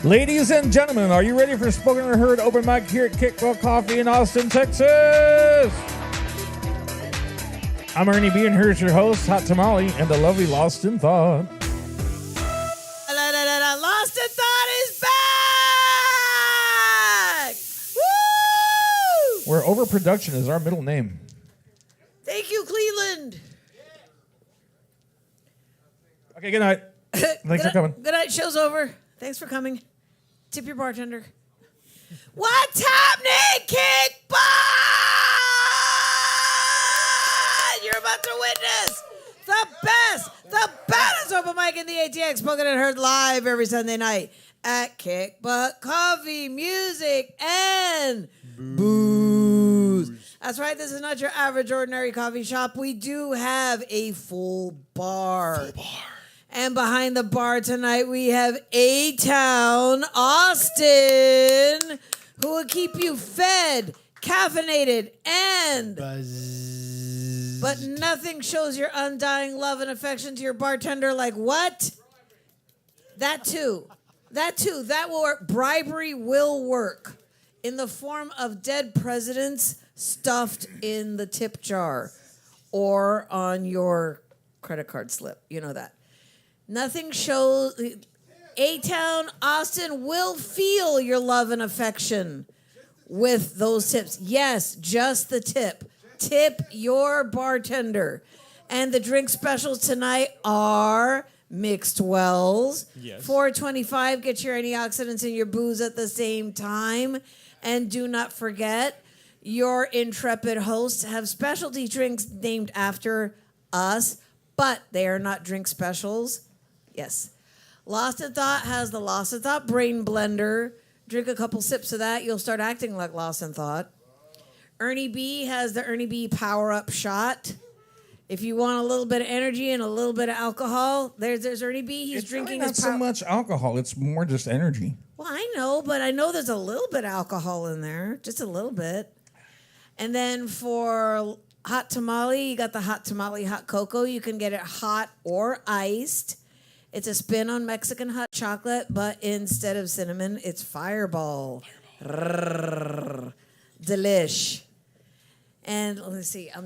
Ladies and gentlemen, are you ready for Spoken and Heard open mic here at Kickbutt Coffee in Austin, Texas? I'm Ernie B, and here's your host, Hot Tamale, and the lovely Lost in Thought. Lost in Thought is back! Woo! Where overproduction is our middle name. Thank you, Cleveland. Okay, good night. Thanks for coming. Good night, show's over. Thanks for coming. Tip your bartender. What's happening, Kickbutt? You're about to witness the baddest open mic in the ATX, spoken and heard live every Sunday night at Kickbutt Coffee, Music, and Booze. That's right, this is not your average ordinary coffee shop. We do have a full bar. And behind the bar tonight, we have A-Town Austin, who will keep you fed, caffeinated, and buzzed. But nothing shows your undying love and affection to your bartender like what? That too. That will work. Bribery will work in the form of dead presidents stuffed in the tip jar or on your credit card slip. You know that. Nothing shows. A-Town Austin will feel your love and affection with those tips. Yes, just the tip. Tip your bartender. And the drink specials tonight are mixed wells. Yes. $4.25. Get your antioxidants and your booze at the same time. And do not forget, your intrepid hosts have specialty drinks named after us, but they are not drink specials. Yes. Lost in Thought has the Lost in Thought Brain Blender. Drink a couple sips of that. You'll start acting like Lost in Thought. Ernie B has the Ernie B Power Up Shot. If you want a little bit of energy and a little bit of alcohol, there's Ernie B. He's drinking not his so much alcohol. It's more just energy. Well, I know, but I know there's a little bit of alcohol in there. Just a little bit. And then for Hot Tamale, you got the Hot Tamale Hot Cocoa. You can get it hot or iced. It's a spin on Mexican hot chocolate, but instead of cinnamon, it's Fireball. Delish. And let's see, I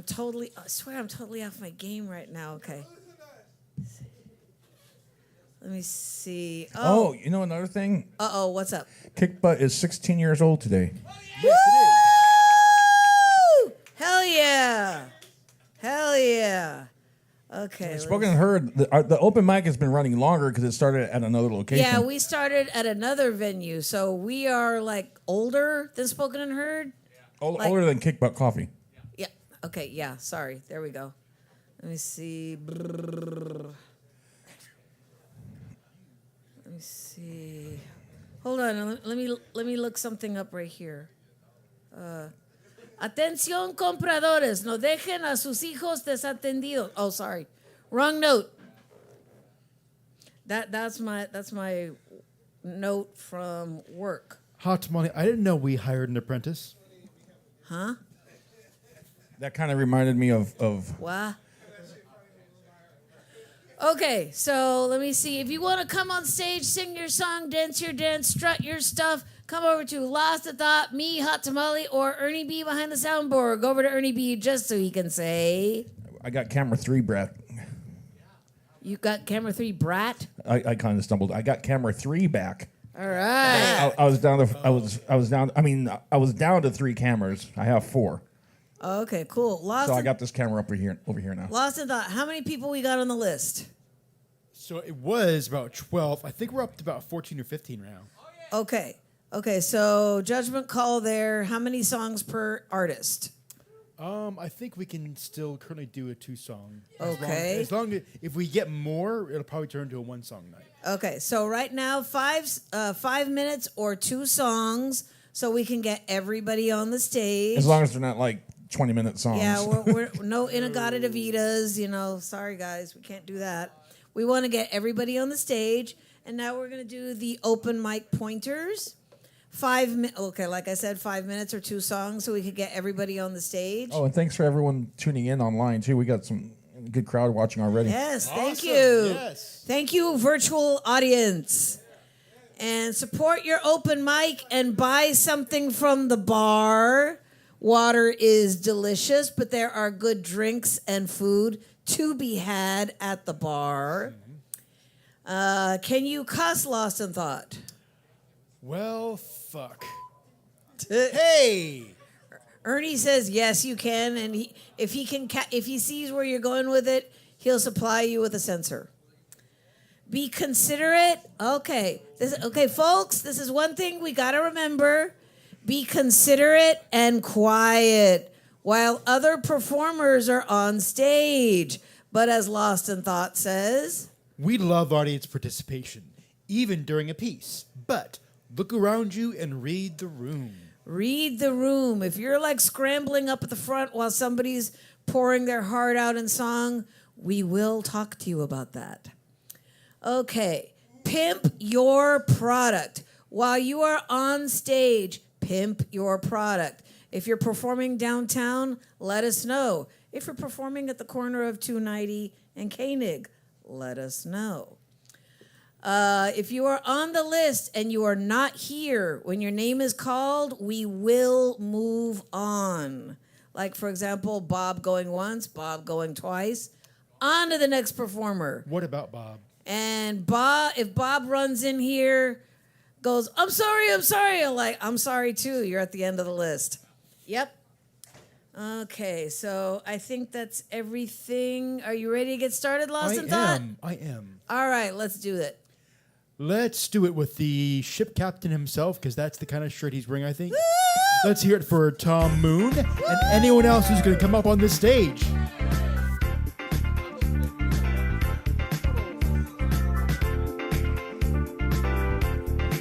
swear I'm totally off my game right now. Okay. Let me see. Oh, you know another thing? Uh-oh, what's up? Kickbutt is 16 years old today. Yes, Woo! Hell yeah. Hell yeah. Okay. Spoken and Heard, the open mic has been running longer because it started at another location. Yeah, we started at another venue, so we are like older than Spoken and Heard. Older than Kickbutt Coffee. Yeah. Okay. Yeah. Sorry. There we go. Let me see. Let me see. Hold on. Let me look something up right here. Atención compradores, no dejen a sus hijos desatendidos. Oh, sorry, wrong note. That's my note from work. Hot Tamale, I didn't know we hired an apprentice. Huh? That kind of reminded me of What? Okay, so let me see. If you want to come on stage, sing your song, dance your dance, strut your stuff, come over to Lost in Thought, me, Hot Tamale, or Ernie B behind the soundboard. Go over to Ernie B just so he can say. I got camera 3, Brat. You got camera 3, Brat? I kind of stumbled. I got camera 3 back. All right. I was down to I was down to 3 cameras. I have 4. Okay, cool. So I got this camera over here now. Lost in Thought. How many people we got on the list? So it was about 12. I think we're up to about 14 or 15 now. Okay, so judgment call there. How many songs per artist? I think we can still currently do a 2-song. Okay. As long as if we get more, it'll probably turn to a 1-song night. Okay, so right now, 5 minutes or 2 songs, so we can get everybody on the stage. As long as they're not like 20-minute songs. Yeah, we're no Inagata Davidas, sorry guys, we can't do that. We want to get everybody on the stage, and now we're going to do the open mic pointers. Like I said, 5 minutes or 2 songs, so we could get everybody on the stage. Oh, and thanks for everyone tuning in online too. We got some good crowd watching already. Yes, thank Awesome. you. Yes. Thank you, virtual audience. And support your open mic and buy something from the bar. Water is delicious, but there are good drinks and food to be had at the bar. Can you cuss, Lost in Thought? Well, fuck. Hey! Ernie says yes, you can, and if he sees where you're going with it, he'll supply you with a censor. Be considerate. Okay, folks. This is one thing we gotta remember: be considerate and quiet while other performers are on stage. But as Lost in Thought says, we love audience participation, even during a piece. But look around you and read the room. Read the room. If you're like scrambling up at the front while somebody's pouring their heart out in song, we will talk to you about that. Okay. Pimp your product. While you are on stage, pimp your product. If you're performing downtown, let us know. If you're performing at the corner of 290 and Koenig, let us know. If you are on the list and you are not here when your name is called, we will move on. Like, for example, Bob going once, Bob going twice. On to the next performer. What about Bob? And if Bob runs in here, goes, I'm sorry, I'm like, I'm sorry too, you're at the end of the list. Yep. Okay, so I think that's everything. Are you ready to get started, Lost in Thought? I am. All right, let's do it. Let's do it with the ship captain himself, because that's the kind of shirt he's wearing, I think. Let's hear it for Tom Moon and anyone else who's going to come up on this stage.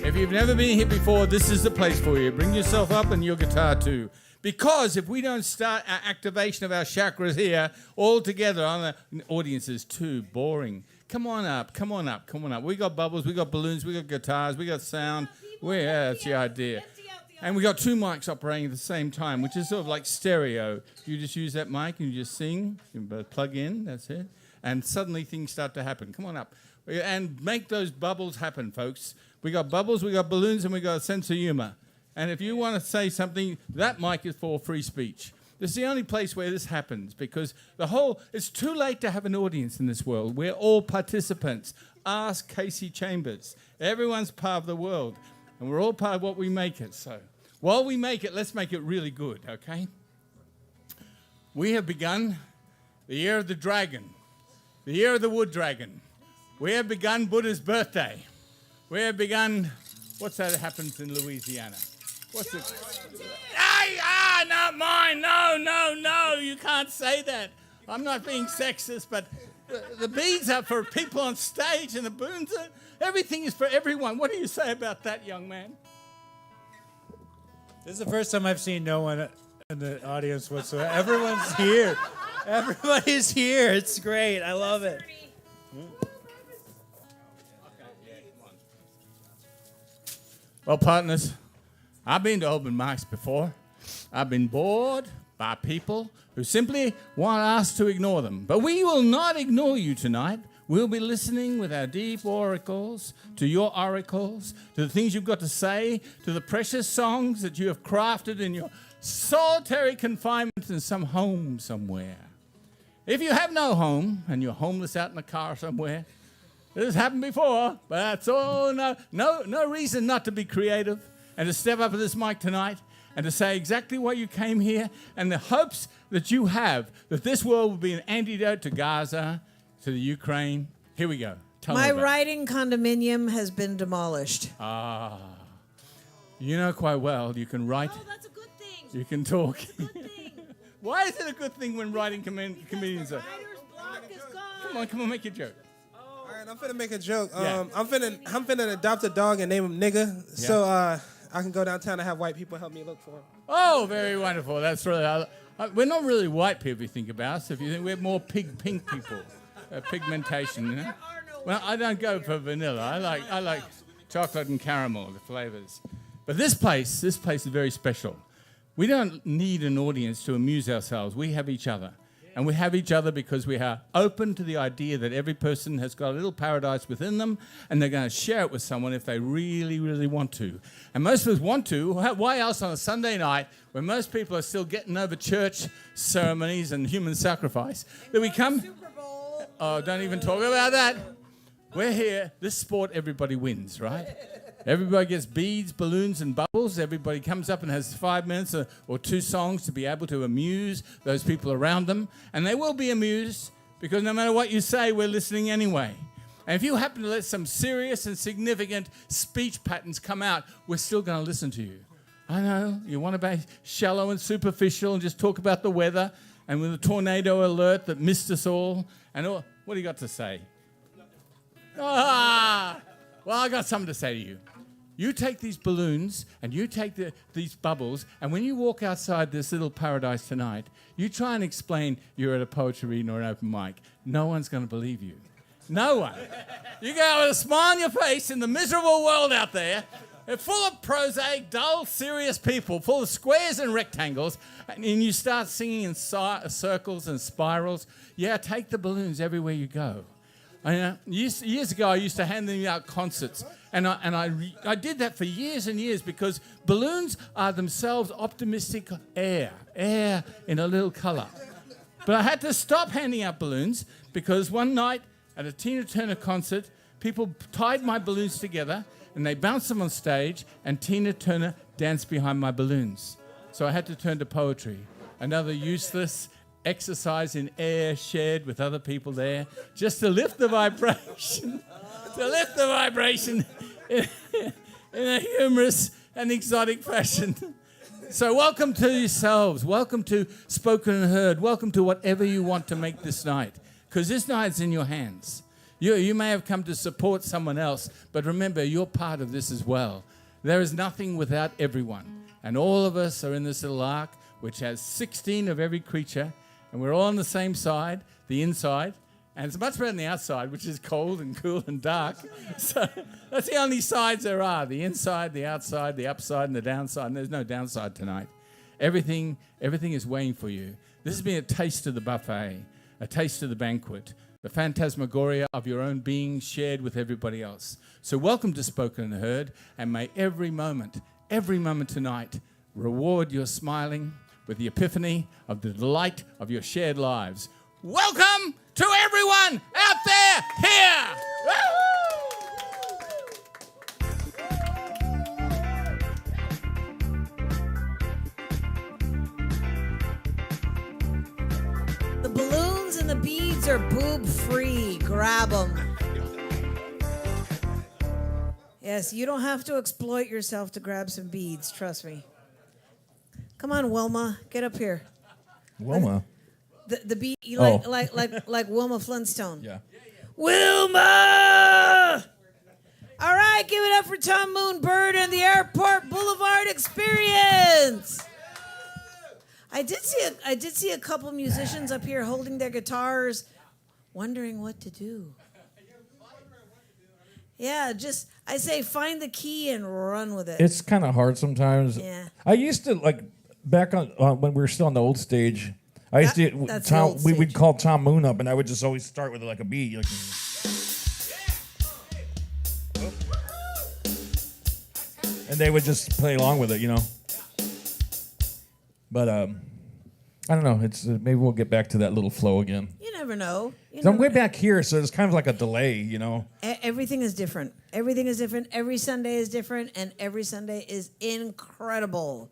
If you've never been here before, this is the place for you. Bring yourself up and your guitar too. Because if we don't start our activation of our chakras here all together, the audience is too boring. Come on up, come on up, come on up. We got bubbles, we got balloons, we got guitars, we got sound. That's the idea. And we got two mics operating at the same time, which is sort of like stereo. You just use that mic and you just sing. You plug in, that's it. And suddenly things start to happen. Come on up. And make those bubbles happen, folks. We got bubbles, we got balloons, and we got a sense of humor. And if you want to say something, that mic is for free speech. This is the only place where this happens, because it's too late to have an audience in this world. We're all participants. Ask Casey Chambers. Everyone's part of the world, and we're all part of what we make it. So while we make it, let's make it really good, okay? We have begun the year of the dragon, the year of the wood dragon. We have begun Buddha's birthday. We have begun, what's that happens in Louisiana? What's it? Not mine. No, you can't say that. I'm not being sexist, but the beads are for people on stage and the balloons are, everything is for everyone. What do you say about that, young man? This is the first time I've seen no one in the audience whatsoever. Everyone's here. Everybody's here. It's great. I love it. Well, partners, I've been to open mics before. I've been bored by people who simply want us to ignore them. But we will not ignore you tonight. We'll be listening with our deep oracles to your oracles, to the things you've got to say, to the precious songs that you have crafted in your solitary confinement in some home somewhere. If you have no home and you're homeless out in a car somewhere, this has happened before, but that's all. No reason not to be creative and to step up to this mic tonight and to say exactly why you came here and the hopes that you have that this world will be an antidote to Gaza, to the Ukraine. Here we go. Tell me My about it. writing condominium has been demolished. You know quite well you can write, Oh, that's a good thing. you can talk. Good thing. Why is it a good thing when writing comedians are? Writer's block is Come gone. on, make your joke. All right, I'm finna make a joke. Yeah. I'm finna adopt a dog and name him Nigga, so I can go downtown and have white people help me look for him. Oh, very wonderful. That's really. We're not really white people. If you think about us, if you think we're more pink people, pigmentation. You know. Well, I don't go for vanilla. I like chocolate and caramel, the flavors. But this place is very special. We don't need an audience to amuse ourselves. We have each other. And we have each other because we are open to the idea that every person has got a little paradise within them, and they're going to share it with someone if they really, really want to. And most of us want to. Why else on a Sunday night, when most people are still getting over church ceremonies and human sacrifice, that we come... Super Bowl. Oh, don't even talk about that. We're here. This sport, everybody wins, right? Everybody gets beads, balloons, and bubbles. Everybody comes up and has 5 minutes or 2 songs to be able to amuse those people around them. And they will be amused because no matter what you say, we're listening anyway. And if you happen to let some serious and significant speech patterns come out, we're still going to listen to you. I know, you want to be shallow and superficial and just talk about the weather and with a tornado alert that missed us all. And all, what do you got to say? Well, I got something to say to you. You take these balloons and you take these bubbles, and when you walk outside this little paradise tonight, you try and explain you're at a poetry reading or an open mic. No one's going to believe you. No one. You go out with a smile on your face in the miserable world out there. They're full of prosaic, dull, serious people, full of squares and rectangles, and you start singing in circles and spirals. Yeah, take the balloons everywhere you go. Years ago, I used to hand them out concerts, and I did that for years and years because balloons are themselves optimistic air in a little colour. But I had to stop handing out balloons because one night at a Tina Turner concert, people tied my balloons together and they bounced them on stage, and Tina Turner danced behind my balloons. So I had to turn to poetry, another useless exercise in air shared with other people there, just to lift the vibration, in a humorous and exotic fashion. So welcome to yourselves, welcome to Spoken and Heard, welcome to whatever you want to make this night, because this night's in your hands. You may have come to support someone else, but remember, you're part of this as well. There is nothing without everyone, and all of us are in this little ark, which has 16 of every creature, and we're all on the same side, the inside, and it's much better than the outside, which is cold and cool and dark. So that's the only sides there are, the inside, the outside, the upside, and the downside, and there's no downside tonight. Everything is waiting for you. This has been a taste of the buffet, a taste of the banquet, the phantasmagoria of your own being shared with everybody else. So welcome to Spoken and Heard, and may every moment tonight reward your smiling with the epiphany of the delight of your shared lives. Welcome to everyone out there here! The balloons and the beads are boob-free. Grab them. Yes, you don't have to exploit yourself to grab some beads. Trust me. Come on, Wilma, get up here. Wilma. The beat, like Wilma Flintstone. Yeah. Wilma! All right, give it up for Tom Moon Bird and the Airport Boulevard Experience. I did see a couple musicians up here holding their guitars, wondering what to do. Yeah, I say find the key and run with it. It's kind of hard sometimes. Yeah. I used to back on when we were still on the old stage. That's the old we'd stage. call Tom Moon up, and I would just always start with like a beat. And they would just play along with it, you know. But I don't know. It's maybe we'll get back to that little flow again. You never know. So I'm way back here, so there's kind of like a delay, you know. Everything is different. Everything is different. Every Sunday is different, and every Sunday is incredible.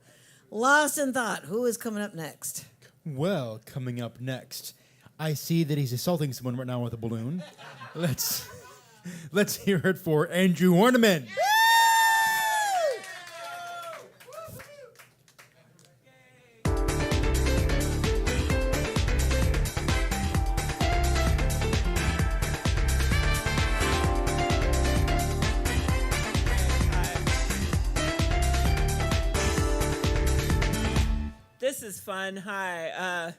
Lost in thought. Who is coming up next? Well, coming up next, I see that he's assaulting someone right now with a balloon. Let's hear it for Andrew Ornament. This is fun. Hi.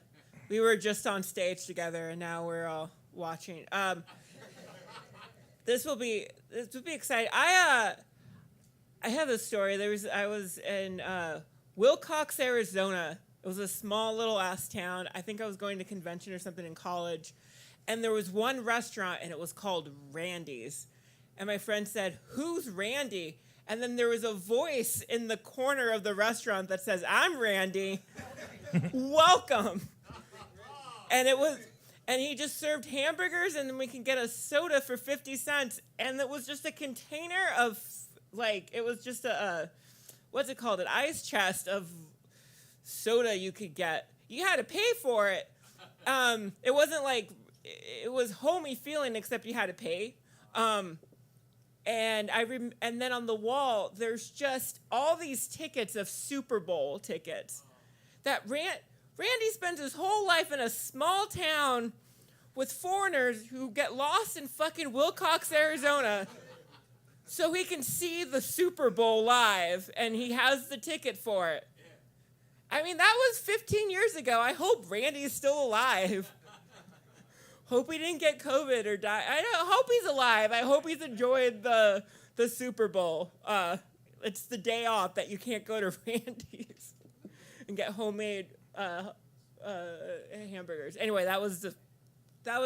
We were just on stage together, and now we're all watching. This will be exciting. I have a story. I was in Wilcox, Arizona It was a small little ass town. I think I was going to convention or something in college. And there was one restaurant, and it was called Randy's. And my friend said, "Who's Randy?" And then there was a voice in the corner of the restaurant that says, "I'm Randy. Welcome." And he just served hamburgers, and then we can get a soda for 50 cents. And it was just a container of, like, it was just what's it called? An ice chest of soda you could get. You had to pay for it. It wasn't like, it was homey feeling, except you had to pay. And then on the wall, there's just all these tickets of Super Bowl tickets that Randy spends his whole life in a small town with foreigners who get lost in fucking Wilcox, Arizona, so he can see the Super Bowl live, and he has the ticket for it. I mean, that was 15 years ago. I hope Randy's still alive. Hope he didn't get COVID or die. I hope he's alive. I hope he's enjoyed the Super Bowl. It's the day off that you can't go to Randy's and get homemade hamburgers. Anyway, that was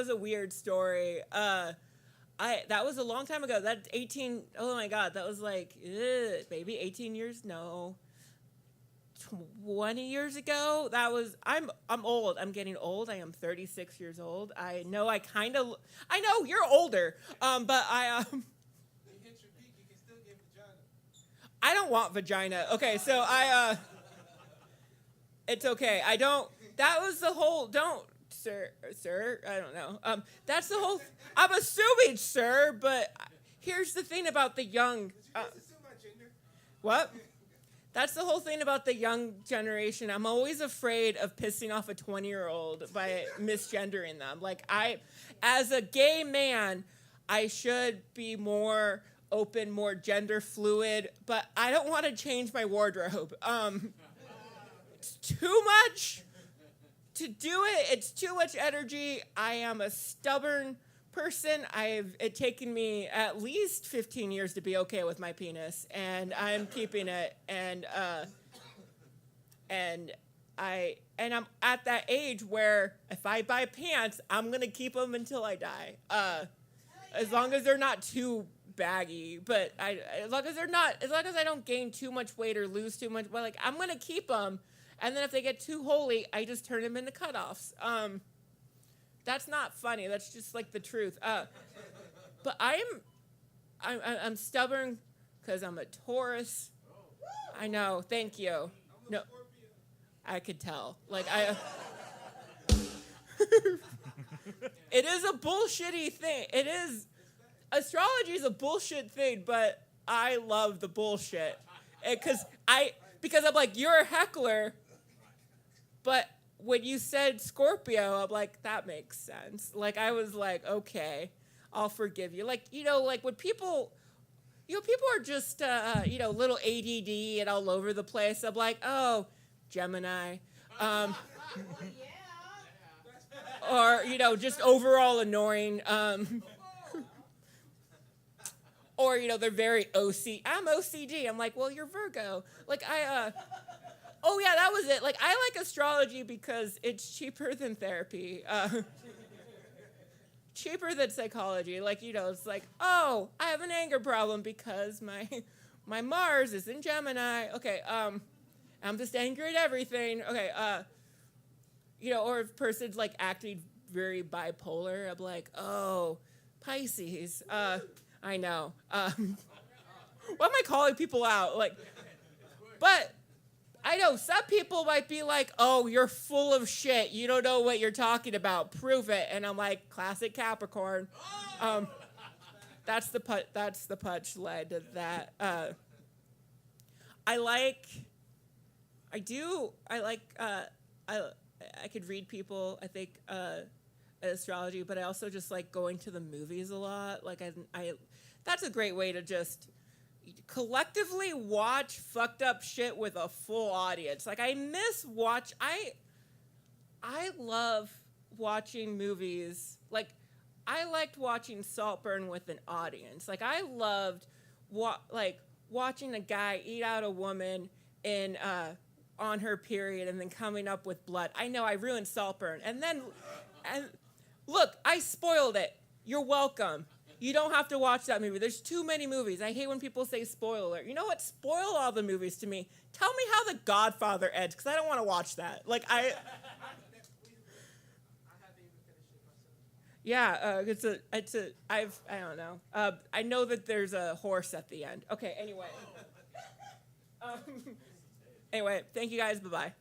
a weird story. That was a long time ago. That 18. Oh my God, that was like, maybe 18 years. No. 20 years ago. That was, I'm old. I'm getting old. I am 36 years old. I know you're older. But I I don't want vagina. Okay, so it's okay. I don't, that was the whole, sir, I don't know. That's the whole, I'm assuming, sir, but here's the thing about the young, what? That's the whole thing about the young generation. I'm always afraid of pissing off a 20-year-old by misgendering them. Like, as a gay man, I should be more open, more gender fluid, but I don't want to change my wardrobe. It's too much to do it. It's too much energy. I am a stubborn person. It's taken me at least 15 years to be okay with my penis, and I'm keeping it. And I'm at that age where if I buy pants, I'm gonna keep them until I die. As long as they're not too baggy, but as long as I don't gain too much weight or lose too much, like, I'm gonna keep them. And then if they get too holy, I just turn them into cutoffs. That's not funny. That's just like the truth. But I'm stubborn because I'm a Taurus. I know. Thank you. No, I could tell. Like it is a bullshitty thing. It is. Astrology is a bullshit thing, but I love the bullshit because I'm like, you're a heckler, but when you said Scorpio, I'm like, that makes sense. Like, I was like, okay, I'll forgive you. Like, like when people are just, little ADD and all over the place. I'm like, oh, Gemini. Or, just overall annoying. Or, they're very OC. I'm OCD. I'm like, well, you're Virgo. Like, oh, yeah, that was it. Like, I like astrology because it's cheaper than therapy. Cheaper than psychology. Like, it's like, oh, I have an anger problem because my Mars is in Gemini. Okay, I'm just angry at everything. Okay, or if a person's, like, acting very bipolar, I'm like, oh, Pisces. I know. Why am I calling people out? Like, but I know some people might be like, oh, you're full of shit. You don't know what you're talking about. Prove it. And I'm like, classic Capricorn. That's the punchline to that. I could read people, I think, astrology, but I also just like going to the movies a lot. Like, that's a great way to just collectively watch fucked up shit with a full audience. Like, I love watching movies. Like, I liked watching Saltburn with an audience. Like, I loved watching a guy eat out a woman in on her period and then coming up with blood. I know I ruined Saltburn. And look, I spoiled it. You're welcome. You don't have to watch that movie. There's too many movies. I hate when people say spoiler. You know what? Spoil all the movies to me. Tell me how The Godfather ends, because I don't want to watch that. Yeah, I don't know. I know that there's a horse at the end. Okay, anyway. Anyway, thank you guys. Bye-bye.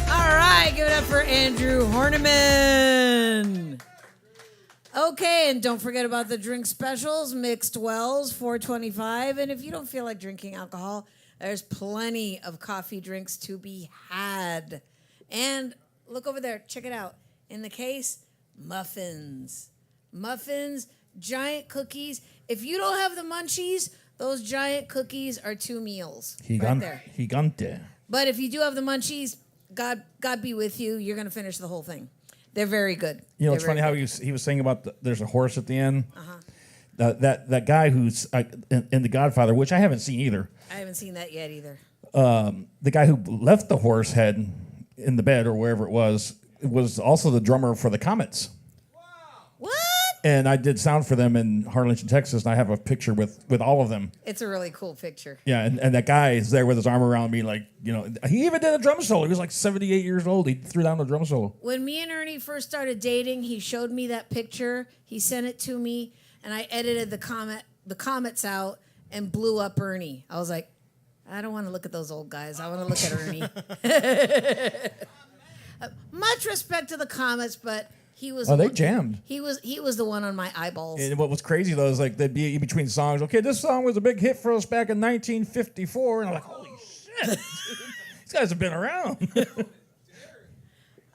All right, give it up for Andrew Horniman. Okay, and don't forget about the drink specials, mixed wells, $4.25. And if you don't feel like drinking alcohol, there's plenty of coffee drinks to be had. And look over there, check it out. In the case, muffins. Muffins, giant cookies. If you don't have the munchies, those giant cookies are 2 meals. Right there. Gigante. But if you do have the munchies, God be with you. You're going to finish the whole thing. They're very good. You know, it's funny how he was saying about there's a horse at the end. That guy who's in The Godfather, which I haven't seen either. I haven't seen that yet either. The guy who left the horse head in the bed or wherever it was also the drummer for the Comets. What? And I did sound for them in Harlingen, Texas, and I have a picture with all of them. It's a really cool picture. Yeah, and that guy is there with his arm around me, like, you know, he even did a drum solo. He was like 78 years old. He threw down the drum solo. When me and Ernie first started dating, he showed me that picture. He sent it to me, and I edited the Comets out and blew up Ernie. I was like, I don't want to look at those old guys. I want to look at Ernie. Much respect to the Comets, but he was. Oh, they jammed. He was the one on my eyeballs. And what was crazy though is like they'd be in between songs. Okay, this song was a big hit for us back in 1954, and I'm like, holy shit, dude, these guys have been around.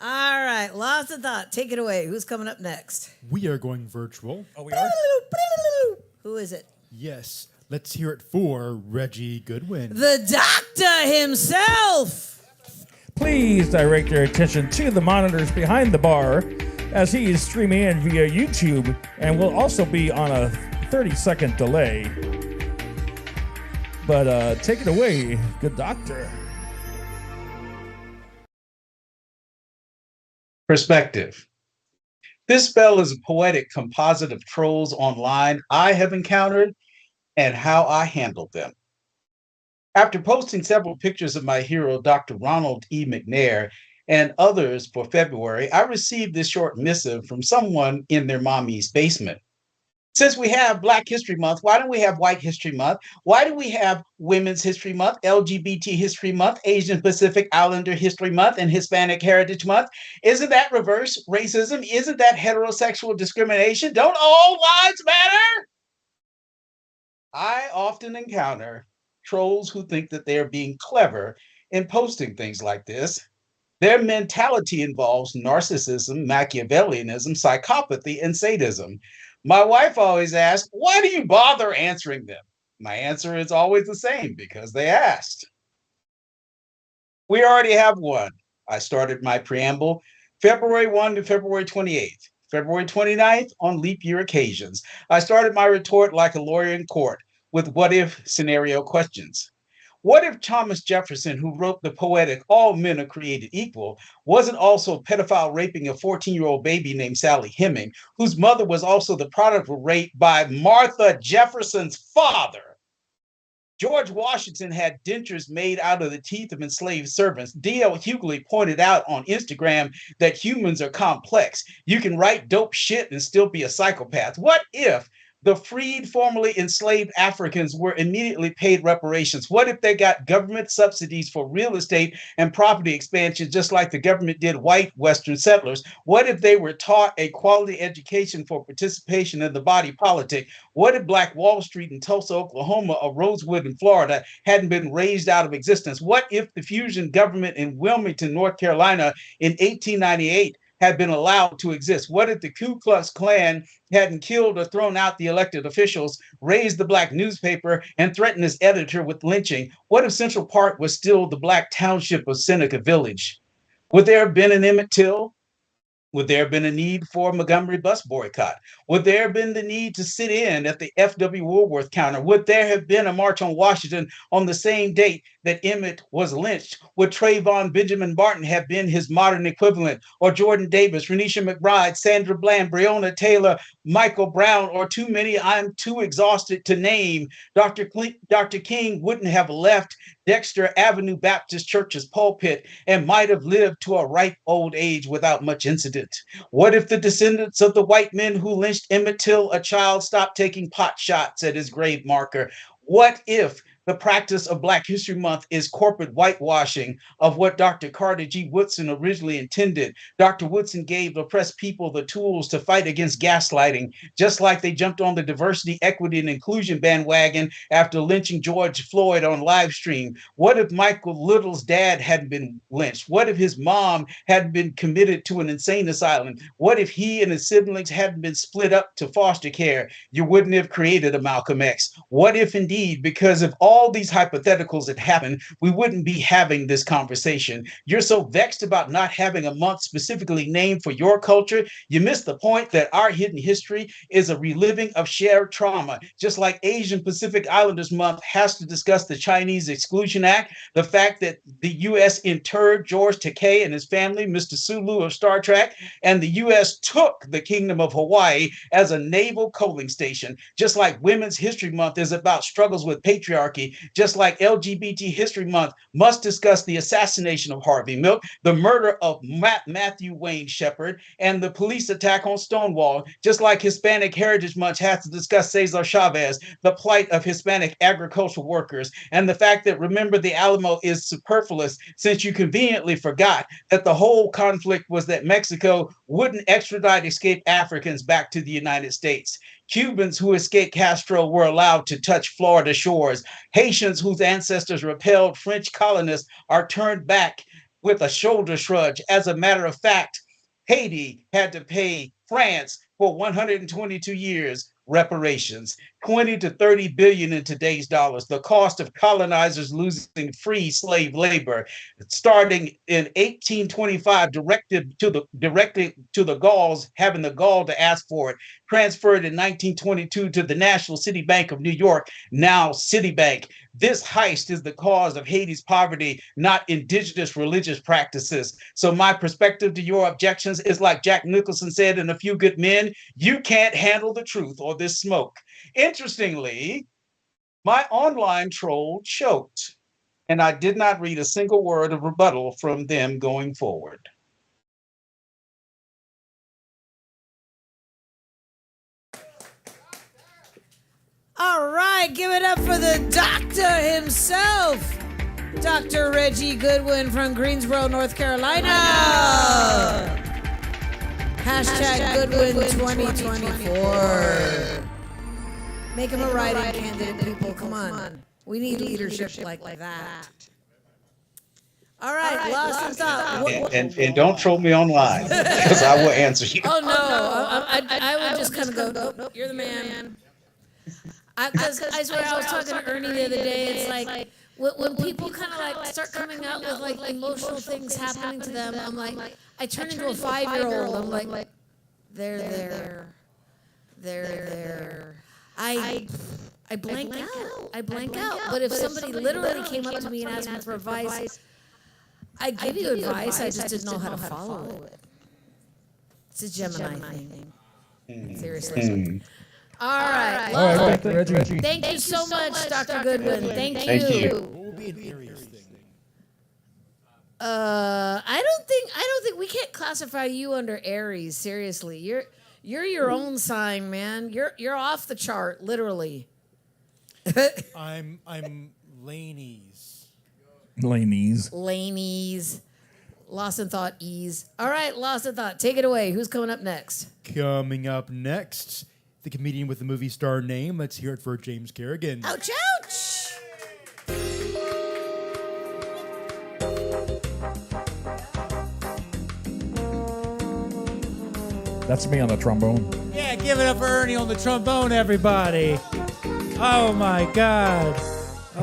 All right, lots of thought. Take it away. Who's coming up next? We are going virtual. Oh, we are. Who is it? Yes. Let's hear it for Reggie Goodwin. The doctor himself. Please direct your attention to the monitors behind the bar as he is streaming in via YouTube and will also be on a 30-second delay. But take it away, good doctor. Perspective. This spell is a poetic composite of trolls online I have encountered and how I handled them. After posting several pictures of my hero, Dr. Ronald E. McNair, and others for February, I received this short missive from someone in their mommy's basement. Since we have Black History Month, why don't we have White History Month? Why do we have Women's History Month, LGBT History Month, Asian Pacific Islander History Month, and Hispanic Heritage Month? Isn't that reverse racism? Isn't that heterosexual discrimination? Don't all lives matter? I often encounter trolls who think that they're being clever in posting things like this. Their mentality involves narcissism, Machiavellianism, psychopathy, and sadism. My wife always asks, why do you bother answering them? My answer is always the same, because they asked. We already have one. I started my preamble February 1 to February 28th, February 29th on leap year occasions. I started my retort like a lawyer in court with what-if scenario questions. What if Thomas Jefferson, who wrote the poetic All Men Are Created Equal, wasn't also pedophile raping a 14-year-old baby named Sally Heming, whose mother was also the product of rape by Martha Jefferson's father? George Washington had dentures made out of the teeth of enslaved servants. D.L. Hughley pointed out on Instagram that humans are complex. You can write dope shit and still be a psychopath. What if the freed, formerly enslaved Africans were immediately paid reparations? What if they got government subsidies for real estate and property expansion, just like the government did white Western settlers? What if they were taught a quality education for participation in the body politic? What if Black Wall Street in Tulsa, Oklahoma, or Rosewood in Florida hadn't been raised out of existence? What if the fusion government in Wilmington, North Carolina in 1898 had been allowed to exist? What if the Ku Klux Klan hadn't killed or thrown out the elected officials, raised the Black newspaper, and threatened its editor with lynching? What if Central Park was still the Black township of Seneca Village? Would there have been an Emmett Till? Would there have been a need for a Montgomery bus boycott? Would there have been the need to sit in at the F.W. Woolworth counter? Would there have been a march on Washington on the same date that Emmett was lynched? Would Trayvon Benjamin Martin have been his modern equivalent? Or Jordan Davis, Renisha McBride, Sandra Bland, Breonna Taylor, Michael Brown, or too many I'm too exhausted to name? Dr. King wouldn't have left Dexter Avenue Baptist Church's pulpit and might have lived to a ripe old age without much incident. What if the descendants of the white men who lynched Emmett Till, a child, stopped taking pot shots at his grave marker? What if the practice of Black History Month is corporate whitewashing of what Dr. Carter G. Woodson originally intended? Dr. Woodson gave oppressed people the tools to fight against gaslighting, just like they jumped on the diversity, equity, and inclusion bandwagon after lynching George Floyd on live stream. What if Michael Little's dad hadn't been lynched? What if his mom hadn't been committed to an insane asylum? What if he and his siblings hadn't been split up to foster care? You wouldn't have created a Malcolm X. What if indeed, because of all these hypotheticals that happen, we wouldn't be having this conversation? You're so vexed about not having a month specifically named for your culture, you miss the point that our hidden history is a reliving of shared trauma. Just like Asian Pacific Islanders Month has to discuss the Chinese Exclusion Act, the fact that the U.S. interred George Takei and his family, Mr. Sulu of Star Trek, and the U.S. took the Kingdom of Hawaii as a naval coaling station. Just like Women's History Month is about struggles with patriarchy, just like LGBT History Month must discuss the assassination of Harvey Milk, the murder of Matthew Wayne Shepherd, and the police attack on Stonewall, just like Hispanic Heritage Month has to discuss Cesar Chavez, the plight of Hispanic agricultural workers, and the fact that Remember the Alamo is superfluous since you conveniently forgot that the whole conflict was that Mexico wouldn't extradite escaped Africans back to the United States. Cubans who escaped Castro were allowed to touch Florida shores. Haitians whose ancestors repelled French colonists are turned back with a shoulder shrug. As a matter of fact, Haiti had to pay France for 122 years reparations, 20 to 30 billion in today's dollars, the cost of colonizers losing free slave labor, starting in 1825, directly to the Gauls, having the gall to ask for it, transferred in 1922 to the National City Bank of New York, now Citibank. This heist is the cause of Haiti's poverty, not indigenous religious practices. So my perspective to your objections is like Jack Nicholson said in A Few Good Men, you can't handle the truth or this smoke. Interestingly, my online troll choked, and I did not read a single word of rebuttal from them going forward. All right, give it up for the doctor himself, Dr. Reggie Goodwin from Greensboro, North Carolina. Hashtag Goodwin 2024. Make him a write-in candidate, people. Come on. We need leadership like that. All right, lost in thought. And don't troll me online, because I will answer you. Oh, no. I would just kind of go, nope, you're the man. Because I swear, I was talking to Ernie the other day. It's like when people kind of like start coming out with like emotional things happening to them, I'm like, I turn into a 5-year-old. I'm like, they're there. I blank out. I blank out. But if somebody literally came up to me and asked me for advice, I'd give you advice. I just didn't know how to follow it. It's a Gemini thing. Seriously. All right. All right, Dr. Reggie. Thank you so much, Dr. Goodwin. Thank you. Thank you. What will be an Aries thing? I don't think we can't classify you under Aries. Seriously, you're your own sign, man. You're off the chart, literally. I'm Laney's. Laney's. Lost in thought, ease. All right, lost in thought. Take it away. Who's coming up next? Coming up next, the comedian with the movie star name. Let's hear it for James Kerrigan. Ouch, ouch. That's me on the trombone. Yeah, give it up for Ernie on the trombone, everybody. Oh, my God.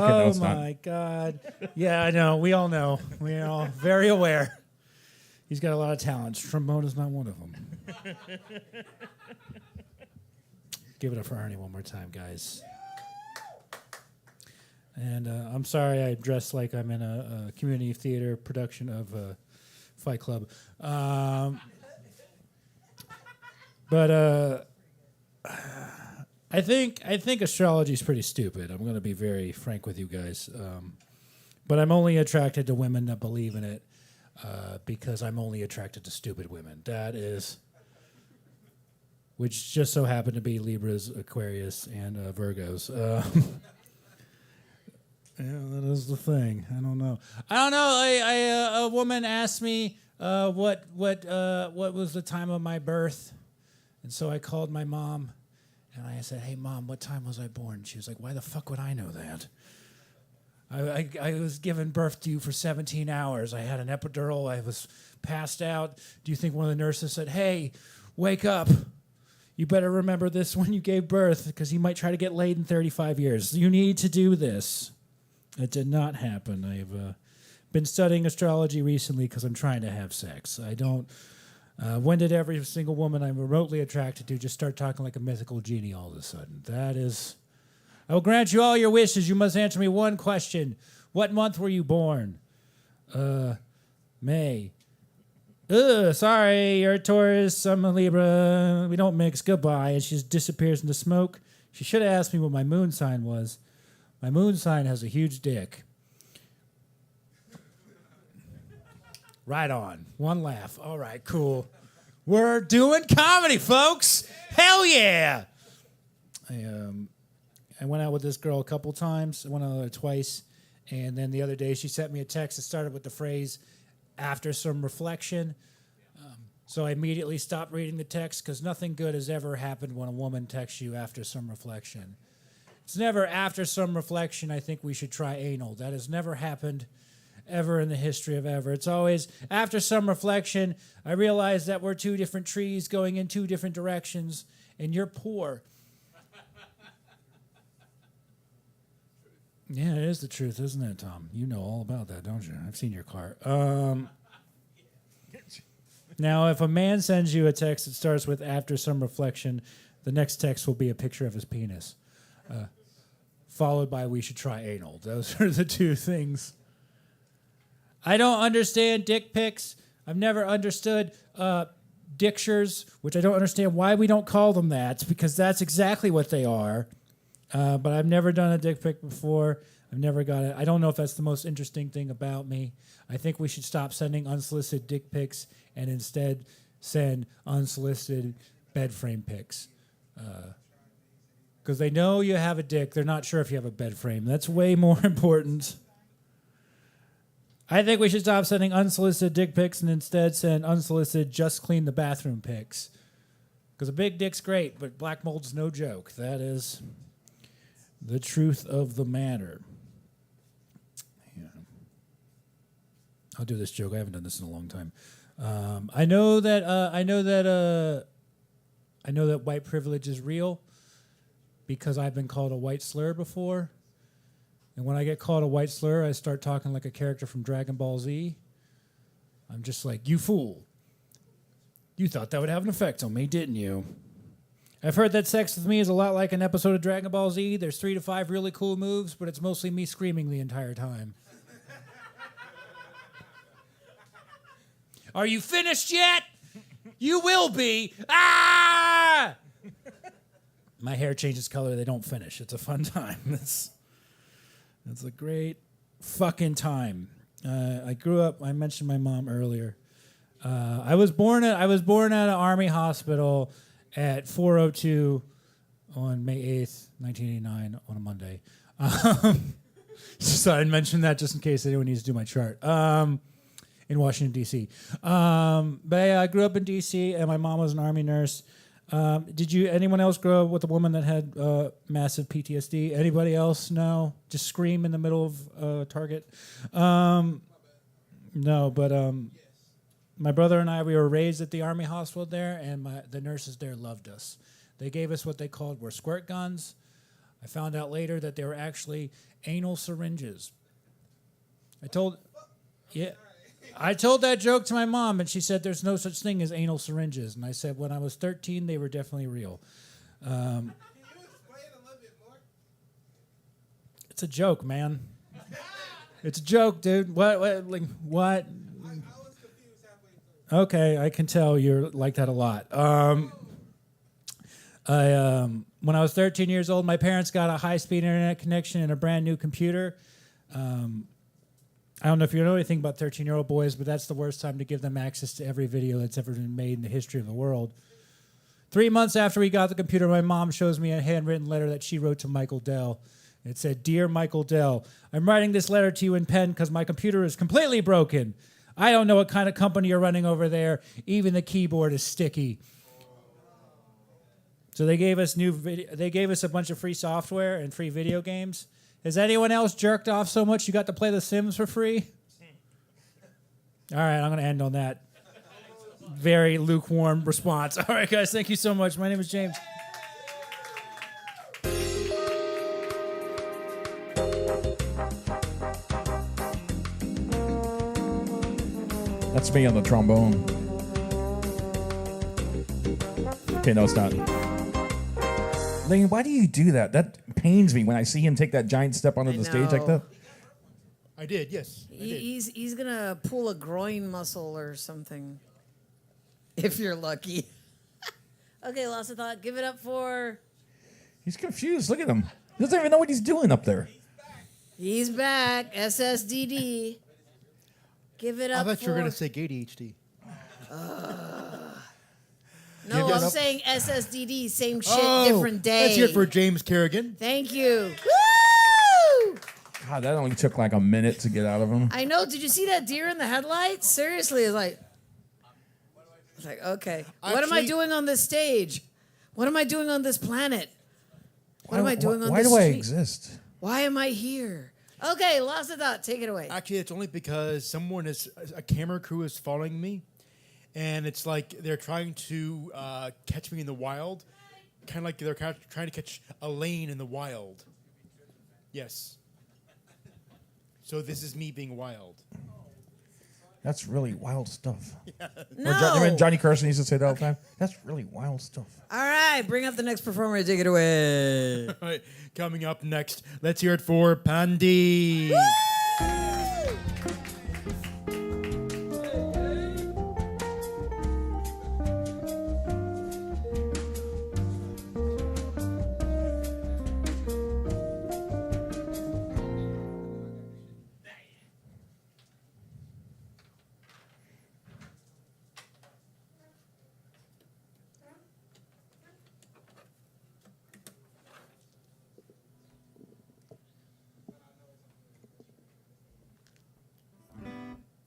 no, Oh, it's not. my God. Yeah, I know. We all know. We're all very aware. He's got a lot of talents. Trombone is not one of them. Give it up for Ernie one more time, guys. And I'm sorry I dressed like I'm in a community theater production of Fight Club. But I think astrology is pretty stupid. I'm going to be very frank with you guys. But I'm only attracted to women that believe in it because I'm only attracted to stupid women. That is, which just so happen to be Libras, Aquarius, and Virgos. Yeah, that is the thing. I don't know. A woman asked me what was the time of my birth, and so I called my mom, and I said, "Hey, Mom, what time was I born?" She was like, "Why the fuck would I know that? I was given birth to you for 17 hours. I had an epidural. I was passed out. Do you think one of the nurses said, 'Hey, wake up. You better remember this when you gave birth because you might try to get laid in 35 years. You need to do this.'" It did not happen. I've been studying astrology recently because I'm trying to have sex. I don't. When did every single woman I'm remotely attracted to just start talking like a mythical genie all of a sudden? That is. I will grant you all your wishes. You must answer me one question. What month were you born? May. Sorry, you're a Taurus, I'm a Libra. We don't mix. Goodbye. And she just disappears into smoke. She should have asked me what my moon sign was. My moon sign has a huge dick. Right on. One laugh. All right, cool. We're doing comedy, folks. Hell yeah. I went out with this girl a couple times. I went out with her twice. And then the other day she sent me a text that started with the phrase, "after some reflection." So I immediately stopped reading the text because nothing good has ever happened when a woman texts you after some reflection. It's never after some reflection, I think we should try anal. That has never happened ever in the history of ever. It's always after some reflection, I realize that we're two different trees going in two different directions, and you're poor. Yeah, it is the truth, isn't it, Tom? You know all about that, don't you? I've seen your car. Now, if a man sends you a text that starts with after some reflection, the next text will be a picture of his penis. Followed by we should try anal. Those are the two things. I don't understand dick pics. I've never understood dictures, which I don't understand why we don't call them that, because that's exactly what they are. But I've never done a dick pic before. I've never got it. I don't know if that's the most interesting thing about me. I think we should stop sending unsolicited dick pics and instead send unsolicited bed frame pics. Because they know you have a dick. They're not sure if you have a bed frame. That's way more important. I think we should stop sending unsolicited dick pics and instead send unsolicited just clean the bathroom pics. Because a big dick's great, but black mold's no joke. That is the truth of the matter. Yeah. I'll do this joke. I haven't done this in a long time. I know that white privilege is real because I've been called a white slur before. And when I get called a white slur, I start talking like a character from Dragon Ball Z. I'm just like, "You fool. You thought that would have an effect on me, didn't you?" I've heard that sex with me is a lot like an episode of Dragon Ball Z. There's 3 to 5 really cool moves, but it's mostly me screaming the entire time. Are you finished yet? You will be. Ah! My hair changes color. They don't finish. It's a fun time. It's a great fucking time. I grew up. I mentioned my mom earlier. I was born at an army hospital at 4:02 on May 8th, 1989, on a Monday. So I'd mention that just in case anyone needs to do my chart. In Washington, D.C. But yeah, I grew up in D.C., and my mom was an Army nurse. Did anyone else grow up with a woman that had massive PTSD? Anybody else? No? Just scream in the middle of Target? No, but my brother and I, we were raised at the Army hospital there, and the nurses there loved us. They gave us what they called were squirt guns. I found out later that they were actually anal syringes. Yeah. I told that joke to my mom, and she said there's no such thing as anal syringes. And I said when I was 13, they were definitely real. Can you explain a little bit more? It's a joke, man. It's a joke, dude. What? I was confused halfway through. Okay, I can tell you're like that a lot. When I was 13 years old, my parents got a high-speed internet connection and a brand new computer. I don't know if you know anything about 13-year-old boys, but that's the worst time to give them access to every video that's ever been made in the history of the world. 3 months after we got the computer, my mom shows me a handwritten letter that she wrote to Michael Dell. It said, "Dear Michael Dell, I'm writing this letter to you in pen because my computer is completely broken. I don't know what kind of company you're running over there. Even the keyboard is sticky." So they gave us They gave us a bunch of free software and free video games. Has anyone else jerked off so much you got to play The Sims for free? All right, I'm going to end on that very lukewarm response. All right, guys, thank you so much. My name is James. That's me on the trombone. Okay, no, it's not. Lane, why do you do that? That pains me when I see him take that giant step onto the stage like that. I did, yes. I did. He's gonna pull a groin muscle or something. If you're lucky. Okay, lost of thought. Give it up for. He's confused. Look at him. He doesn't even know what he's doing up there. He's back. SSDD. Give it I up. thought you were going to say ADHD. No, Give it I'm up. saying SSDD. Same shit, different day. Let's hear it for James Kerrigan. Thank you. Woo! God, that only took like a minute to get out of him. I know. Did you see that deer in the headlights? Seriously, it's like, okay. What am I Actually- doing on this stage? What am I doing on this planet? What am I doing on why this do I street? exist? Why am I here? Okay, lost of thought. Take it away. Actually, it's only because a camera crew is following me, and it's like they're trying to catch me in the wild, kind of like they're trying to catch a lane in the wild. Yes. So this is me being wild. That's really wild stuff. No. Remember Johnny Carson used to say that all the time? That's really wild stuff. All right, bring up the next performer. Take it away. All right, coming up next, let's hear it for Pandy.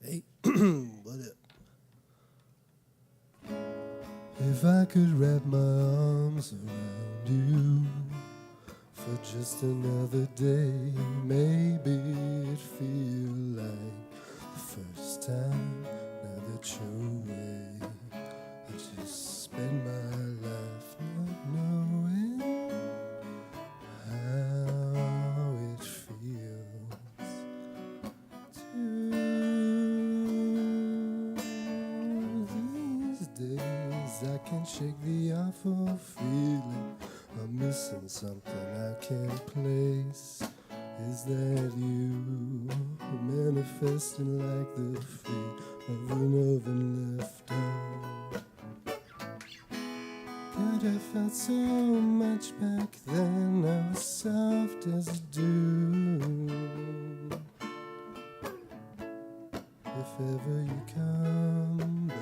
Hey, what up? If I could wrap my arms around you for just another day, maybe it'd feel like the first time now that you're away. I just spend my life not knowing how it feels. These days I can shake the awful feeling I'm missing something I can't place. Is that you manifesting like the feet of an oven left on? God, I felt so much back then. I was soft as a dew. If ever you come back,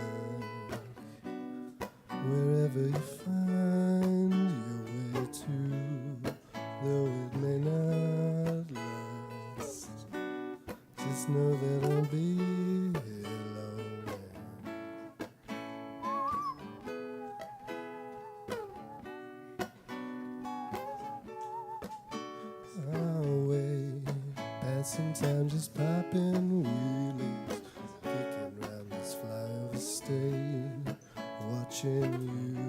wherever you find your way to, though it may not last, just know that I'll be here long. Away, passing time, just popping wheelies, kicking round this flyover state, watching you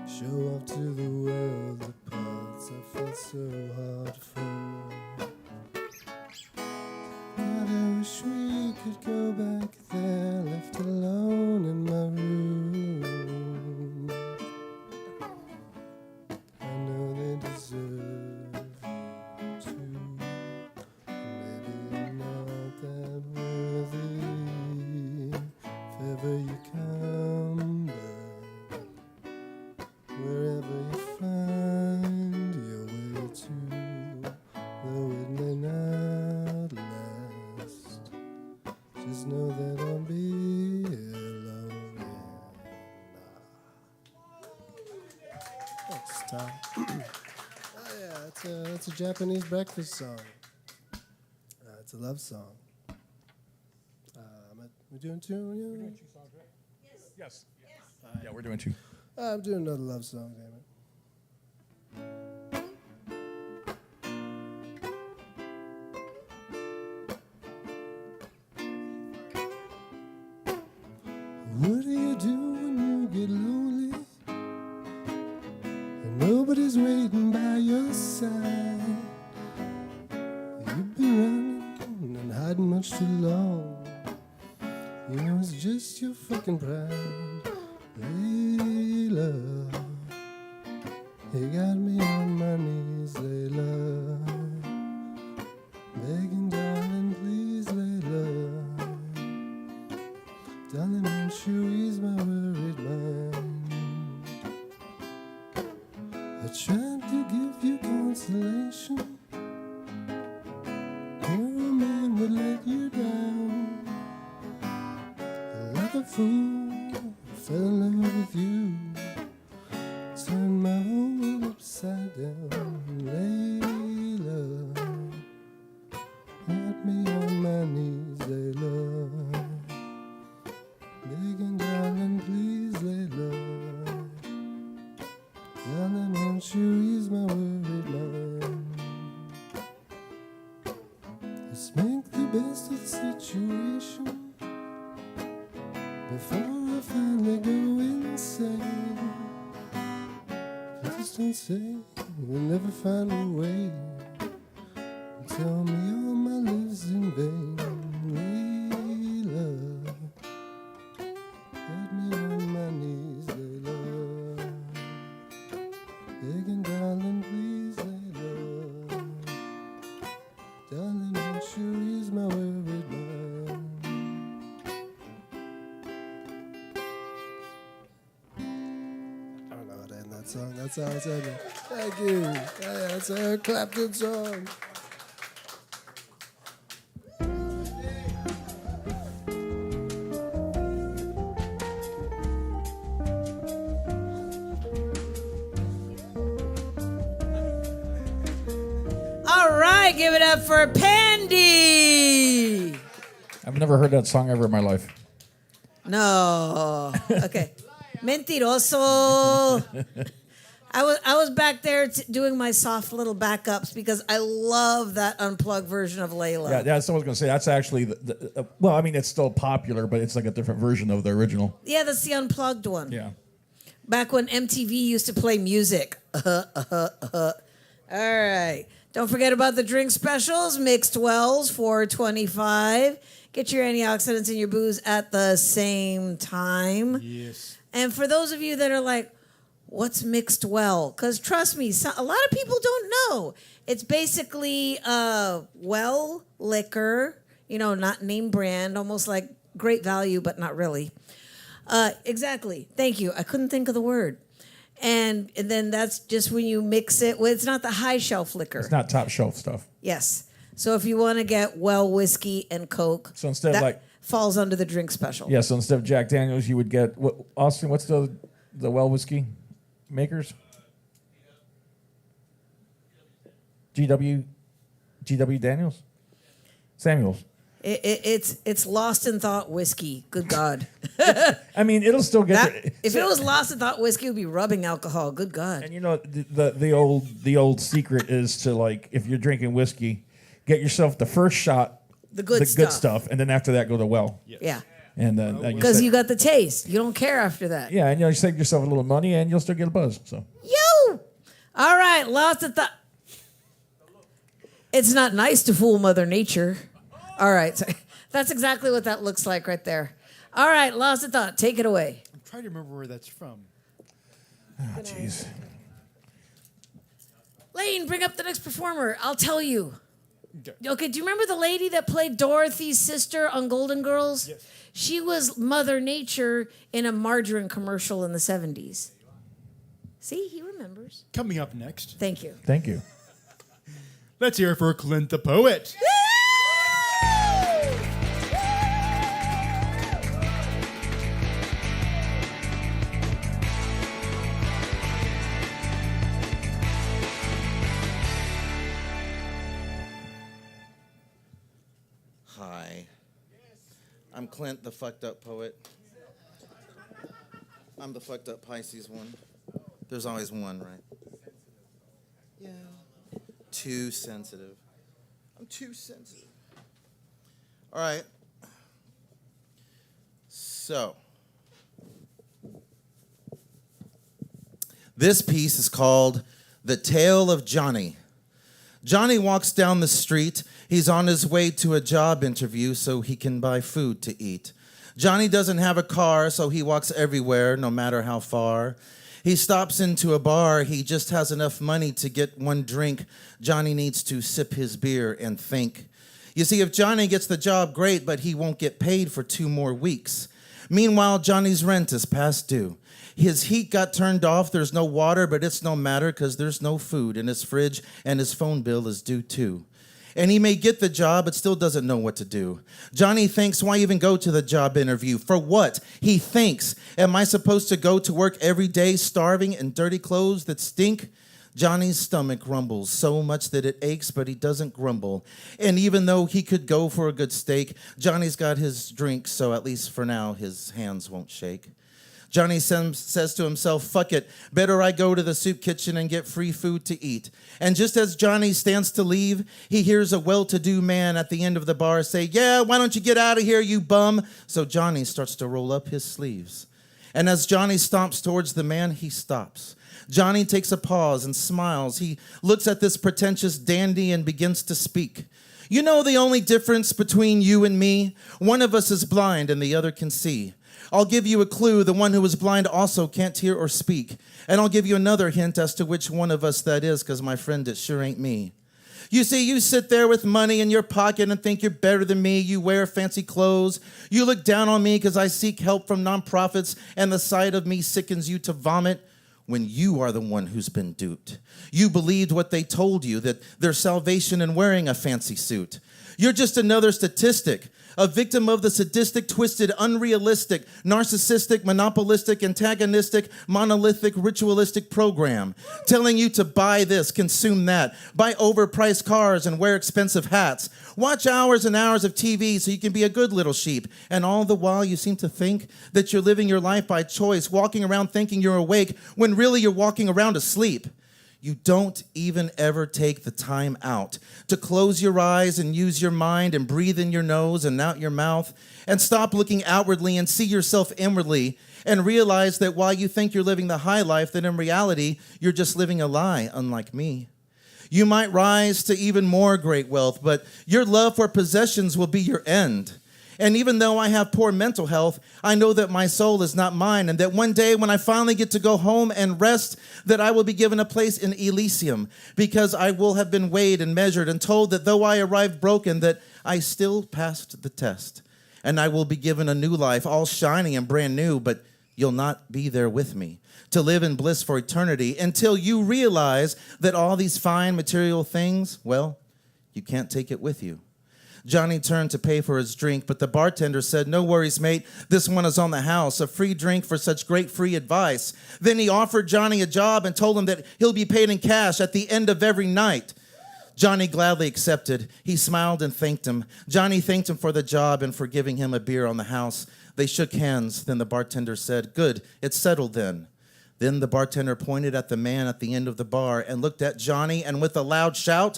show off to the world the parts I felt so hard for. God, I wish we could go back remember wherever you find your way to, though it may not last. Just know that I'll be alone. Thanks, Tom. Oh yeah, it's a Japanese breakfast song. It's a love song. We're doing two. Yeah. We're doing 2 songs, right? Yes. Yeah, we're doing 2. I'm doing another love song, damn it. What do you do when you get lonely and nobody's waiting by your side? You've been running and hiding much too long. You know it's just your fucking pride. Layla, you got me on my knees, Layla. Begging, darling, please, Layla. Darling, won't you ease my worried mind? I tried to give you consolation. No man would let you down. Like a fool, I fell in love with you. Turned my whole world upside down. Layla, got me on my knees, Layla. Begging, darling, please, Layla. Darling, won't you ease my worried mind? Let's make the best of the situation before I finally go insane. Please don't say we'll never find a way. Tell me all my lives in vain. Layla, got me on my knees, Layla. Begging, darling, please, Layla. Darling, won't you ease my worried mind? I don't know how to end that song. That's how it's ending. Thank you. Yeah, that's a Eric Clapton song. All right, give it up for Pandy. I've never heard that song ever in my life. No. Okay. Mentiroso. I was back there doing my soft little backups because I love that unplugged version of Layla. Yeah, that's what I was going to say. That's actually, well, I mean, it's still popular, but it's like a different version of the original. Yeah, that's the unplugged one. Yeah. Back when MTV used to play music. All right. Don't forget about the drink specials. Mixed Wells, $4.25. Get your antioxidants and your booze at the same time. Yes. And for those of you that are like, what's Mixed Well? Because trust me, a lot of people don't know. It's basically well liquor, not name brand, almost like Great Value, but not really. Exactly. Thank you. I couldn't think of the word. And then that's just when you mix it. Well, it's not the high shelf liquor. It's not top shelf stuff. Yes. So if you want to get well whiskey and Coke, So instead of that like- falls under the drink special. Yeah, so instead of Jack Daniels, you would get, Austin, what's the well whiskey makers? GW Daniels? Samuels. It's lost in thought whiskey. Good God. I mean, it'll still get If it was lost in thought whiskey, it would be rubbing alcohol. Good God. And the old secret is to, like, if you're drinking whiskey, get yourself the first shot, The good stuff. and then after that go to well. Yeah. And then Because you got the taste. You don't care after that. yeah, and you save yourself a little money and you'll still get a buzz. So Yo! All right, lost in thought. It's not nice to fool Mother Nature. All right. So that's exactly what that looks like right there. All right, lost in thought. Take it away. I'm trying to remember where that's from. oh, jeez. Lane, bring up the next performer. I'll tell you. Okay, do you remember the lady that played Dorothy's sister on Golden Girls? Yes. She was Mother Nature in a margarine commercial in the 70s. See, he remembers. Coming up next, Thank you. Thank you. let's hear it for Clint the Poet. Hi. I'm Clint, the fucked up poet. I'm the fucked up Pisces one. There's always one, right? Yeah. Too sensitive. I'm too sensitive. All right. So, this piece is called The Tale of Johnny. Johnny walks down the street. He's on his way to a job interview so he can buy food to eat. Johnny doesn't have a car, so he walks everywhere, no matter how far. He stops into a bar. He just has enough money to get one drink. Johnny needs to sip his beer and think. You see, if Johnny gets the job, great, but he won't get paid for 2 more weeks. Meanwhile, Johnny's rent is past due. His heat got turned off. There's no water, but it's no matter because there's no food in his fridge, and his phone bill is due too. And he may get the job, but still doesn't know what to do. Johnny thinks, why even go to the job interview? For what? He thinks, am I supposed to go to work every day starving in dirty clothes that stink? Johnny's stomach rumbles so much that it aches, but he doesn't grumble. And even though he could go for a good steak, Johnny's got his drink, so at least for now, his hands won't shake. Johnny says to himself, fuck it, better I go to the soup kitchen and get free food to eat. And just as Johnny stands to leave, he hears a well-to-do man at the end of the bar say, yeah, why don't you get out of here, you bum? So Johnny starts to roll up his sleeves. And as Johnny stomps towards the man, he stops. Johnny takes a pause and smiles. He looks at this pretentious dandy and begins to speak. You know the only difference between you and me? One of us is blind and the other can see. I'll give you a clue. The one who is blind also can't hear or speak. And I'll give you another hint as to which one of us that is, because my friend, it sure ain't me. You see, you sit there with money in your pocket and think you're better than me. You wear fancy clothes. You look down on me because I seek help from nonprofits, and the sight of me sickens you to vomit. When you are the one who's been duped. You believed what they told you, that there's salvation in wearing a fancy suit. You're just another statistic, a victim of the sadistic, twisted, unrealistic, narcissistic, monopolistic, antagonistic, monolithic, ritualistic program, telling you to buy this, consume that, buy overpriced cars and wear expensive hats, watch hours and hours of TV so you can be a good little sheep, and all the while you seem to think that you're living your life by choice, walking around thinking you're awake when really you're walking around asleep. You don't even ever take the time out to close your eyes and use your mind and breathe in your nose and out your mouth and stop looking outwardly and see yourself inwardly and realize that while you think you're living the high life, that in reality, you're just living a lie, unlike me. You might rise to even more great wealth, but your love for possessions will be your end. And even though I have poor mental health, I know that my soul is not mine, and that one day when I finally get to go home and rest, that I will be given a place in Elysium, because I will have been weighed and measured and told that though I arrived broken, that I still passed the test. And I will be given a new life, all shiny and brand new, but you'll not be there with me to live in bliss for eternity until you realize that all these fine material things, well, you can't take it with you. Johnny turned to pay for his drink, but the bartender said, no worries, mate. This one is on the house, a free drink for such great free advice. Then he offered Johnny a job and told him that he'll be paid in cash at the end of every night. Johnny gladly accepted. He smiled and thanked him. Johnny thanked him for the job and for giving him a beer on the house. They shook hands. Then the bartender said, good, it's settled then. Then the bartender pointed at the man at the end of the bar and looked at Johnny and with a loud shout,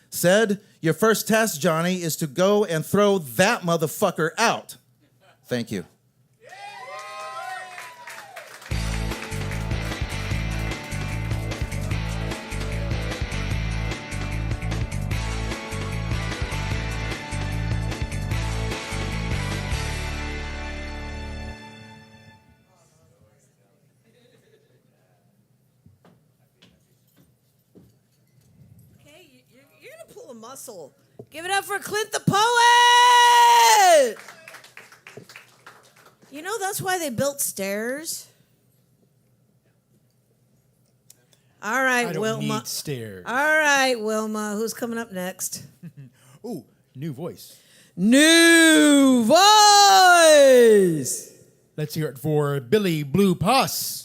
said, your first task, Johnny, is to go and throw that motherfucker out. Thank you. You're gonna pull a muscle. Give it up for Clint the Poet! You know, that's why they built stairs. All right, I don't Wilma. need stairs. All right, Wilma. Who's coming up next? Ooh, new voice. New voice! Let's hear it for Billy Blue Puss.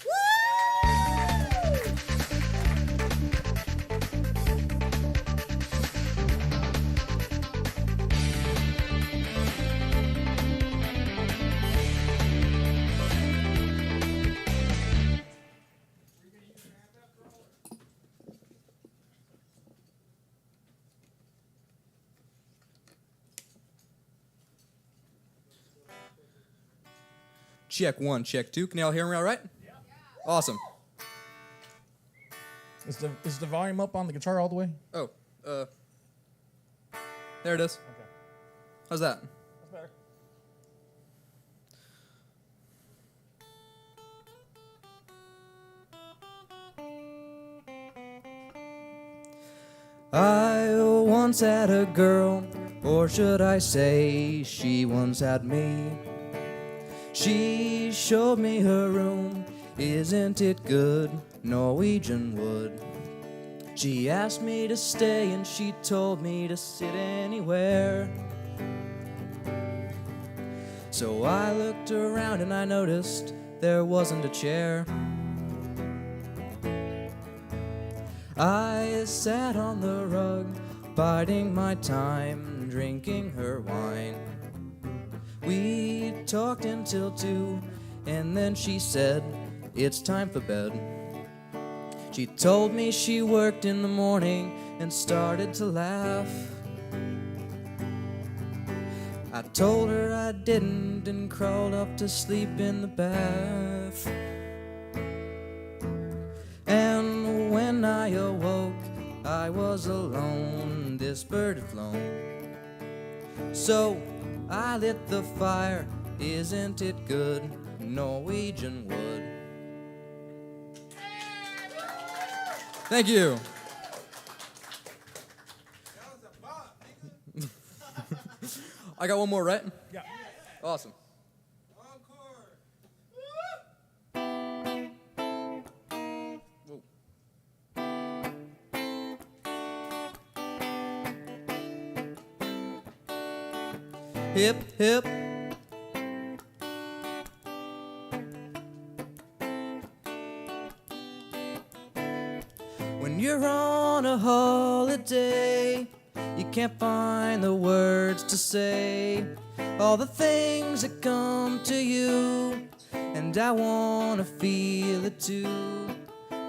Check 1, check 2. Can y'all hear me all right? Yeah. Awesome. Is the volume up on the guitar all the way? Oh, there it is. Okay. How's that? That's better. I once had a girl, or should I say, she once had me. She showed me her room, isn't it good, Norwegian wood. She asked me to stay and she told me to sit anywhere. So I looked around and I noticed there wasn't a chair. I sat on the rug, biding my time, drinking her wine. We talked until 2, and then she said, it's time for bed. She told me she worked in the morning and started to laugh. I told her I didn't and crawled up to sleep in the bath. And when I awoke, I was alone, this bird had flown. So I lit the fire, isn't it good, Norwegian wood. Thank you. I got one more, right? Yeah. Awesome. Hip, hip. When you're on a holiday, you can't find the words to say all the things that come to you, and I wanna feel it too.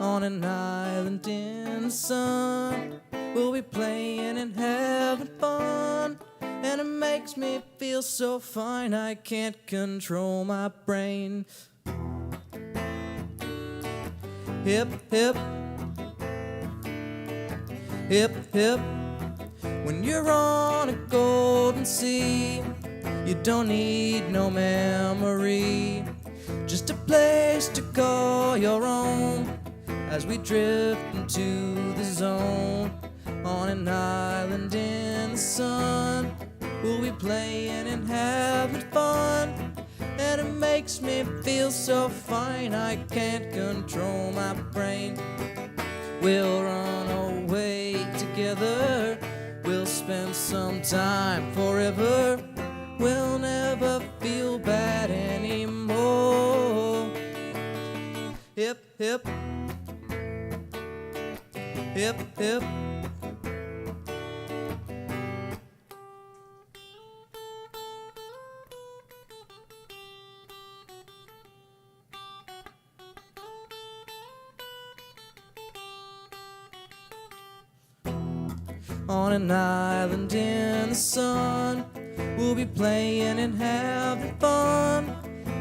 On an island in the sun, we'll be playing and having fun, and it makes me feel so fine I can't control my brain. Hip, hip. Hip, hip. When you're on a golden sea, you don't need no memory, just a place to call your own as we drift into the zone. On an island in the sun, we'll be playing and having fun, and it makes me feel so fine I can't control my brain. We'll run away together, we'll spend some time forever, we'll never feel bad anymore. Hip, hip. Hip, hip. On an island in the sun, we'll be playing and having fun,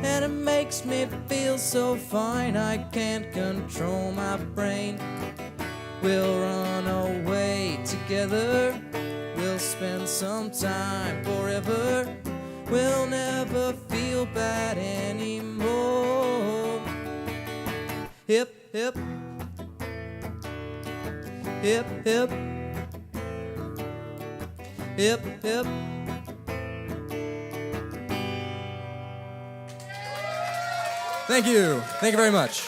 and it makes me feel so fine I can't control my brain. We'll run away together, we'll spend some time forever, we'll never feel bad anymore. Hip, hip. Hip, hip. hip, hip. Thank you. Thank you very much.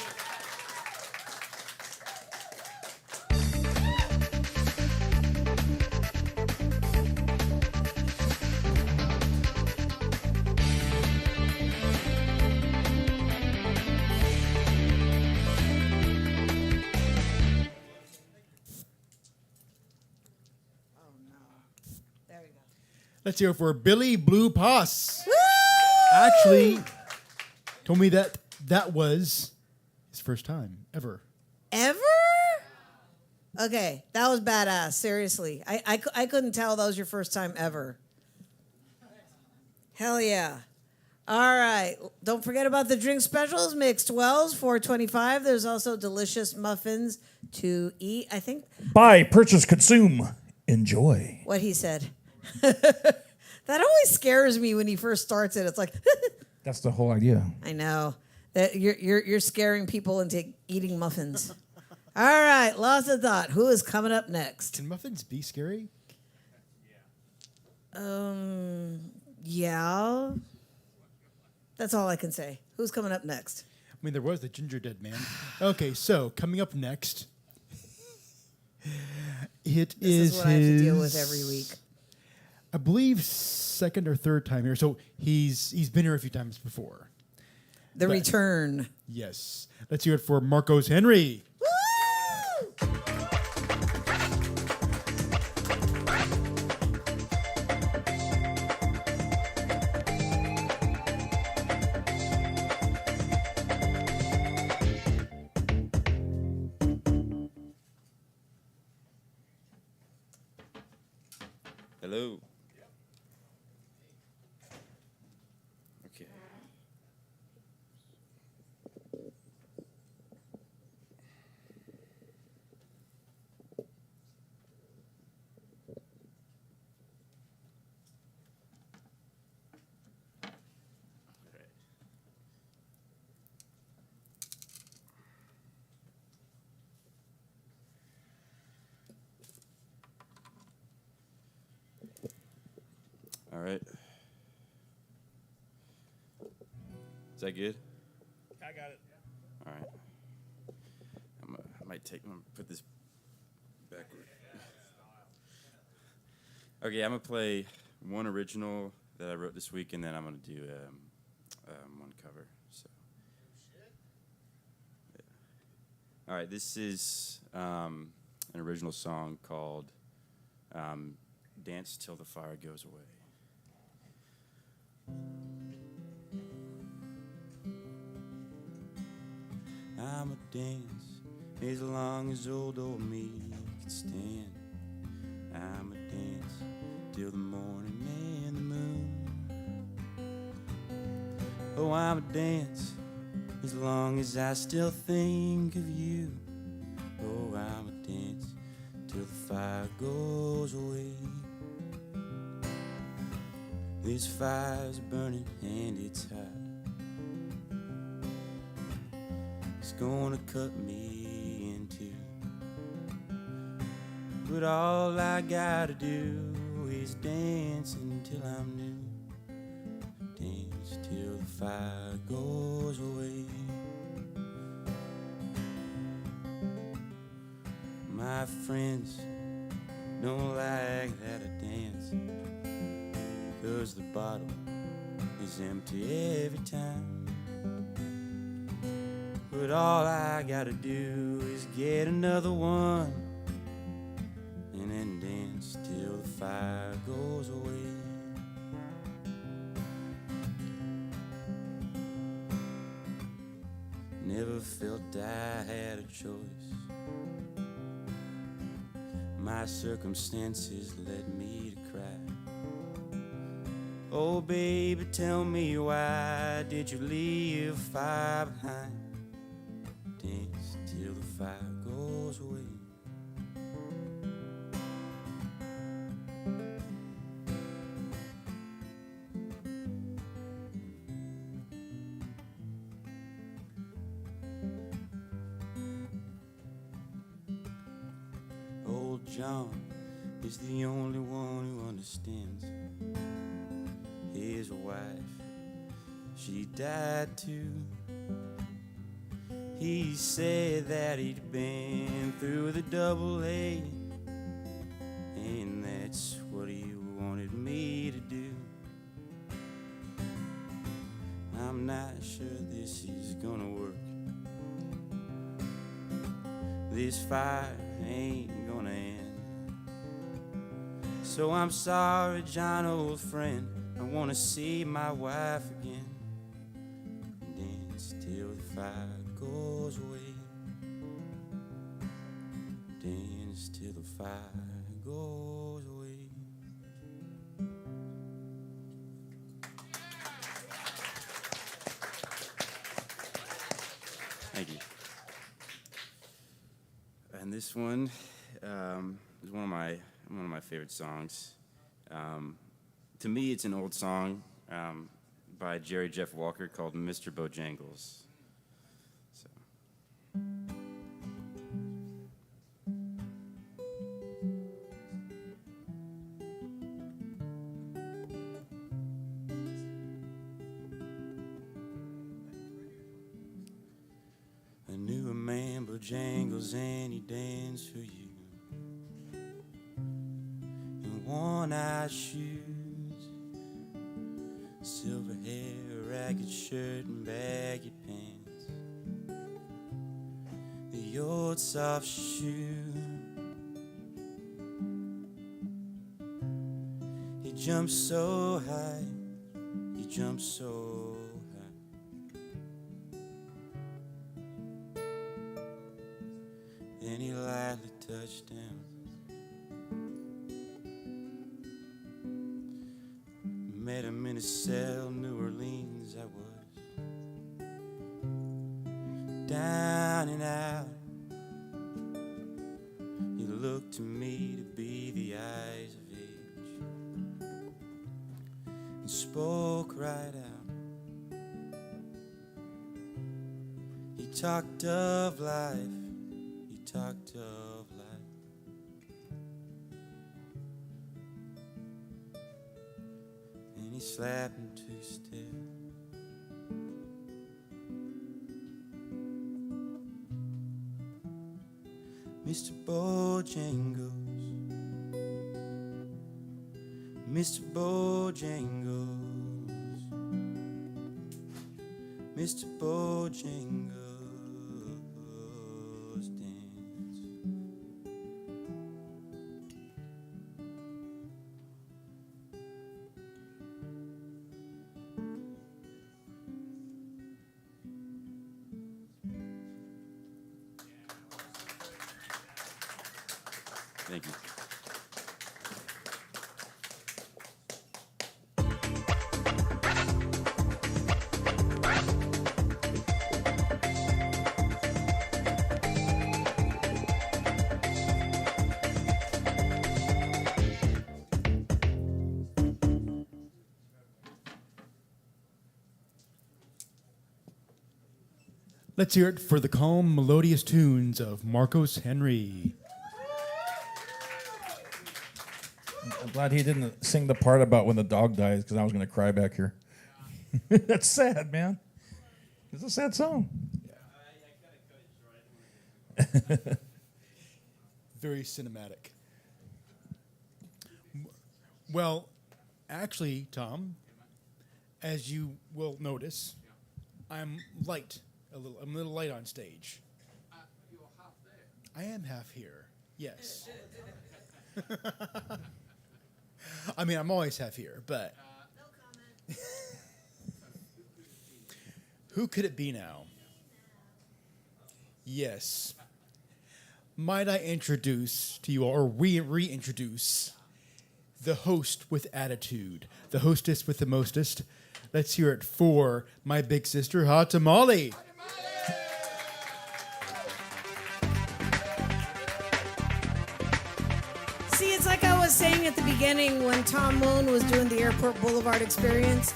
Let's hear it for Billy Blue Poss. Actually, told me that was his first time ever. Ever? Okay, that was badass. Seriously, I couldn't tell that was your first time ever. Hell yeah! All right, don't forget about the drink specials. Mixed Wells, $4.25. There's also delicious muffins to eat. I think Buy, purchase, consume, enjoy. what he said. That always scares me when he first starts it. It's like That's the whole idea. I know that you're scaring people into eating muffins. All right, lost of thought. Who is coming up next? Can muffins be scary? Yeah. That's all I can say. Who's coming up next? I mean, there was the Ginger Dead Man. Okay, so coming up next, it This is what I have to deal with every week. I believe second or third time here. So he's been here a few times before. The return. Yes. Let's hear it for Marcos Henry. Woo! Hello. Okay. All right. Is that good? I got it. All right. I might put this backward. Okay, I'm gonna play one original that I wrote this week, and then I'm gonna do one cover. So. Yeah. All right, this is an original song called "Dance Till the Fire Goes Away." I'ma dance as long as old me can stand. I'ma dance till the morning and the moon. Oh, I'ma dance as long as I still think of you. Oh, I'ma dance till the fire goes away. This fire's burning and it's hot. It's gonna cut me in two. But all I gotta do is dance until I'm new. Dance till the fire goes away. My friends don't like that I dance, 'cause the bottle is empty every time. But all I gotta do is get another one, and then dance till the fire goes away. Never felt I had a choice. My circumstances led me to cry. Oh, baby, tell me, why did you leave fire behind? Dance till the fire goes away. Old John is the only one who understands. His wife, she died too. He said that he'd been through the double A, and that's what he wanted me to do. I'm not sure this is gonna work. This fire ain't gonna end. So I'm sorry, John, old friend. I wanna see my wife again. Dance till the fire goes away. Dance till the fire goes away. Thank you. And this one is one of my favorite songs. To me, it's an old song by Jerry Jeff Walker called Mr. Bojangles. So. I knew a man Bojangles and he danced for you in worn-out shoes, silver hair, ragged shirt, and baggy pants. The old soft shoe. He jumped so high, he jumped so high. Then he lightly touched down. Met him in a cell, New Orleans I was. Down and out. He looked to me to be the eyes of age, and spoke right out. He talked of life, he talked of life. And he slapped him to step. Mr. Bojangles, Mr. Bojangles, Mr. Bojangles dance. Thank you. Let's hear it for the calm, melodious tunes of Marcos Henry. I'm glad he didn't sing the part about when the dog dies, because I was going to cry back here. That's sad, man. It's a sad song. Very cinematic. Well, actually, Tom, as you will notice, I'm light. I'm a little light on stage. You're half there. I am half here. Yes. I mean, I'm always half here, but No comment. who could it be now? Yes. Might I introduce to you all, or reintroduce, the host with attitude, the hostess with the mostest. Let's hear it for my big sister, Hot Tamale. See, it's like I was saying at the beginning when Tom Moon was doing the Airport Boulevard experience.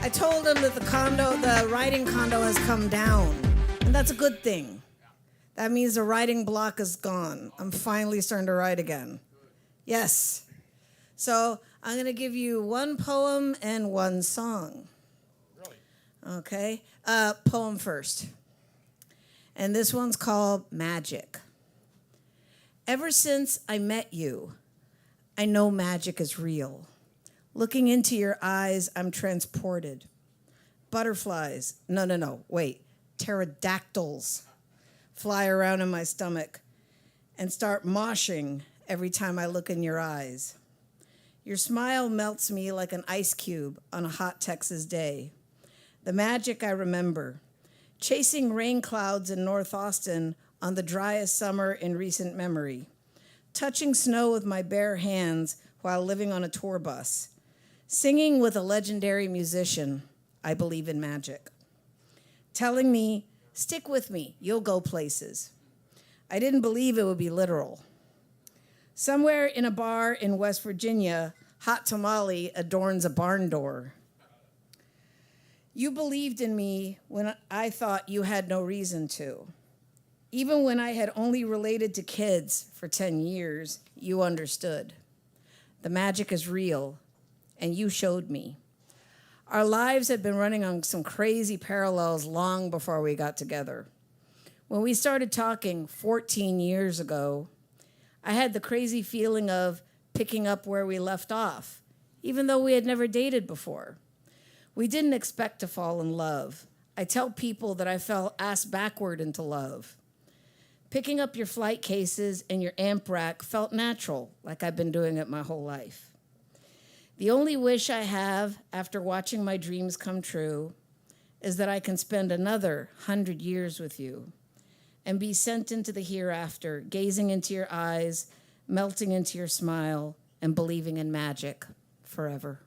I told him that the writing condo has come down, and that's a good thing. That means the writing block is gone. I'm finally starting to write again. Yes. So I'm going to give you one poem and one song. Really? Okay. Poem first. And this one's called Magic. Ever since I met you, I know magic is real. Looking into your eyes, I'm transported. Butterflies, wait, pterodactyls fly around in my stomach and start moshing every time I look in your eyes. Your smile melts me like an ice cube on a hot Texas day. The magic I remember, chasing rain clouds in North Austin on the driest summer in recent memory, touching snow with my bare hands while living on a tour bus, singing with a legendary musician, I believe in magic, telling me, stick with me, you'll go places. I didn't believe it would be literal. Somewhere in a bar in West Virginia, hot tamale adorns a barn door. You believed in me when I thought you had no reason to. Even when I had only related to kids for 10 years, you understood. The magic is real, and you showed me. Our lives had been running on some crazy parallels long before we got together. When we started talking 14 years ago, I had the crazy feeling of picking up where we left off, even though we had never dated before. We didn't expect to fall in love. I tell people that I fell ass backward into love. Picking up your flight cases and your amp rack felt natural, like I've been doing it my whole life. The only wish I have after watching my dreams come true is that I can spend another 100 years with you and be sent into the hereafter, gazing into your eyes, melting into your smile, and believing in magic forever.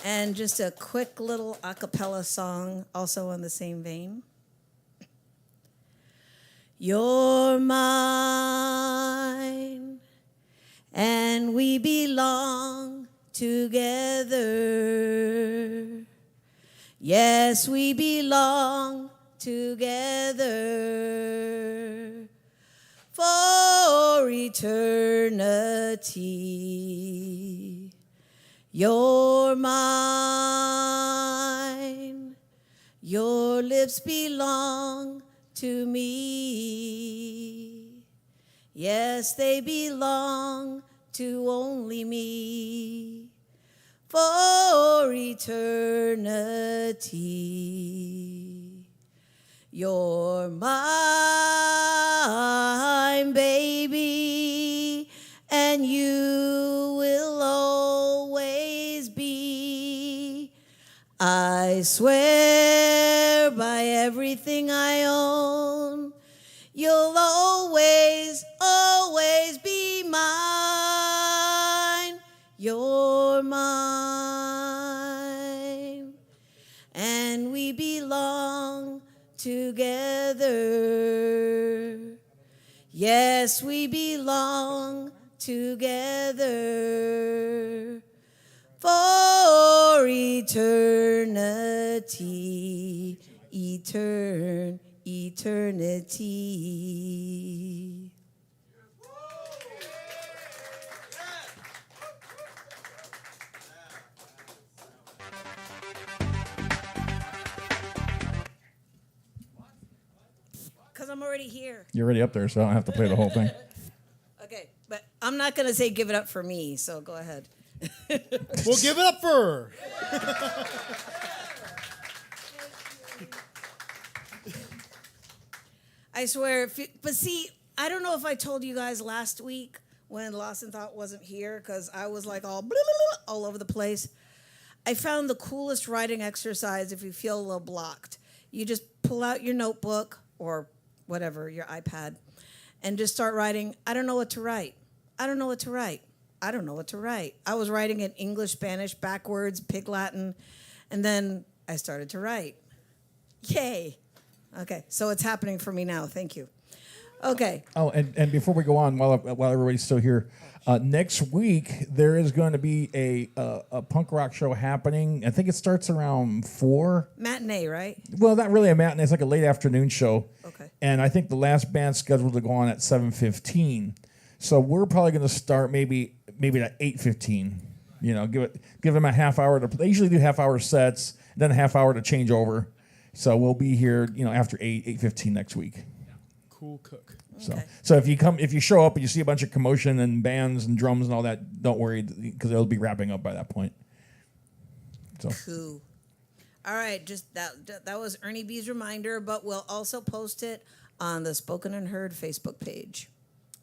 And just a quick little a cappella song, also in the same vein. You're mine, and we belong together. Yes, we belong together for eternity. You're mine, your lips belong to me. Yes, they belong to only me for eternity. You're mine, baby, and you will always be. I swear by everything I own, you'll always, always be mine. You're mine, and we belong together. Yes, we belong together for eternity, eternity. Because I'm already here. You're already up there, so I don't have to play the whole thing. Okay, but I'm not going to say give it up for me, so go ahead. We'll give it up for her. I swear. But see, I don't know if I told you guys last week when Lost in Thought wasn't here because I was like all over the place. I found the coolest writing exercise if you feel a little blocked. You just pull out your notebook or whatever, your iPad, and just start writing. I don't know what to write. I don't know what to write. I don't know what to write. I was writing in English, Spanish, backwards, Pig Latin, and then I started to write. Yay. Okay, so it's happening for me now. Thank you. Okay. Oh, and before we go on, while everybody's still here, next week there is going to be a punk rock show happening. I think it starts around 4. Matinee, right? Well, not really a matinee. It's like a late afternoon show. Okay. And I think the last band's scheduled to go on at 7:15. So we're probably going to start maybe at 8:15. You know, give them a half hour to. They usually do half-hour sets, then a half hour to change over. So we'll be here, after 8:15 next week. Cool cook. So if you show up and you see a bunch of commotion and bands and drums and all that, don't worry because it'll be wrapping up by that point. So Cool. All right, just that was Ernie B's reminder, but we'll also post it on the Spoken and Heard Facebook page.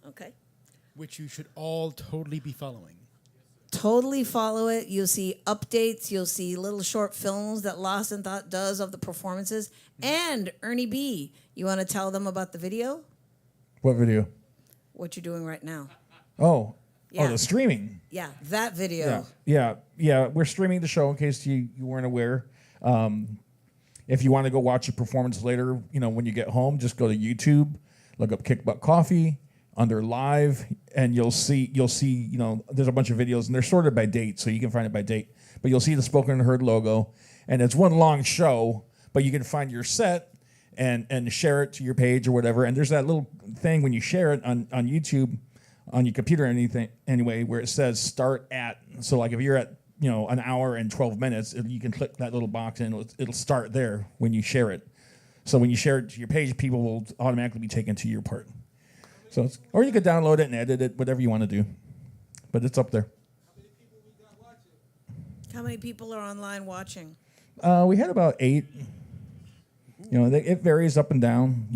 Okay. Which you should all totally be following. Totally follow it. You'll see updates. You'll see little short films that Lost in Thought does of the performances. And Ernie B, you want to tell them about the video? what video? What you're doing right now? Oh, Yeah. the streaming. Yeah, that video. Yeah. We're streaming the show in case you weren't aware. If you want to go watch the performance later, when you get home, just go to YouTube, look up Kick Butt Coffee under live, and you'll see, there's a bunch of videos, and they're sorted by date, so you can find it by date. But you'll see the Spoken and Heard logo, and it's one long show, but you can find your set and share it to your page or whatever. And there's that little thing when you share it on YouTube, on your computer or anything, anyway, where it says start at. So like if you're at an hour and 12 minutes, you can click that little box and it'll start there when you share it. So when you share it to your page, people will automatically be taken to your part. So or you could download it and edit it, whatever you want to do. But it's up there. How many people are online watching? We had about 8. It varies up and down.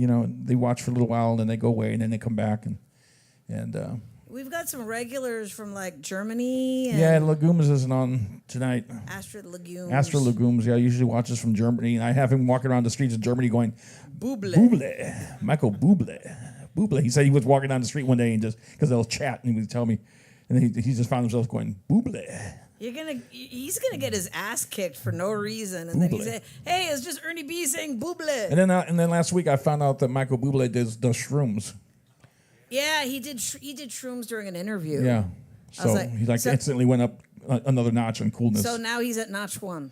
They watch for a little while, and then they go away, and then they come back, and We've got some regulars from like Germany. And yeah, Legumes isn't on tonight. Astrid Legumes. Astro Legumes, usually watches from Germany, and I have him walking around the streets of Germany going, Buble. Buble, Michael Buble. He said he was walking down the street one day and just because they'll chat, and he would tell me, and he just found himself going Buble. He's gonna get his ass kicked for no reason, and then he say, "Hey, it's just Ernie B saying Buble." And then last week I found out that Michael Bublé does shrooms. Yeah, he did shrooms during an interview. Yeah, so he instantly went up another notch in coolness. So now he's at notch 1.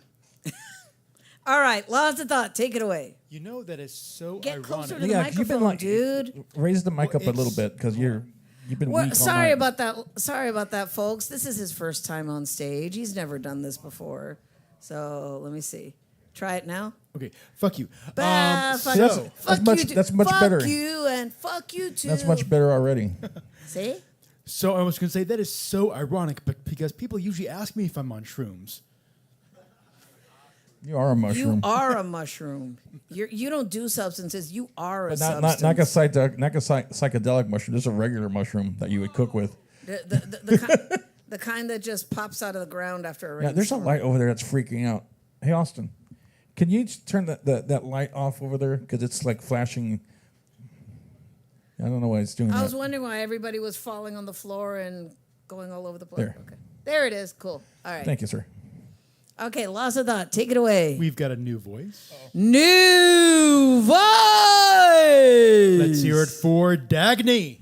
All right, Lost of Thought, take it away. You know that is so Get ironic. closer to the microphone, dude. Raise the mic up a little bit because you've been weak all Sorry night. about that. Sorry about that, folks. This is his first time on stage. He's never done this before. So let me see. Try it now. Okay, fuck you. Fuck That's much better. Fuck you and fuck you too. That's much better already. See? So I was going to say that is so ironic, but because people usually ask me if I'm on shrooms. You are a mushroom. You are a mushroom. You don't do substances. You are a But substance. not a psychedelic mushroom. Just a regular mushroom that you would cook with. The kind that just pops out of the ground after a rainstorm. Yeah, there's a light over there that's freaking out. Hey, Austin, can you turn that light off over there? Because it's like flashing. I don't know why it's doing that. I was wondering why everybody was falling on the floor and going all over the place. There. Okay. There it is. Cool. All right. Thank you, sir. Okay, Lost of Thought, take it away. We've got a new voice. New voice! Let's hear it for Dagny.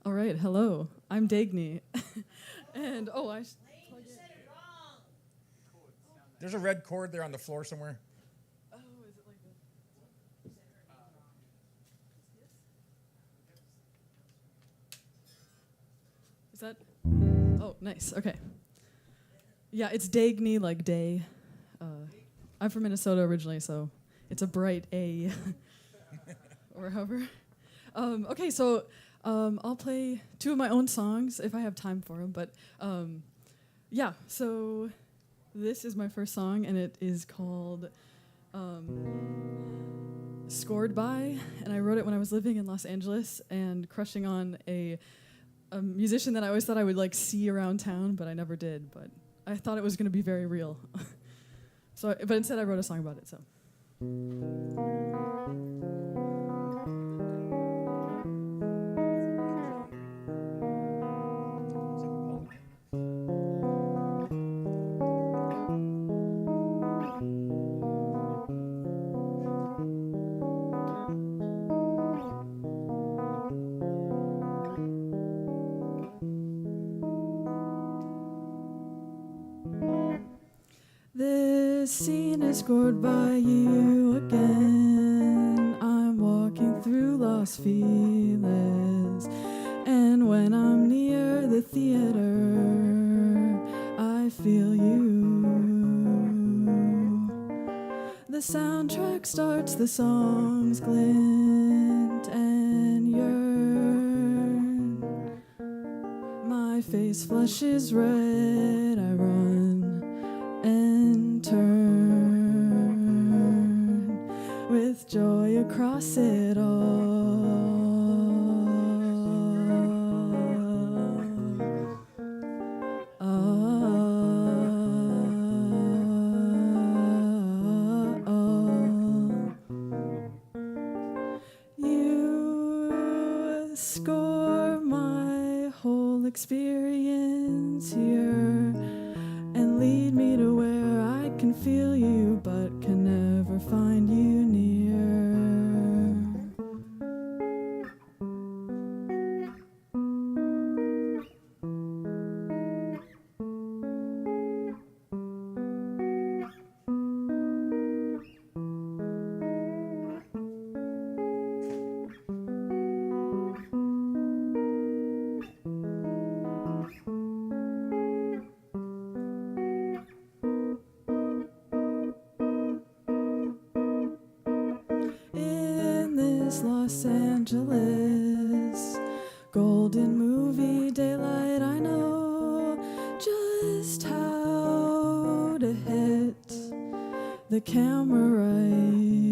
All right, hello. I'm Dagny. And There's a red cord there on the floor somewhere. Oh, is it like this? Is that? Oh, nice. Okay. Yeah, it's Dagny, like day. I'm from Minnesota originally, so it's a bright A. Or however. Okay, so I'll play 2 of my own songs if I have time for them. But yeah, so this is my first song, and it is called Scored By. And I wrote it when I was living in Los Angeles and crushing on a a musician that I always thought I would like see around town, but I never did. But I thought it was going to be very real. But instead I wrote a song about it. So. This scene is scored by you again. I'm walking through Los Feliz, and when I'm near the theater, I feel you. The soundtrack starts, the songs glint and yearn. My face flushes red, I run and turn with joy across it all. You score my whole experience here and lead me to where I can feel you but can never find you near. In this Los Angeles golden movie daylight, I know just how to hit the camera right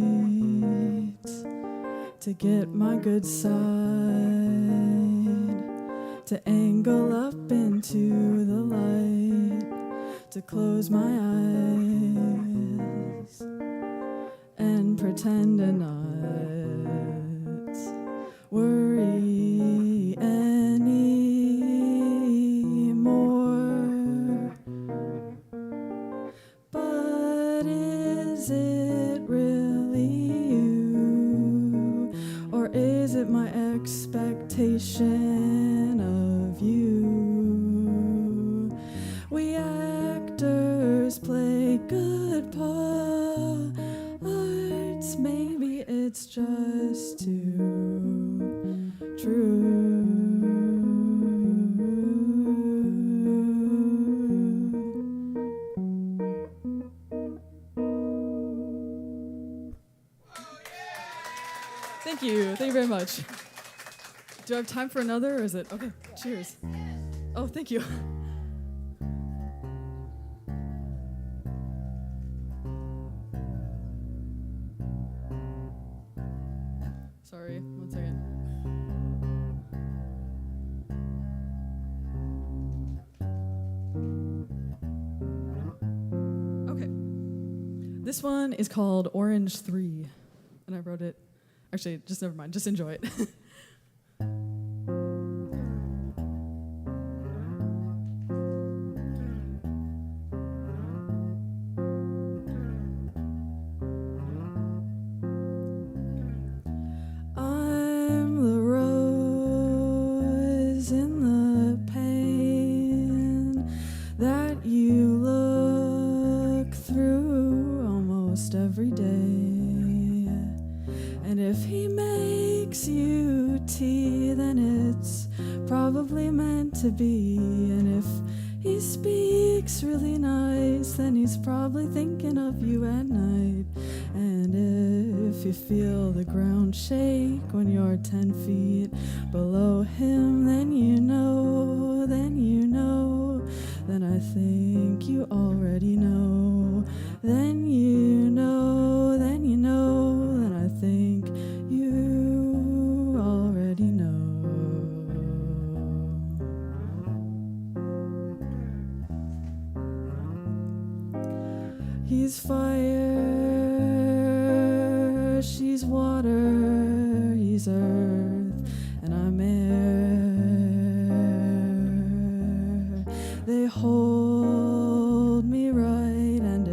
to get my good side, to angle up into the light, to close my eyes and pretend to not worry anymore. But is it really you, or is it my expectation of you? We actors play good parts, maybe it's just too true. Thank you. Thank you very much. Do I have time for another, or is it okay? Cheers. Oh, thank you. Sorry, 1 second. Okay. This one is called Orange 3, and I wrote it. Actually, just never mind. Just enjoy it. I'm the rose in the pain that you look through almost every day. And if he makes you tea, then it's probably meant to be. And if he speaks really nice, then he's probably thinking of you at night. And if you feel the ground shake when you're 10 feet below him, then you know, then I think you already know. Then you know, then I think you already know. gravity's earth, and I'm air. They hold me right, and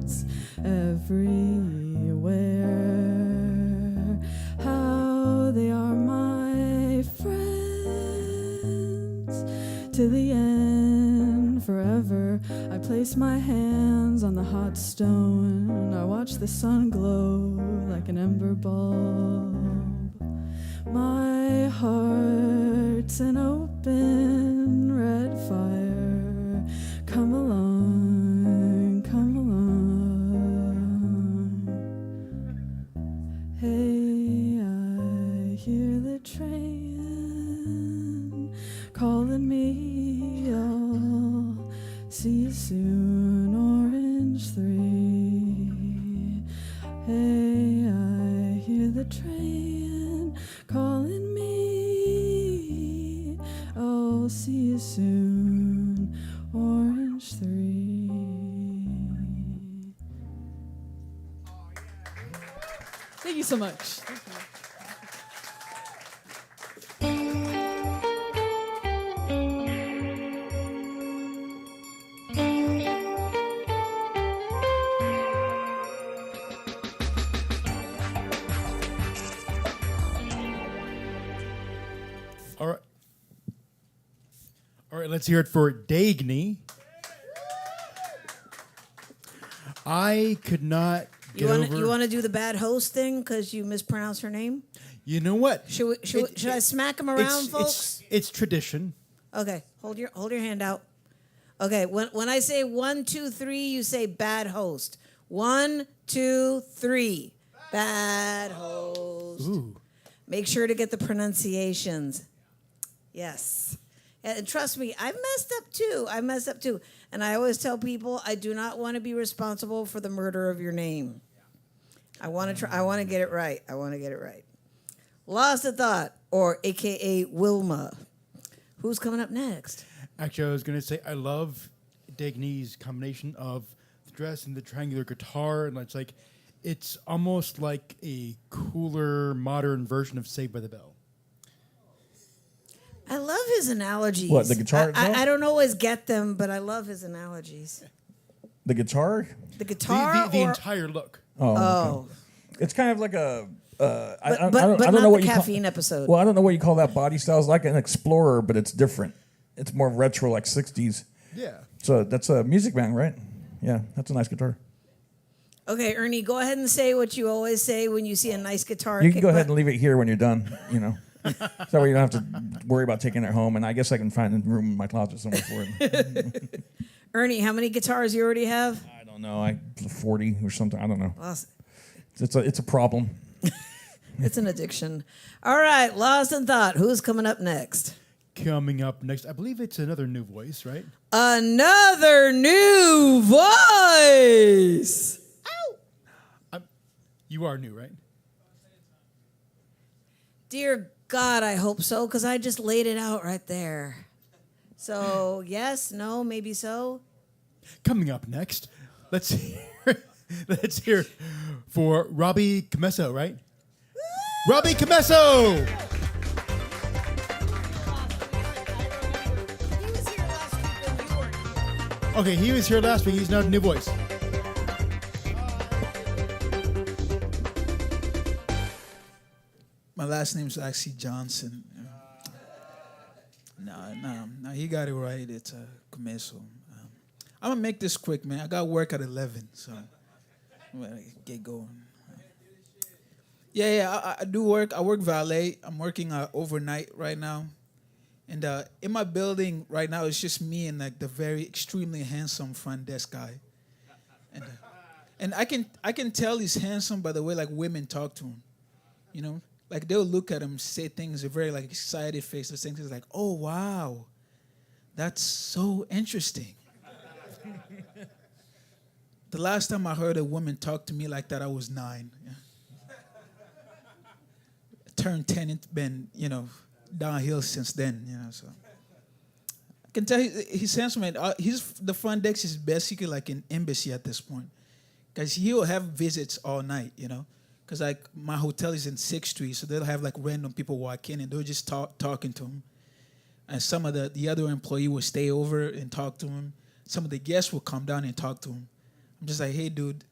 it's everywhere. How they are my friends to the end, forever. I place my hands on the hot stone. I watch the sun glow like an ember bulb. My heart's an open red fire. Come along, come along. Hey, I hear the train calling me. I'll see you soon, Orange 3. Hey, I hear the train calling me. I'll see you soon, Orange 3. Thank you so much. Thank you. All right, let's hear it for Dagny. I could not get over. You want to do the bad host thing because you mispronounced her name? You know what? Should I smack him around, folks? It's tradition. Okay, hold your hand out. Okay, when I say 1, 2, 3, you say bad host. 1, 2, 3, bad host. Ooh. Make sure to get the pronunciations. Yes. And trust me, I messed up too. And I always tell people I do not want to be responsible for the murder of your name. I want to get it right. Lost a Thought, or AKA Wilma. Who's coming up next? Actually, I was going to say I love Dagny's combination of the dress and the triangular guitar, and it's almost like a cooler, modern version of Saved by the Bell. I love his analogies. What, the guitar itself? I don't always get them, but I love his analogies. The guitar? The guitar The or entire look. Oh. Okay. It's kind of like a... I but don't not know what the you caffeine call, episode. Well, I don't know what you call that body style. It's like an Explorer, but it's different. It's more retro, like 60s. Yeah. So that's a Music Man, right? Yeah, that's a nice guitar. Okay, Ernie, go ahead and say what you always say when you see a nice guitar. You can go ahead and leave it here when you're done, you know. So you don't have to worry about taking it home. And I guess I can find a room in my closet somewhere for it. Ernie, how many guitars you already have? I don't know. 40 or something. I don't know. Awesome. It's a problem. It's an addiction. All right, Lost in Thought. Who's coming up next? Coming up next, I believe it's another new voice, right? Another new voice. Ow! You are new, right? Dear God, I hope so, because I just laid it out right there. So, yes, no, maybe so. Coming up next, let's hear for Robbie Camesso, right? Robbie Camesso! Okay, he was here last week. He's not a new voice. My last name's actually Johnson. No, he got it right. It's Camesso. I'm gonna make this quick, man. I got work at 11, so I'm gonna get going. Yeah, I do work. I work valet. I'm working overnight right now, and in my building right now, it's just me and like the very extremely handsome front desk guy, and I can tell he's handsome by the way like women talk to him, you know. Like they'll look at him, say things, a very like excited face, and things like, "Oh wow, that's so interesting." The last time I heard a woman talk to me like that, I was 9. Yeah. Turned 10 and been, downhill since then. So I can tell he's handsome, and he's the front desk is basically like an embassy at this point, because he'll have visits all night. Because because like my hotel is in 6th Street, so they'll have like random people walk in and they'll just talking to him. And some of the other employee will stay over and talk to him. Some of the guests will come down and talk to him. I'm just like, hey, dude,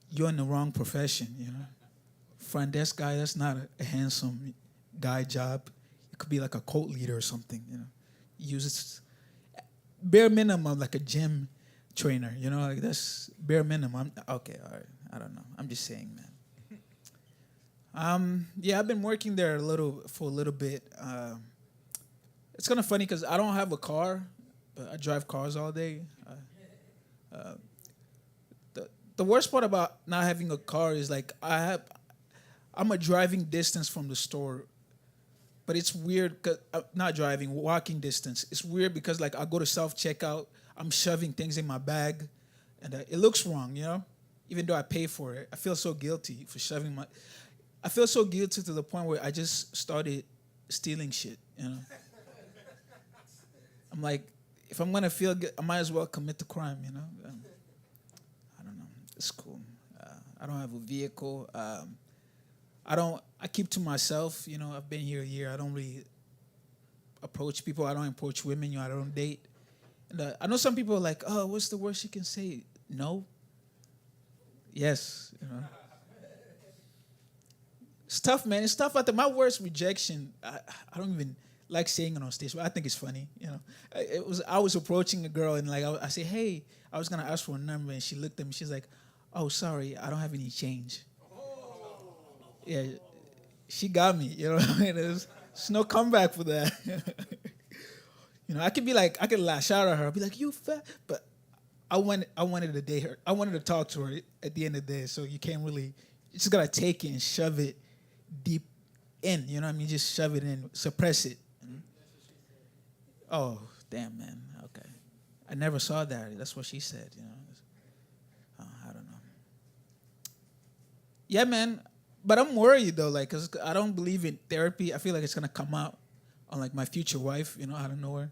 you're in the wrong profession, you know. Front desk guy, that's not a handsome guy job. It could be like a cult leader or something, you know. Uses bare minimum like a gym trainer, you know, like that's bare minimum. Okay, all right, I don't know. I'm just saying, man. Yeah, I've been working there for a little bit. It's kind of funny because I don't have a car, but I drive cars all day. The worst part about not having a car is like I'm a driving distance from the store, but it's weird because not driving, walking distance. It's weird because like I go to self checkout, I'm shoving things in my bag, and it looks wrong, you know. Even though I pay for it, I feel so guilty for shoving my. I feel so guilty to the point where I just started stealing shit, you know. I'm like, if I'm gonna feel good, I might as well commit the crime, you know. I don't know. It's cool. I don't have a vehicle. I keep to myself, you know. I've been here a year. I don't really approach people. I don't approach women. You know, I don't date. And I know some people are like, oh, what's the worst you can say? No. Yes, you know. It's tough, man. It's tough out there. My worst rejection, I don't even like saying it on stage, but I think it's funny, you know. I was approaching a girl and like I say, hey, I was gonna ask for a number, and she looked at me. She's like, oh, sorry, I don't have any change. Yeah, she got me. You know what I mean? There's no comeback for that. You know, I could lash out at her. I'd be like, you fat, but I wanted to date her. I wanted to talk to her at the end of the day. So you can't really. You just gotta take it and shove it deep in. You know what I mean? Just shove it in, suppress it. Oh, damn, man. Okay. I never saw that. That's what she said, you know. I don't know. Yeah, man. But I'm worried, though, like, because I don't believe in therapy. I feel like it's going to come out on, like, my future wife, you know, out of nowhere.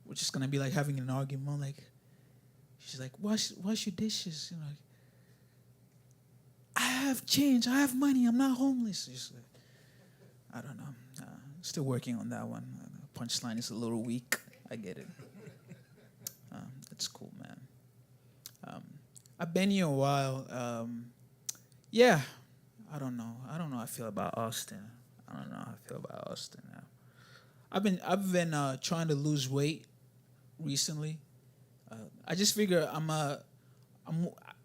We're just going to be, like, having an argument. Like, she's like, wash your dishes. You know, like, I have change. I have money. I'm not homeless. Just like, I don't know. Still working on that one. Punchline is a little weak. I get it. It's cool, man. I've been here a while. Yeah, I don't know. I don't know how I feel about Austin. I don't know how I feel about Austin now. I've been trying to lose weight recently. I just figure I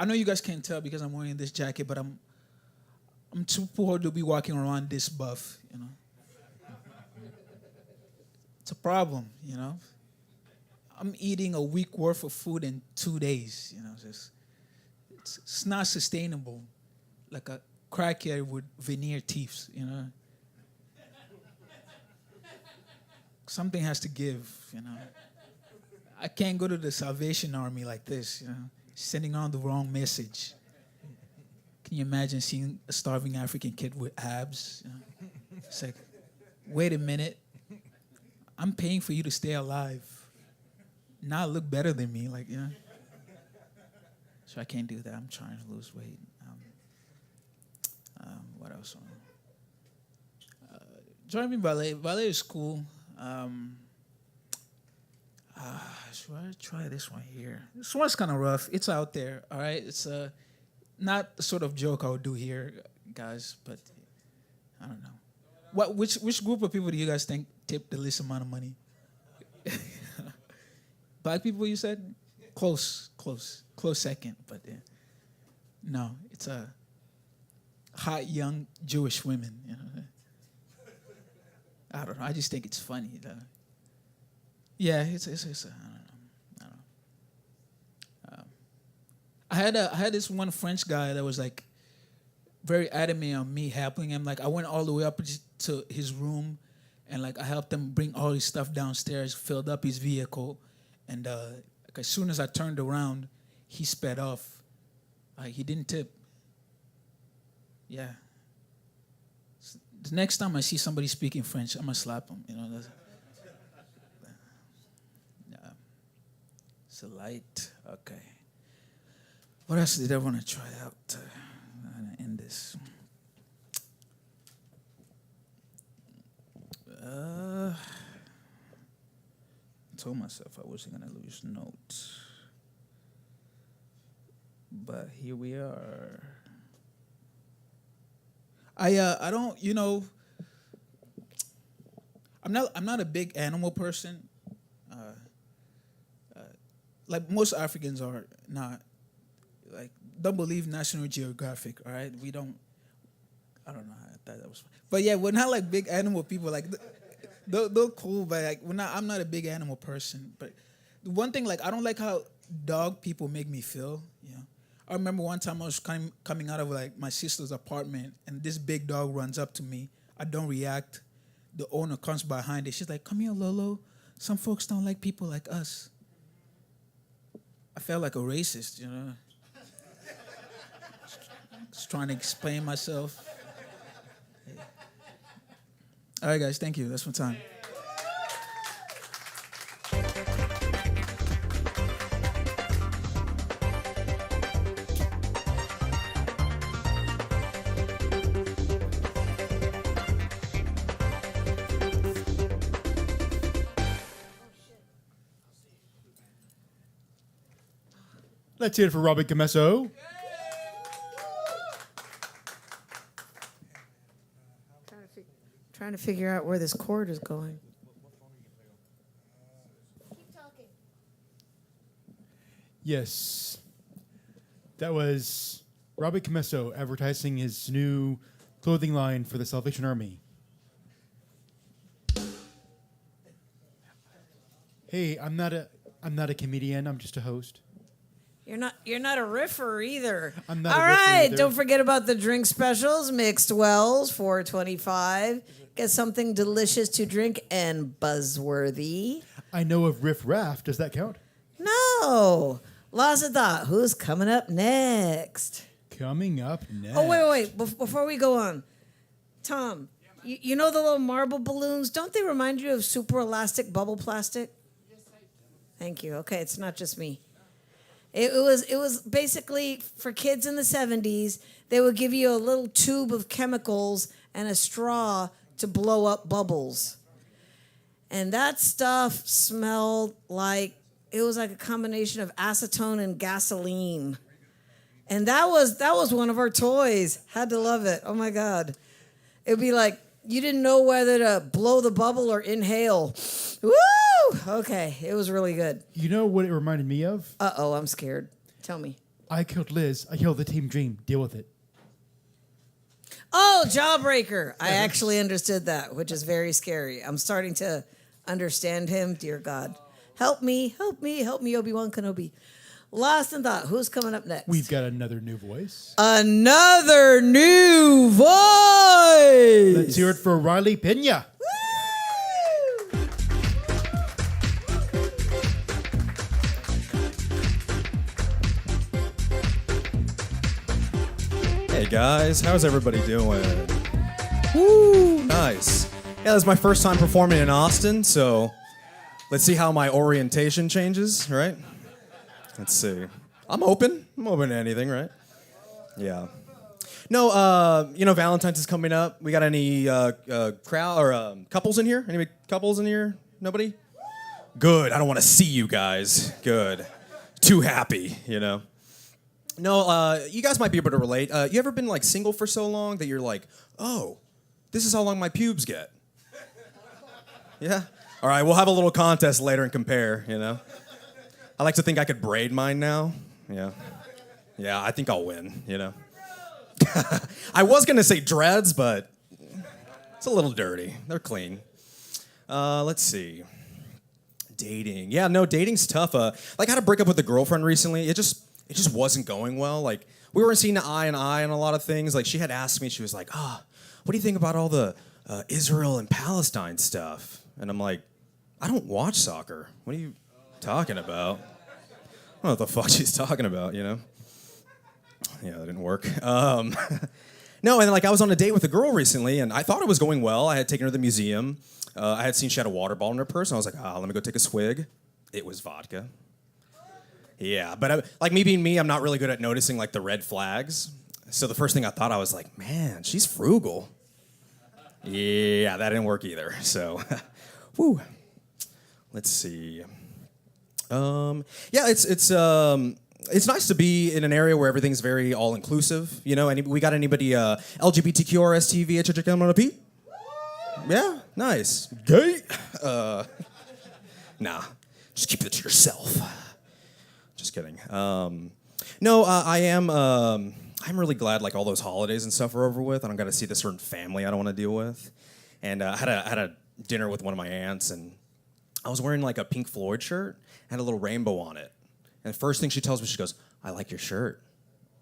know you guys can't tell because I'm wearing this jacket, but I'm too poor to be walking around this buff, you know. It's a problem, you know. I'm eating a week worth of food in 2 days, you know. It's not sustainable. Like a crackhead with veneer teeth, you know. Something has to give, you know. I can't go to the Salvation Army like this, you know, sending on the wrong message. Can you imagine seeing a starving African kid with abs? You know? It's like, wait a minute. I'm paying for you to stay alive, not look better than me, like, you know. So I can't do that. I'm trying to lose weight. What else? Driving valet. Valet is cool. Should I try this one here? This one's kind of rough. It's out there, all right? It's not the sort of joke I would do here, guys, but I don't know. Which group of people do you guys think tip the least amount of money? Black people, you said? Close second, but no, it's hot young Jewish women. You know, I don't know. I just think it's funny. Yeah, it's I don't know. I had this one French guy that was like very adamant on me helping him. Like I went all the way up to his room, and like I helped him bring all his stuff downstairs, filled up his vehicle, and like as soon as I turned around, he sped off. He didn't tip. Yeah. The next time I see somebody speaking French, I'm gonna slap him. You know. It's a light. Okay. What else did I want to try out? this. I told myself I wasn't gonna lose notes, but here we are. I don't, I'm not a big animal person. Like most Africans are not. Like, don't believe National Geographic. All right, we don't. I don't know. I thought that was, but yeah, we're not like big animal people. Like, they're cool, but like we're not. I'm not a big animal person. But the one thing, like, I don't like how dog people make me feel. I remember one time I was coming out of like my sister's apartment, and this big dog runs up to me. I don't react. The owner comes behind it. She's like, "Come here, Lolo. Some folks don't like people like us." I felt like a racist, Just trying to explain myself. All right, guys, thank you. That's my time. Let's hear it for Robbie Camesso. Trying to figure out where this chord is going. Yes. That was Robbie Camesso advertising his new clothing line for the Salvation Army. Hey, I'm not a comedian, I'm just a host. You're not a riffer either. I'm not All a riffer right, either. don't forget about the drink specials. Mixed Wells, $4.25. Get something delicious to drink and buzzworthy. I know of Riff Raff. Does that count? No. Lost of Thought. Who's coming up next? Coming up next. Oh, wait. Before we go on, Tom, you know the little marble balloons? Don't they remind you of super elastic bubble plastic? Yes, I do. Thank you. Okay, it's not just me. It was basically for kids in the 70s. They would give you a little tube of chemicals and a straw to blow up bubbles. And that stuff smelled like, it was like a combination of acetone and gasoline. And that was one of our toys. Had to love it. Oh my God. It'd be like, you didn't know whether to blow the bubble or inhale. Woo! Okay, it was really good. You know what it reminded me of? Uh-oh, I'm scared. Tell me. I killed Liz. I killed the Team Dream. Deal with it. Oh, Jawbreaker. I actually understood that, which is very scary. I'm starting to understand him. Dear God. Help me, Obi-Wan Kenobi. Lost in Thought. Who's coming up next? We've got another new voice. Another new voice. Let's hear it for Riley Pena. Hey guys, how's everybody doing? Woo, nice. Yeah, this is my first time performing in Austin, so let's see how my orientation changes, right? Let's see. I'm open to anything, right? Yeah. No, Valentine's is coming up. We got any crowd or couples in here? Any couples in here? Nobody? Good. I don't want to see you guys. Good. Too happy, No, you guys might be able to relate. You ever been like single for so long that you're like, oh, this is how long my pubes get? Yeah? All right, we'll have a little contest later and compare, I like to think I could braid mine now. Yeah. Yeah, I think I'll win, I was going to say dreads, but it's a little dirty. They're clean. Let's see. Dating. Yeah, no, dating's tough. I had to break up with a girlfriend recently. It just wasn't going well. Like, we weren't seeing eye and eye on a lot of things. Like, she had asked me, she was like, what do you think about all the Israel and Palestine stuff? And I'm like, I don't watch soccer. What are you talking about? I don't know what the fuck she's talking about, Yeah, that didn't work. No, and then I was on a date with a girl recently, and I thought it was going well. I had taken her to the museum. I had seen she had a water bottle in her purse, and I was like, let me go take a swig. It was vodka. Yeah, but me being me, I'm not really good at noticing the red flags. So the first thing I thought, I was like, man, she's frugal. Yeah, that didn't work either. So, whew. Let's see. Yeah, it's nice to be in an area where everything's very all inclusive. You know, we got anybody LGBTQ RST VHHMP? Yeah, nice. Gay? Nah, just keep it to yourself. Just kidding. No, I'm really glad like all those holidays and stuff are over with. I don't got to see the certain family I don't want to deal with. And I had a dinner with one of my aunts, and I was wearing like a Pink Floyd shirt, had a little rainbow on it. And the first thing she tells me, she goes, "I like your shirt."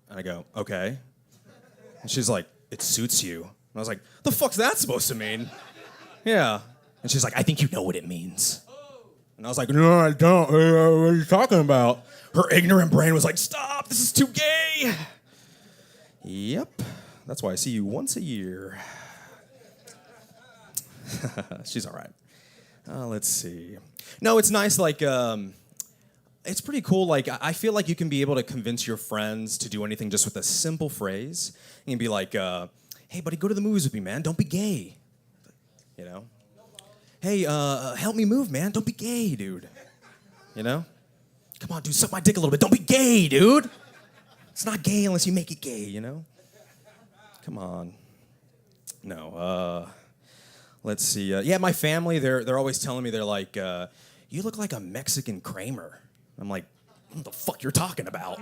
And I go, "Okay." And she's like, "It suits you." And I was like, "The fuck's that supposed to mean?" Yeah. And she's like, "I think you know what it means." And I was like, "No, I don't. What are you talking about?" Her ignorant brain was like, "Stop, this is too gay." Yep. That's why I see you once a year. She's all right. Let's see. No, it's nice, like, it's pretty cool. Like, I feel like you can be able to convince your friends to do anything just with a simple phrase. You can be like, "Hey, buddy, go to the movies with me, man. Don't be gay." You know? "Hey, help me move, man. Don't be gay, dude." You know? "Come on, dude, suck my dick a little bit. Don't be gay, dude." It's not gay unless you make it gay, you know? Come on. No, let's see. Yeah, my family, they're always telling me, they're like, "You look like a Mexican Kramer." I'm like, "What the fuck you're talking about?"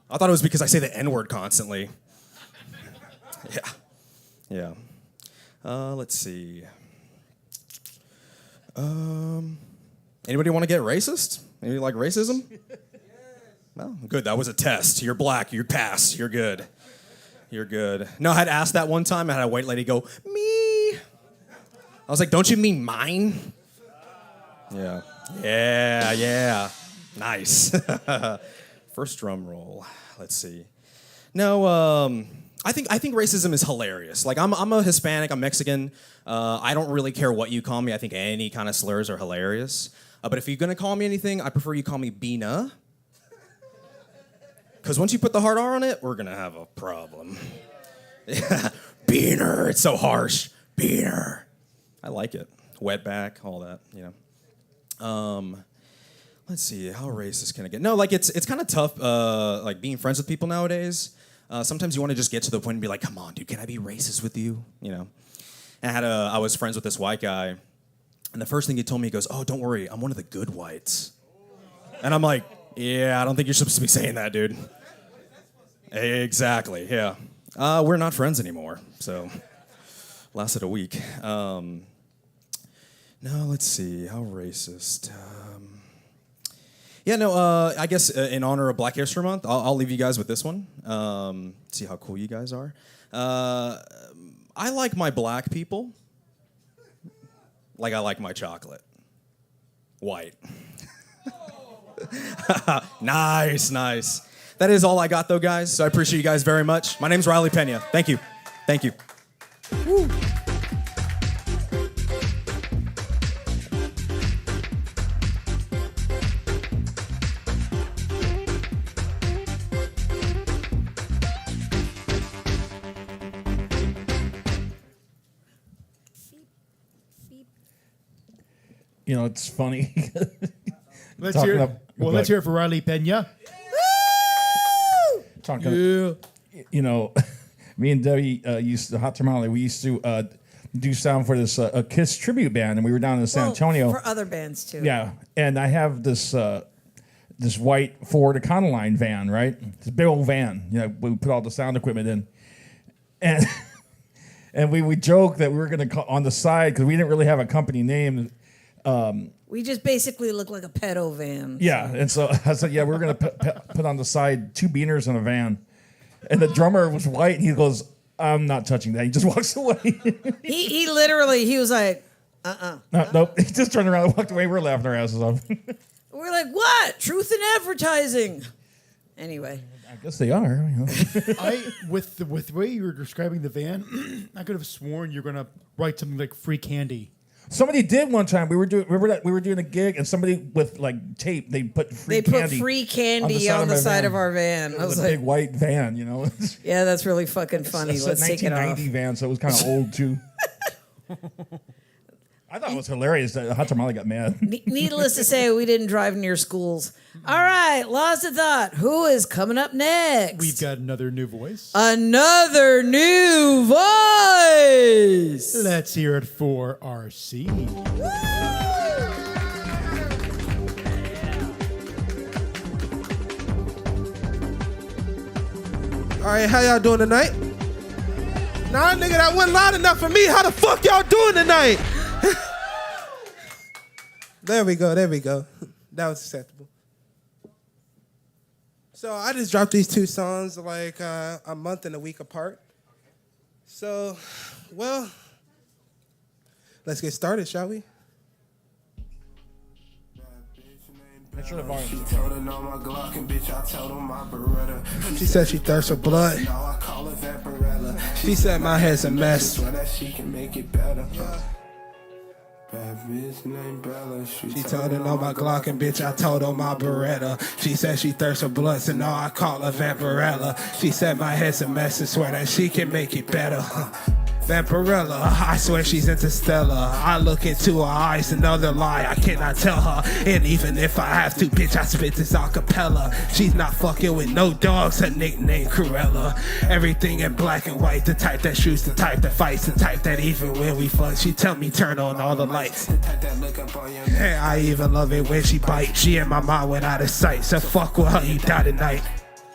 I thought it was because I say the N-word constantly. Yeah. Let's see. Anybody want to get racist? Anybody like racism? No? Good, that was a test. You're black, you pass, you're good. You're good. No, I had asked that one time, I had a white lady go, "Me." I was like, "Don't you mean mine?" Yeah. Nice. First drum roll. Let's see. No, I think racism is hilarious. Like, I'm a Hispanic, I'm Mexican. I don't really care what you call me. I think any kind of slurs are hilarious. But if you're gonna call me anything, I prefer you call me Bina. Because once you put the hard R on it, we're gonna have a problem. Beaner, it's so harsh. Beaner. I like it. Wetback, all that, you know. Let's see, how racist can I get? No, like it's kind of tough, like being friends with people nowadays. Sometimes you want to just get to the point and be like, "Come on, dude, can I be racist with you?" You know. And I was friends with this white guy, and the first thing he told me, he goes, "Oh, don't worry, I'm one of the good whites." And I'm like, "Yeah, I don't think you're supposed to be saying that, dude." Exactly, yeah. We're not friends anymore, so lasted a week. No, let's see, how racist. Yeah, no, I guess in honor of Black History Month, I'll leave you guys with this one. See how cool you guys are. I like my black people like I like my chocolate. White. Nice. That is all I got, though, guys. So I appreciate you guys very much. My name's Riley Pena. Thank you. Woo. You know, it's funny. Let's hear it for Riley Pena. You know, me and Debbie used to, Hot Tamale, we used to do sound for this a Kiss tribute band, and we were down in San Antonio. For other bands, too. Yeah, and I have this this white Ford Econoline van, right? It's a big old van. You know, we put all the sound equipment in. And and we would joke that we were going to call on the side, because we didn't really have a company name. We just basically look like a pedo van. Yeah, and so I said, yeah, we're going to put on the side 2 beaners in a van. And the drummer was white, and he goes, "I'm not touching that." He just walks away. he literally, he was like, Nope. He just turned around and walked away. We're laughing our asses off. We're like, what? Truth in advertising. Anyway. I guess they are. You know. With the way you were describing the van, I could have sworn you're going to write something like Free Candy. Somebody did one time. We were doing. Remember that we were doing a gig, and somebody with like tape. They put free. They candy put free candy on the my side van. of our van. It I was was a like, big white van, you know. yeah, that's really fucking funny. It's a Let's take it off. 1990 van, so it was kind of old too. I thought it was hilarious that Hot Tamale got mad. Needless to say, we didn't drive near schools. All right, Lost of Thought. Who is coming up next? We've got another new voice. Another new voice. Let's hear it for RC. All right, how y'all doing tonight? Nah, nigga, that wasn't loud enough for me. How the fuck y'all doing tonight? There we go. That was acceptable. So I just dropped these two songs like a month and a week apart. So, well, let's get started, shall we? Make sure the volume. She said she thirsts for blood. She said my head's a mess. She told her no my Glock and bitch I told her my Beretta. She said she thirsts for blood, so now I call her Vampirella. She said my head's a mess and swear that she can make it better. Vampirella, I swear she's interstellar. I look into her eyes, another lie I cannot tell her. And even if I have to, bitch, I spit this acapella. She's not fucking with no dogs, her nickname Cruella. Everything in black and white, the type that shoots, the type that fights, the type that even when we fuck, she tell me turn on all the lights. Hey, I even love it when she bites. She in my mind without a sight, so fuck with her, you die tonight.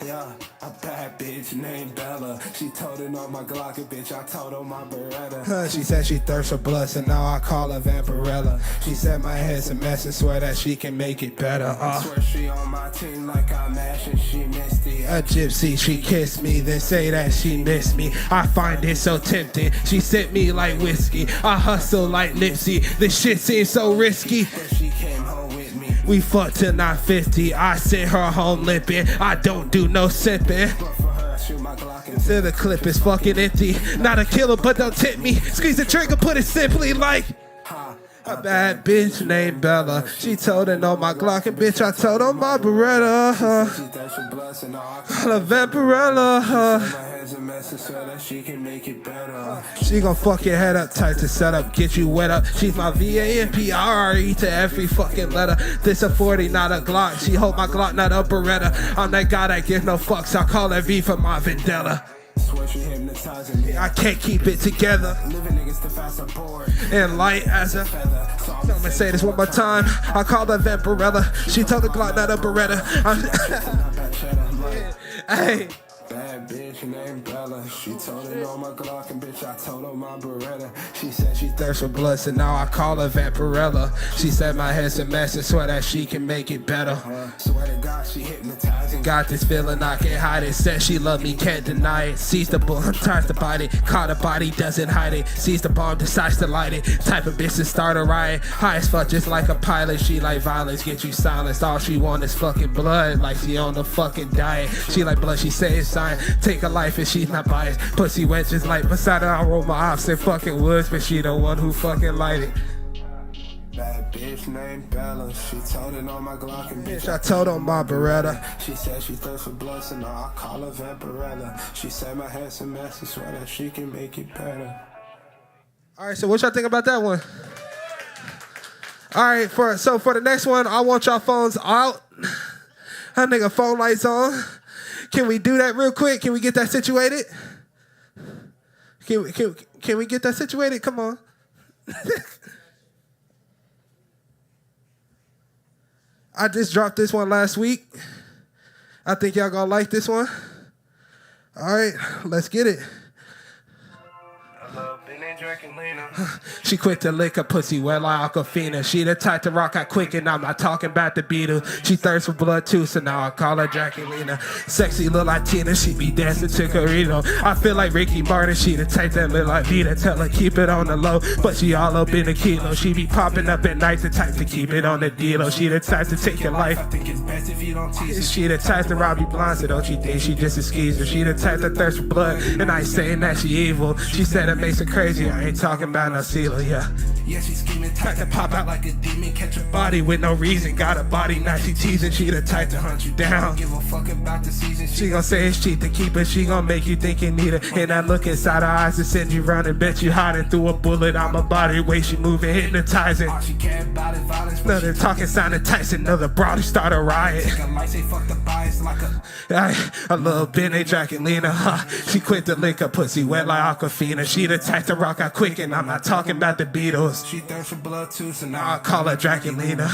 Yeah, a bad bitch named Bella. She told her on my Glock, bitch, I told her my Beretta. She said she thirsts for blood, so now I call her Vampirella. She said my head's a mess and swear that she can make it better. I swear she on my team like I'm Ash and she missed it. A gypsy, she kissed me, then say that she missed me. I find it so tempting. She sent me like whiskey. I hustle like Nipsey. This shit seems so risky. But she came home with me. We fucked till 9:50. I sent her home limping. I don't do no sipping. But for her, I shoot my Glock and Till the clip is fucking empty. Not a killer, but don't tip me. Squeeze the trigger, put it simply like a bad bitch named Bella. She told her no my Glock and bitch I told her my Beretta. she thirsts for blood, so now I The Vampirella. my head's a mess and swear that she can make it better. She gon' fuck your head up tight to set up, get you wet up. She's my VAMPRE to every fucking letter. This a 40, not a Glock. She hold my Glock, not a Beretta. I'm that guy that give no fucks. I call her V for my Vendetta. Swear she hypnotizing me. I can't keep it together. Living niggas too fast, I'm bored. And light as a Feather. So I'm I'm gonna say this one more time. I call her Vampirella. She told the Glock, not a Beretta. Hey. bad bitch named Bella. She told her on my Glock and bitch I told her my Beretta. She said she thirsts for blood, so now I call her Vampirella. She said my head's a mess and swear that she can make it better. Swear to God she hypnotizing. Got this feeling I can't hide it. Said she love me, can't deny it. Sees the bull, tries to bite it. Caught her body, doesn't hide it. Sees the bomb, decides to light it. Type of bitch to start a riot. High as fuck, just like a pilot. She like violence, get you silenced. All she want is fucking blood, like she on the fucking diet. She like blood, she say it's science. Take a life and she's not biased. Pussy wet just like beside her. I roll my ops in fucking woods, but she the one who fucking light it. Bad bitch named Bella. She told it on my Glock and bitch I told her my Beretta. She said she thirsts for blood, so now I call her Vampirella. She said my head's a mess and swear that she can make it better. All right, so what y'all think about that one? All right, for the next one, I want y'all phones out. That nigga phone lights on. Can we do that real quick? Can we get that situated? Can we get that situated? Come on. I just dropped this one last week. I think y'all gonna like this one. All right, let's get it. She quick to lick a pussy wet like Aquafina. She the type to rock out quick, and I'm not talking about the Beatles. She thirsts for blood too, so now I call her Draculina. Sexy little Latina, she be dancing to Corrido. I feel like Ricky Martin, she the type that look like Vita. Tell her keep it on the low, but she all up in the kilo. She be popping up at night, the type to keep it on the deal. She the type to take your life. She the type to rob you blind, so don't you think she just a skeezer? She the type that thirsts for blood, and I ain't saying that she evil. She said it makes her crazy. I ain't talking about no Celia, yeah. Yeah, she scheming tight Tight to pop out like a demon, catch a body with no reason. Got a body, now she teasing. She the type to hunt you down. give a fuck about the season. She gon' say it's cheap to keep her. She gon' make you think you need her. And that look inside her eyes to send you round and bet you hiding through a bullet. I'm a body, way she moving, hypnotizing. All she care about is violence. Another talking sounded Tyson. Another broad who start a riot. Take a light, say fuck the bias like A little Benny Draculina, huh? She quit to lick her pussy wet like Aquafina. She the type to rock out quick, and I'm not talking about the Beatles. She thirsts for blood too, so now I call her Draculina.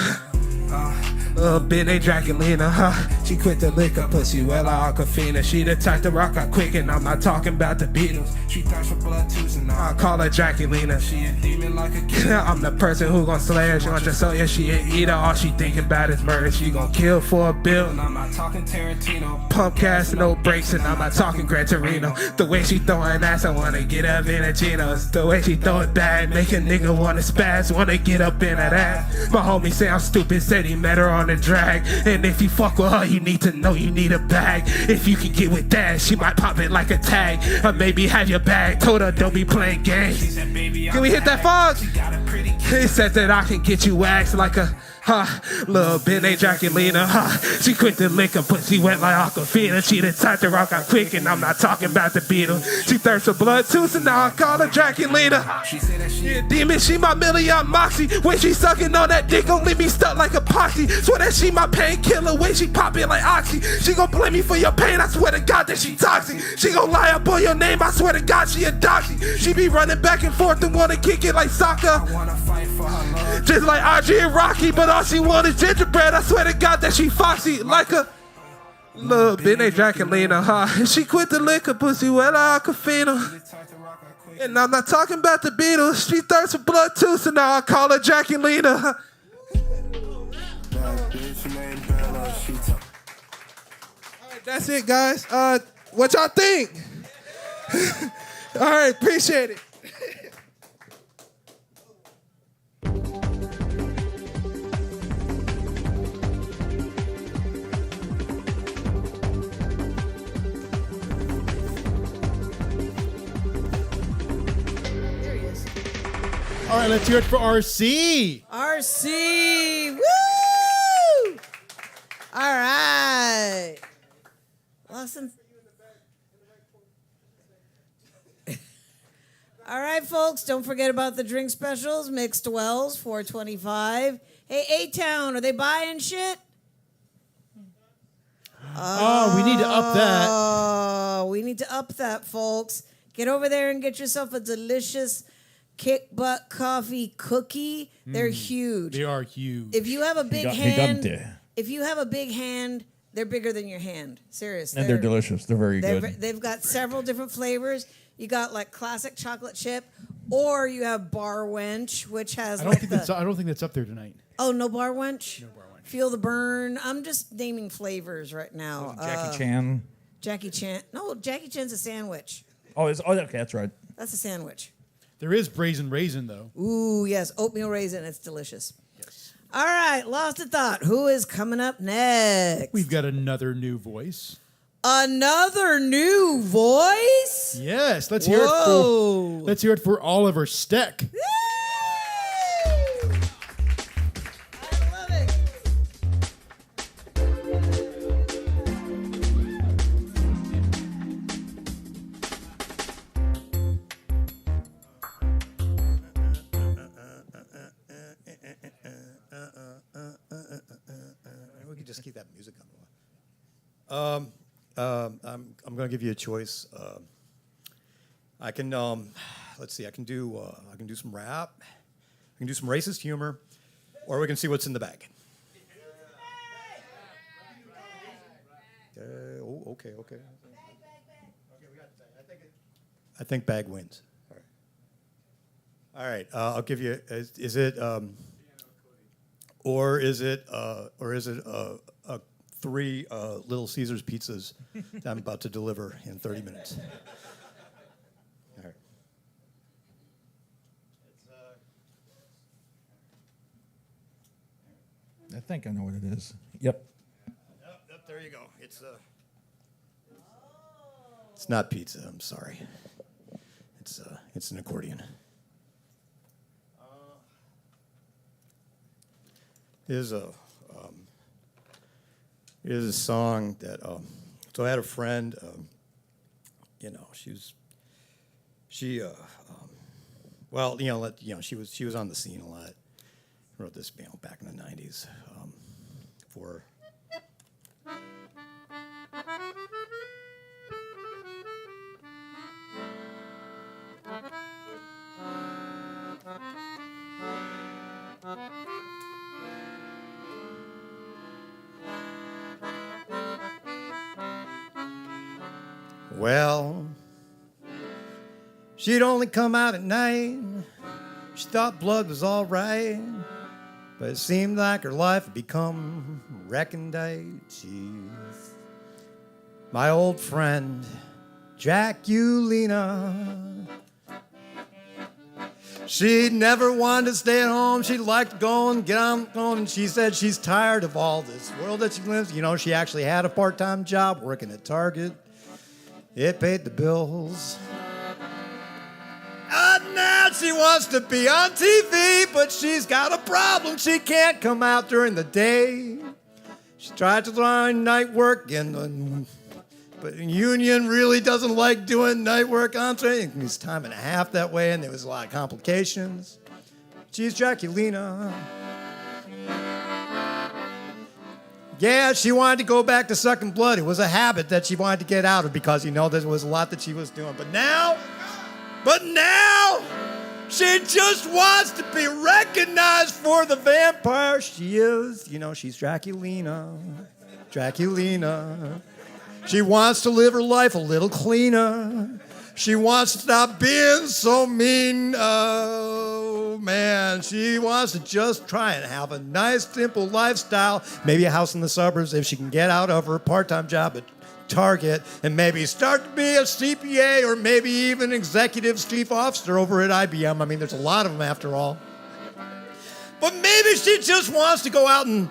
Little Benny Draculina, huh? She quit to lick her pussy wet like Aquafina. She the type to rock out quick, and I'm not talking about the Beatles. She thirsts for blood too, so now I call her Draculina. She a demon like a kid. I'm the person who gon' slay her. She want your soul, yeah, she an eater. All she thinking about is murder. She gon' kill for a bill. And I'm not talking Tarantino. Pump gas, no brakes, and I'm not talking Gran Torino. The way she throwing ass, I wanna get up in her Genos. The way she throw it back, make a nigga wanna spaz, wanna get up in her ass. My homie say I'm stupid, said he met her on the drag. And if you fuck with her, you need to know you need a bag. If you can get with that, she might pop it like a tag. Or maybe have your bag, told her don't be playing games. Can we hit that fog? He said that I can get you waxed like a little Benny Draculina, She quit to lick her pussy wet like Aquafina. She the type to rock out quick, and I'm not talking about the Beatles. She thirsts for blood too, so now I call her Draculina. She said that she Yeah, demon, she my million moxie. When she sucking on that dick, gon' leave me stuck like epoxy. Swear that she my painkiller, when she pop it like oxy. She gon' blame me for your pain, I swear to God that she toxic. She gon' lie up on your name, I swear to God she a doxy. She be running back and forth and wanna kick it like soccer. I wanna fight for her love. Just like Audrey and Rocky, but all she want is gingerbread. I swear to God that she foxy like a little Benny Draculina, She quit to lick her pussy wet like Aquafina. And I'm not talking about the Beatles. She thirsts for blood too, so now I call her Draculina. Alright, that's it, guys. What y'all think? Alright, appreciate it. All right, let's hear it for RC. RC, woo! All right. Listen. All right, folks, don't forget about the drink specials. Mixed Wells, $4.25. Hey, A-Town, are they buying shit? Oh, we need to up that. Oh, we need to up that, folks. Get over there and get yourself a delicious Kick Butt Coffee cookie. They're huge. They are huge. If you have a big Gigante. hand, if you have a big hand, they're bigger than your hand. Serious. And they're delicious. They're very good. They've got several different flavors. You got like classic chocolate chip, or you have Bar Wench, which has I don't think that's up there tonight. Oh, no Bar Wench? No Bar Wench. Feel the burn. I'm just naming flavors right now. Jackie Chan. Jackie Chan. No, Jackie Chan's a sandwich. Okay, that's right. That's a sandwich. There is Brazen Raisin, though. Ooh, yes, oatmeal raisin. It's delicious. Yes. All right, lost a thought. Who is coming up next? We've got another new voice. Another new voice? Yes, let's hear it for Oliver Steck. We could just keep that music on. I'm going to give you a choice. I can let's see. I can do some rap. I can do some racist humor, or we can see what's in the bag. Okay. I think bag wins. All right. I'll give you. Is it three Little Caesars pizzas that I'm about to deliver in 30 minutes? All right. I think I know what it is. Yep. Yep, there you go. It's not pizza. I'm sorry. It's an accordion. Is a song that so I had a friend, she was on the scene a lot. Wrote this back in the 90s for well, she'd only come out at night. She thought blood was all right, but it seemed like her life had become recondite. Jeez. My old friend, Jacquelina. She never wanted to stay at home. She liked to go and get on the phone, and she said she's tired of all this world that she lives. She actually had a part-time job working at Target. It paid the bills. And now she wants to be on TV, but she's got a problem. She can't come out during the day. She tried to learn night work, but the union really doesn't like doing night work on training. It's time and a half that way, and there was a lot of complications. She's Jacquelina. Yeah, she wanted to go back to sucking blood. It was a habit that she wanted to get out of because, there was a lot that she was doing. But now, she just wants to be recognized for the vampire she is. She's Jacquelina. Jacquelina. She wants to live her life a little cleaner. She wants to stop being so mean. Oh, man. She wants to just try and have a nice, simple lifestyle. Maybe a house in the suburbs if she can get out of her part-time job at Target and maybe start to be a CPA or maybe even executive chief officer over at IBM. I mean, there's a lot of them after all. But maybe she just wants to go out and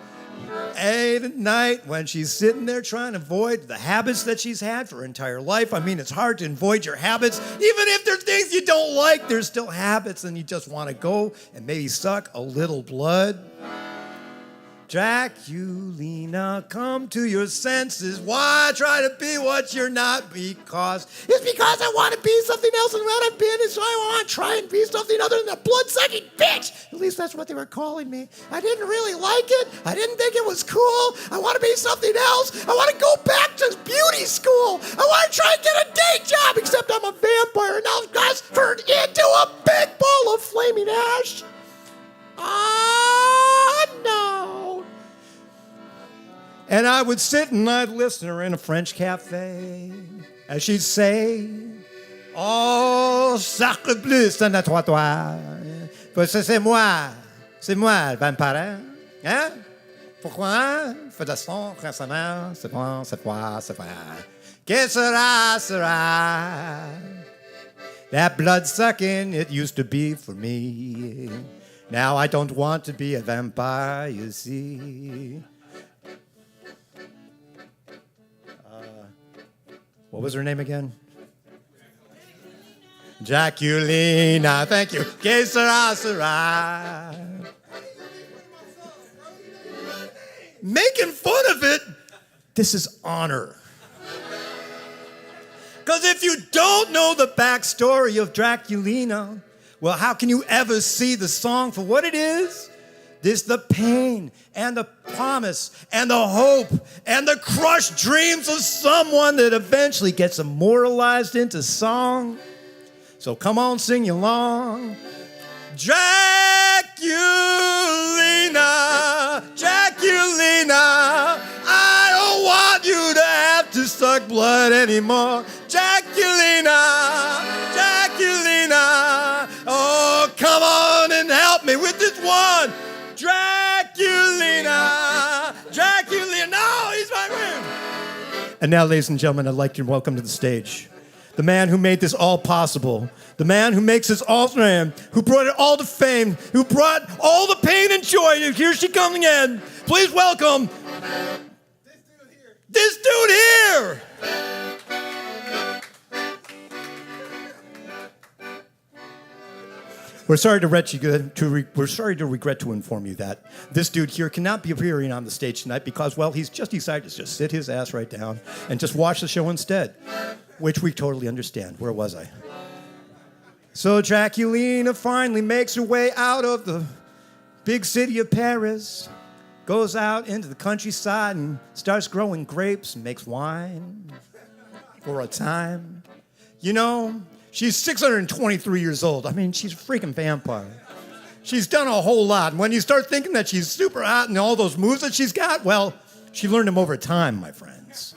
at night when she's sitting there trying to avoid the habits that she's had for her entire life. I mean, it's hard to avoid your habits. Even if they're things you don't like, there's still habits and you just want to go and maybe suck a little blood. Jacquelina, come to your senses. Why try to be what you're not? It's because I want to be something else than what I've been, and so I want to try and be something other than a blood-sucking bitch. At least that's what they were calling me. I didn't really like it. I didn't think it was cool. I want to be something else. I want to go back to beauty school. I want to try and get a day job, except I'm a vampire, and I'll transfer into a big ball of flaming ash. Ah, no. And I would sit and I'd listen to her in a French cafe as she'd say, oh, sacre bleu, c'est à toi, c'est moi le vampire, hein? Pourquoi? Fais de son récemment, c'est bon, c'est quoi, c'est quoi. Que sera? That blood sucking, it used to be for me. Now I don't want to be a vampire, you see. What was her name again? Jacquelina, thank you. Que sera? Making fun of it, this is honor. Because if you don't know the backstory of Jacquelina, well, how can you ever see the song for what it is? This the pain and the promise and the hope and the crushed dreams of someone that eventually gets immortalized into song. So come on, sing along. Jacquelina, Jacquelina, I don't want you to have to suck blood anymore. Jacquelina, Jacquelina, oh, come on and help me with this one. Jacquelina, Jacquelina, no, he's my man. And now, ladies and gentlemen, I'd like to welcome to the stage the man who made this all possible, the man who makes this all, who brought it all to fame, who brought all the pain and joy. Here she comes again. Please welcome this dude here. We're sorry to regret to inform you that this dude here cannot be appearing on the stage tonight because, well, he's just decided to just sit his ass right down and just watch the show instead, which we totally understand. Where was I? So Draculina finally makes her way out of the big city of Paris, goes out into the countryside and starts growing grapes and makes wine for a time. You know, she's 623 years old. I mean, she's a freaking vampire. She's done a whole lot. And when you start thinking that she's super hot and all those moves that she's got, well, she learned them over time, my friends.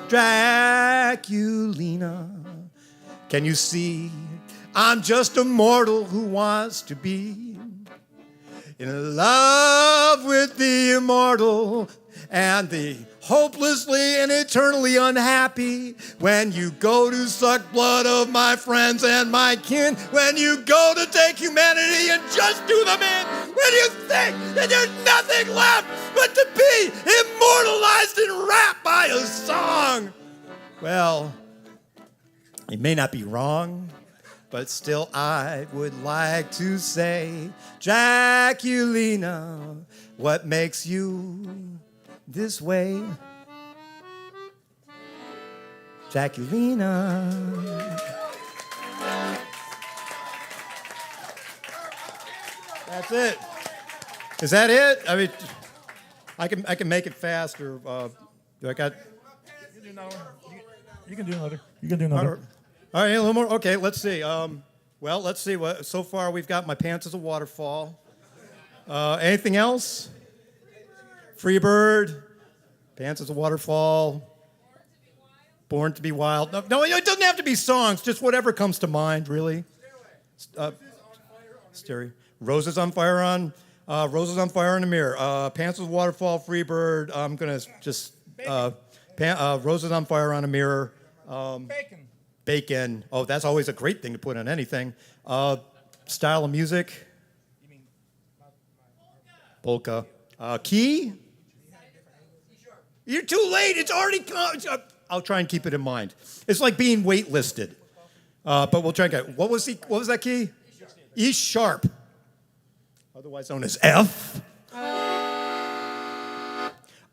Draculina, can you see? I'm just a mortal who wants to be in love with the immortal and the hopelessly and eternally unhappy. When you go to suck blood of my friends and my kin, when you go to take humanity and just do them in, when you think that there's nothing left but to be immortalized and rap by a song. Well, it may not be wrong, but still I would like to say, Draculina, what makes you this way? Draculina. That's it. Is that it? I mean, I can make it faster. Do I got? You can do another. You can do another. All right, a little more. Okay, let's see. Well, let's see. What so far we've got My Pants is a Waterfall. Anything else? Freebird, Pants is a Waterfall, Born to be Wild. No, it doesn't have to be songs. Just whatever comes to mind, really. Stereo. Roses on Fire on the Mirror. Pants is a Waterfall, Freebird. I'm gonna just Roses on Fire on a Mirror. Bacon. Oh, that's always a great thing to put on anything. Style of music. Polka. Key. You're too late. It's already come. I'll try and keep it in mind. It's like being waitlisted. But we'll try and get. What was that key? E sharp. Otherwise known as F.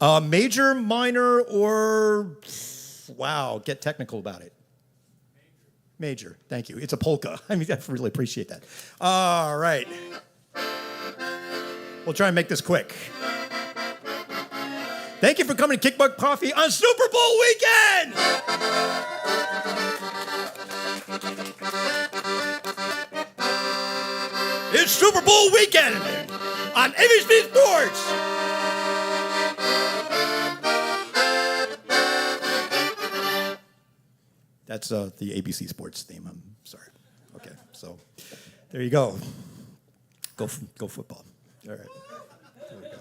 Major, minor, or wow, get technical about it. Major. Thank you. It's a polka. I mean, I really appreciate that. All right. We'll try and make this quick. Thank you for coming to Kickbutt Coffee on Super Bowl weekend! It's Super Bowl weekend on ABC Sports! That's the ABC Sports theme. I'm sorry. Okay, so there you go. Go football. All right. There we go.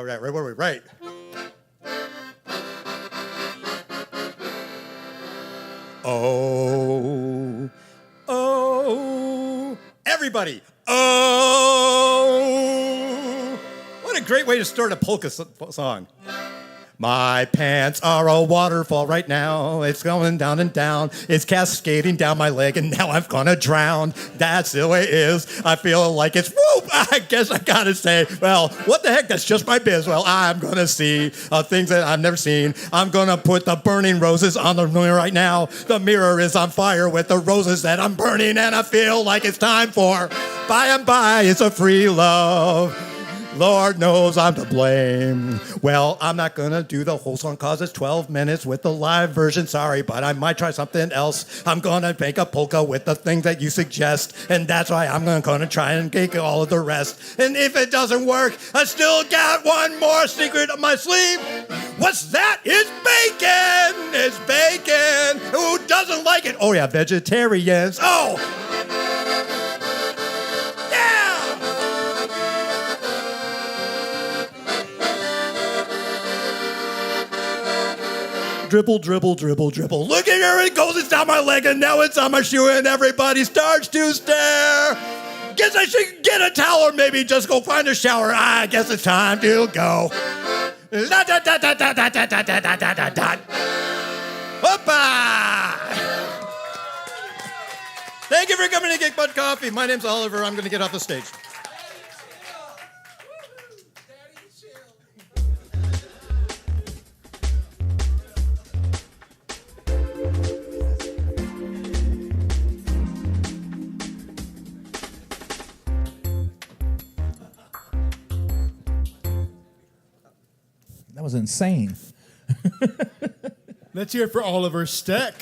Right, where were we? Right. Oh, everybody. Oh, what a great way to start a polka song. My pants are a waterfall right now. It's going down and down. It's cascading down my leg, and now I'm gonna drown. That's the way it is. I feel like it's whoop. I guess I gotta say, well, what the heck? That's just my biz. Well, I'm gonna see things that I've never seen. I'm gonna put the burning roses on the mirror right now. The mirror is on fire with the roses that I'm burning, and I feel like it's time for by and by. It's a free love. Lord knows I'm to blame. Well, I'm not gonna do the whole song cause it's 12 minutes with the live version, sorry, but I might try something else. I'm gonna make a polka with the things that you suggest, and that's why I'm gonna try and get all of the rest. And if it doesn't work, I still got one more secret up my sleeve. What's that? It's bacon! It's bacon! Who doesn't like it? Oh yeah, vegetarians. Oh! Dribble, dribble, dribble, dribble. Look at her, it goes, it's down my leg, and now it's on my shoe, and everybody starts to stare. Guess I should get a towel or maybe just go find a shower. I guess it's time to go. Da da da da da da da da da da da da. Hoppa! Thank you for coming to Kick Butt Coffee. My name's Oliver. I'm going to get off the stage. That was insane. Let's hear it for Oliver Steck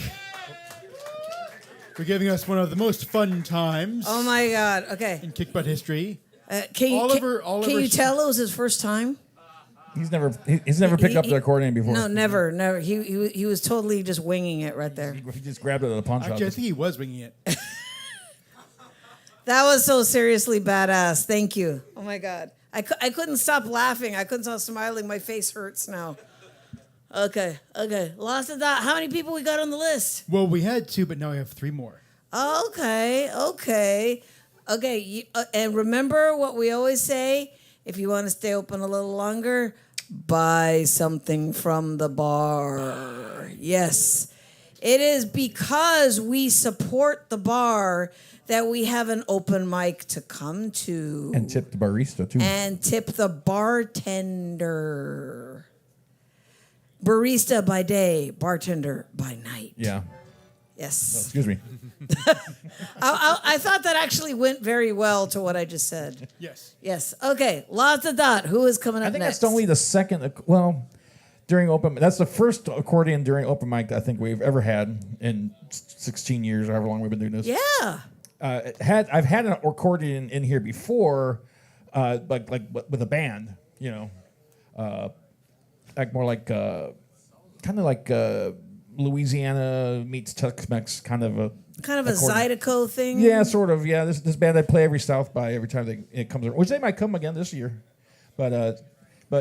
for giving us one of the most fun times. Oh my God! Okay. In Kick Butt history. Can you, Oliver can you tell it was his first time? He's never picked up the accordion before. No, never. He was totally just winging it right there. He just grabbed it at the pawn shop. Actually, I think he was winging it. That was so seriously badass. Thank you. Oh my God. I couldn't stop laughing. I couldn't stop smiling. My face hurts now. Okay. Lost the dot. How many people we got on the list? Well, we had 2, but now we have 3 more. Okay. And remember what we always say: if you want to stay open a little longer, buy something from the bar. Yes, it is because we support the bar that we have an open mic to come to. And tip the barista, too. And tip the bartender. Barista by day, bartender by night. Yeah. Yes. Oh, excuse me. I thought that actually went very well to what I just said. Yes. Okay. Lots of dot. Who is coming up I think next? that's only the second. During open, that's the first accordion during open mic that I think we've ever had in 16 years, or however long we've been doing this. Yeah. I've had an accordion in here before, like with a band, like more like kind of like Louisiana meets Tex-Mex kind of a Zydeco thing. Yeah, sort of. Yeah, this band I play every South by every time it comes around, which they might come again this year, but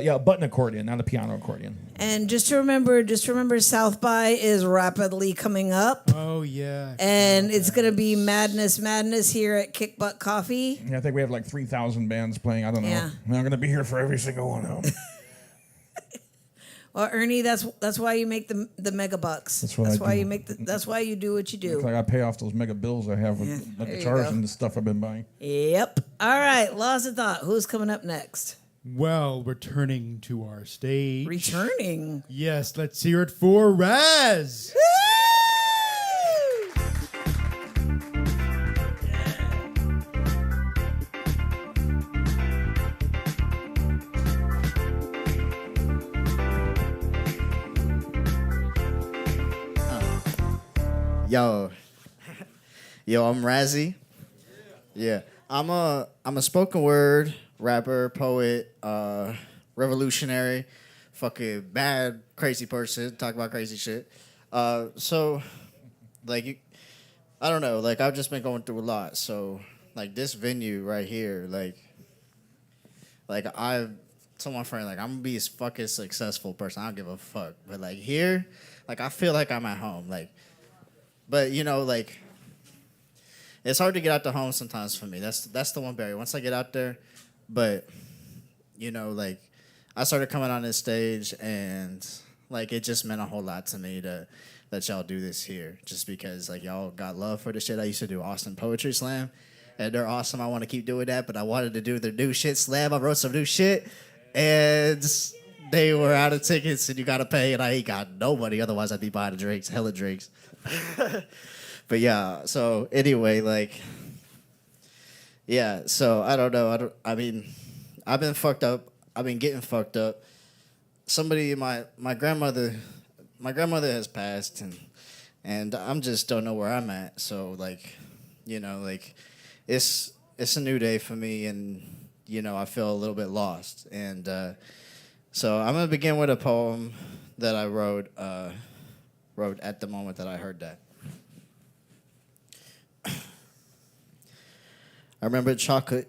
yeah, a button accordion, not a piano accordion. And just to remember, South by is rapidly coming up. Oh yeah. And it's gonna be madness here at Kick Butt Coffee. Yeah, I think we have like 3,000 bands playing. I don't know. Yeah. I'm not gonna be here for every single one of them. Well, Ernie, that's why you make the mega bucks. That's what I why do. you make that's why you do what you do. Looks like I pay off those mega bills I have with the there you guitars go. and the stuff I've been buying. Yep. All right, lost of thought. Who's coming up next? Well, returning to our stage. Returning? Yes, let's hear it for Raz. Yo, I'm Razzie. Yeah, I'm a spoken word rapper, poet, revolutionary, fucking bad, crazy person. Talk about crazy shit. So, like, I don't know. Like, I've just been going through a lot. So, like, this venue right here, like I told my friend, like, I'm gonna be a fucking successful person. I don't give a fuck. But like here, like, I feel like I'm at home. Like. But, like, it's hard to get out the home sometimes for me. That's the one barrier. Once I get out there, but, like, I started coming on this stage, and, like, it just meant a whole lot to me that y'all do this here. Just because, like, y'all got love for the shit. I used to do Austin Poetry Slam, and they're awesome. I want to keep doing that, but I wanted to do their new shit slam. I wrote some new shit, and they were out of tickets, and you got to pay, and I ain't got nobody. Otherwise, I'd be buying the drinks, hella drinks. But yeah, so anyway, like, yeah, so I don't know. I mean, I've been fucked up. I've been getting fucked up. Somebody, my grandmother has passed, and I'm just don't know where I'm at. So like, like, it's a new day for me, and I feel a little bit lost. And so I'm gonna begin with a poem that I wrote at the moment that I heard that. I remember chocolate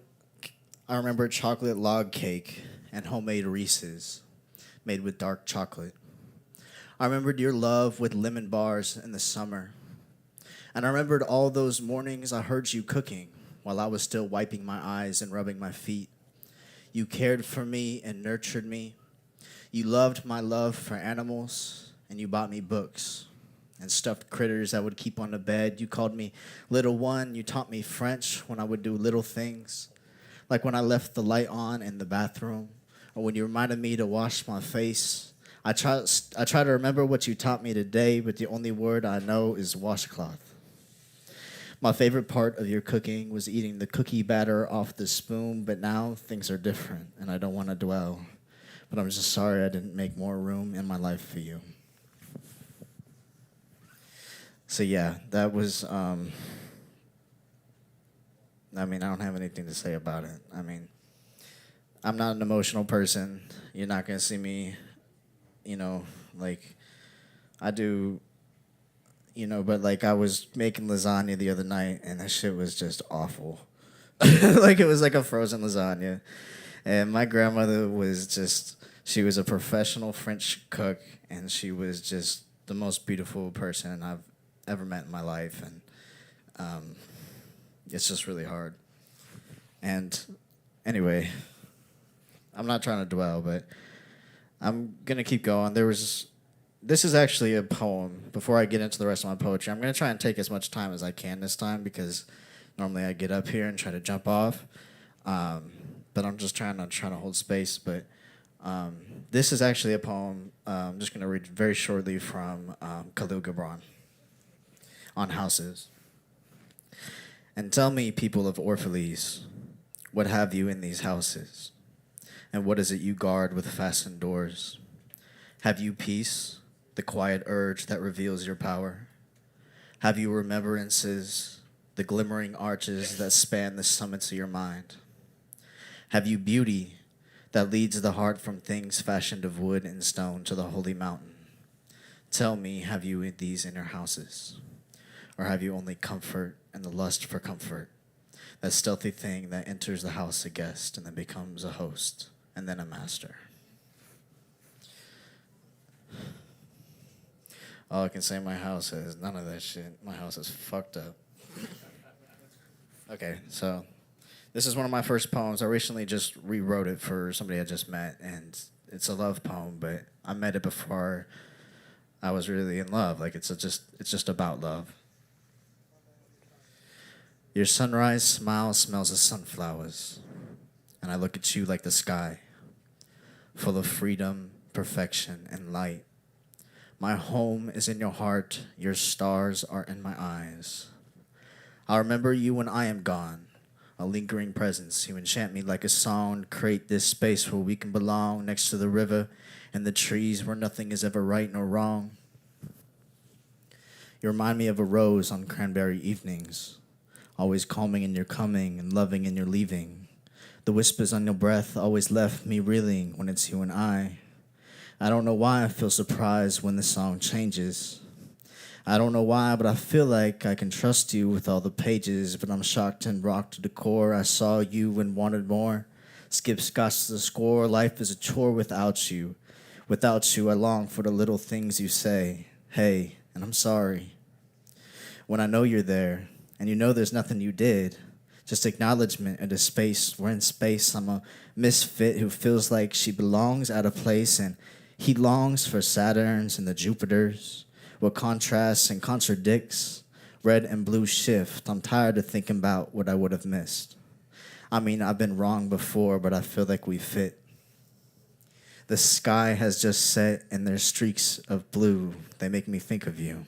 log cake and homemade Reese's made with dark chocolate. I remembered your love with lemon bars in the summer. And I remembered all those mornings I heard you cooking while I was still wiping my eyes and rubbing my feet. You cared for me and nurtured me. You loved my love for animals, and you bought me books. and stuffed critters I would keep on the bed. You called me little one. You taught me French when I would do little things, like when I left the light on in the bathroom, or when you reminded me to wash my face. I try to remember what you taught me today, but the only word I know is washcloth. My favorite part of your cooking was eating the cookie batter off the spoon, but now things are different, and I don't want to dwell. But I'm just sorry I didn't make more room in my life for you. So yeah, that was, I don't have anything to say about it. I'm not an emotional person. You're not going to see me, I do, but like I was making lasagna the other night and that shit was just awful. Like it was like a frozen lasagna. And my grandmother she was a professional French cook, and she was just the most beautiful person I've ever met in my life. And it's just really hard. And anyway, I'm not trying to dwell, but I'm going to keep going. This is actually a poem. Before I get into the rest of my poetry, I'm going to try and take as much time as I can this time, because normally I get up here and try to jump off. But I'm just trying to hold space. But this is actually a poem I'm just going to read very shortly from Khalil Gibran on houses. And tell me, people of Orphalese, what have you in these houses? And what is it you guard with fastened doors? Have you peace, the quiet urge that reveals your power? Have you remembrances, the glimmering arches that span the summits of your mind? Have you beauty that leads the heart from things fashioned of wood and stone to the holy mountain? Tell me, have you these in your houses? Or have you only comfort and the lust for comfort? That stealthy thing that enters the house a guest and then becomes a host and then a master. All I can say, my house has none of that shit. My house is fucked up. Okay, so this is one of my first poems. I recently just rewrote it for somebody I just met, and it's a love poem, but I met it before I was really in love. Like it's just about love. Your sunrise smile smells of sunflowers, and I look at you like the sky, full of freedom, perfection, and light. My home is in your heart, your stars are in my eyes. I'll remember you when I am gone, a lingering presence. You enchant me like a song, create this space where we can belong, next to the river and the trees where nothing is ever right nor wrong. You remind me of a rose on cranberry evenings, always calming in your coming and loving in your leaving. The whispers on your breath always left me reeling when it's you and I. I don't know why I feel surprised when the song changes. I don't know why, but I feel like I can trust you with all the pages, but I'm shocked and rocked to the core. I saw you and wanted more. Skip scotch to the score. Life is a chore without you. Without you, I long for the little things you say. Hey, and I'm sorry. When I know you're there, and you know there's nothing you did, just acknowledgement into space. We're in space. I'm a misfit who feels like she belongs at a place, and he longs for Saturns and the Jupiters. What contrasts and contradicts, red and blue shift. I'm tired of thinking about what I would have missed. I mean, I've been wrong before, but I feel like we fit. The sky has just set, and there's streaks of blue. They make me think of you.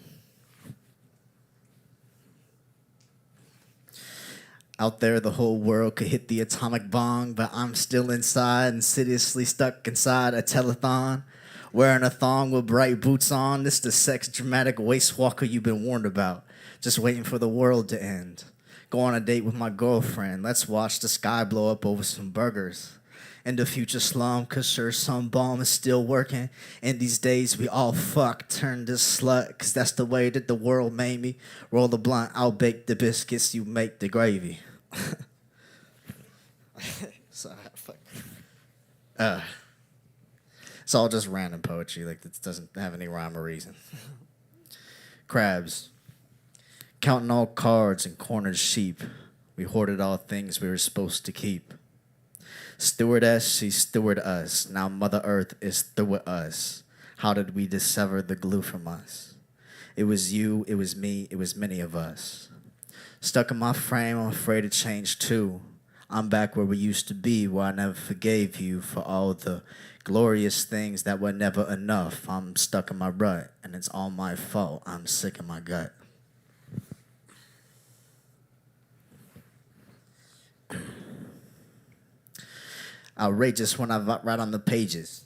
Out there, the whole world could hit the atomic bomb, but I'm still inside, insidiously stuck inside a telethon. Wearing a thong with bright boots on. This the sex dramatic waste walker you've been warned about. Just waiting for the world to end. Go on a date with my girlfriend. Let's watch the sky blow up over some burgers. In the future slum, cause sure some bomb is still working. In these days we all fuck, turn this slut, cause that's the way that the world made me. Roll the blunt, I'll bake the biscuits, you make the gravy. Sorry, fuck. It's all just random poetry, like it doesn't have any rhyme or reason. Crabs. Counting all cards and cornered sheep, we hoarded all things we were supposed to keep. Stewardess, she steward us, now Mother Earth is through with us. How did we dissever the glue from us? It was you, it was me, it was many of us. Stuck in my frame, I'm afraid to change too. I'm back where we used to be, where I never forgave you for all the glorious things that were never enough. I'm stuck in my rut, and it's all my fault. I'm sick in my gut. Outrageous when I write on the pages.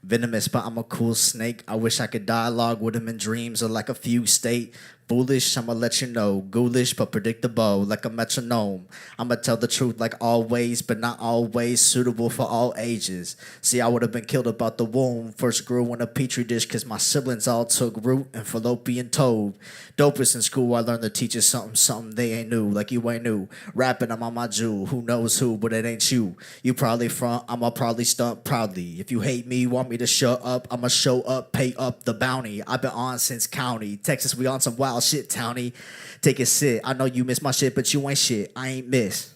Venomous, but I'm a cool snake. I wish I could dialogue with him in dreams or like a fugue state. Foolish, I'ma let you know. Ghoulish, but predictable, like a metronome. I'ma tell the truth like always, but not always suitable for all ages. See, I would have been killed about the womb. First grew in a petri dish, cause my siblings all took root in fallopian tube. Dopest in school, I learned the teachers something they ain't new, like you ain't new. Rapping, I'm on my jewel. Who knows who, but it ain't you. You probably front, I'ma probably stunt proudly. If you hate me, want me to shut up, I'ma show up, pay up the bounty. I've been on since county. Texas, we on some wild shit, townie. Take a sit. I know you miss my shit, but you ain't shit. I ain't miss.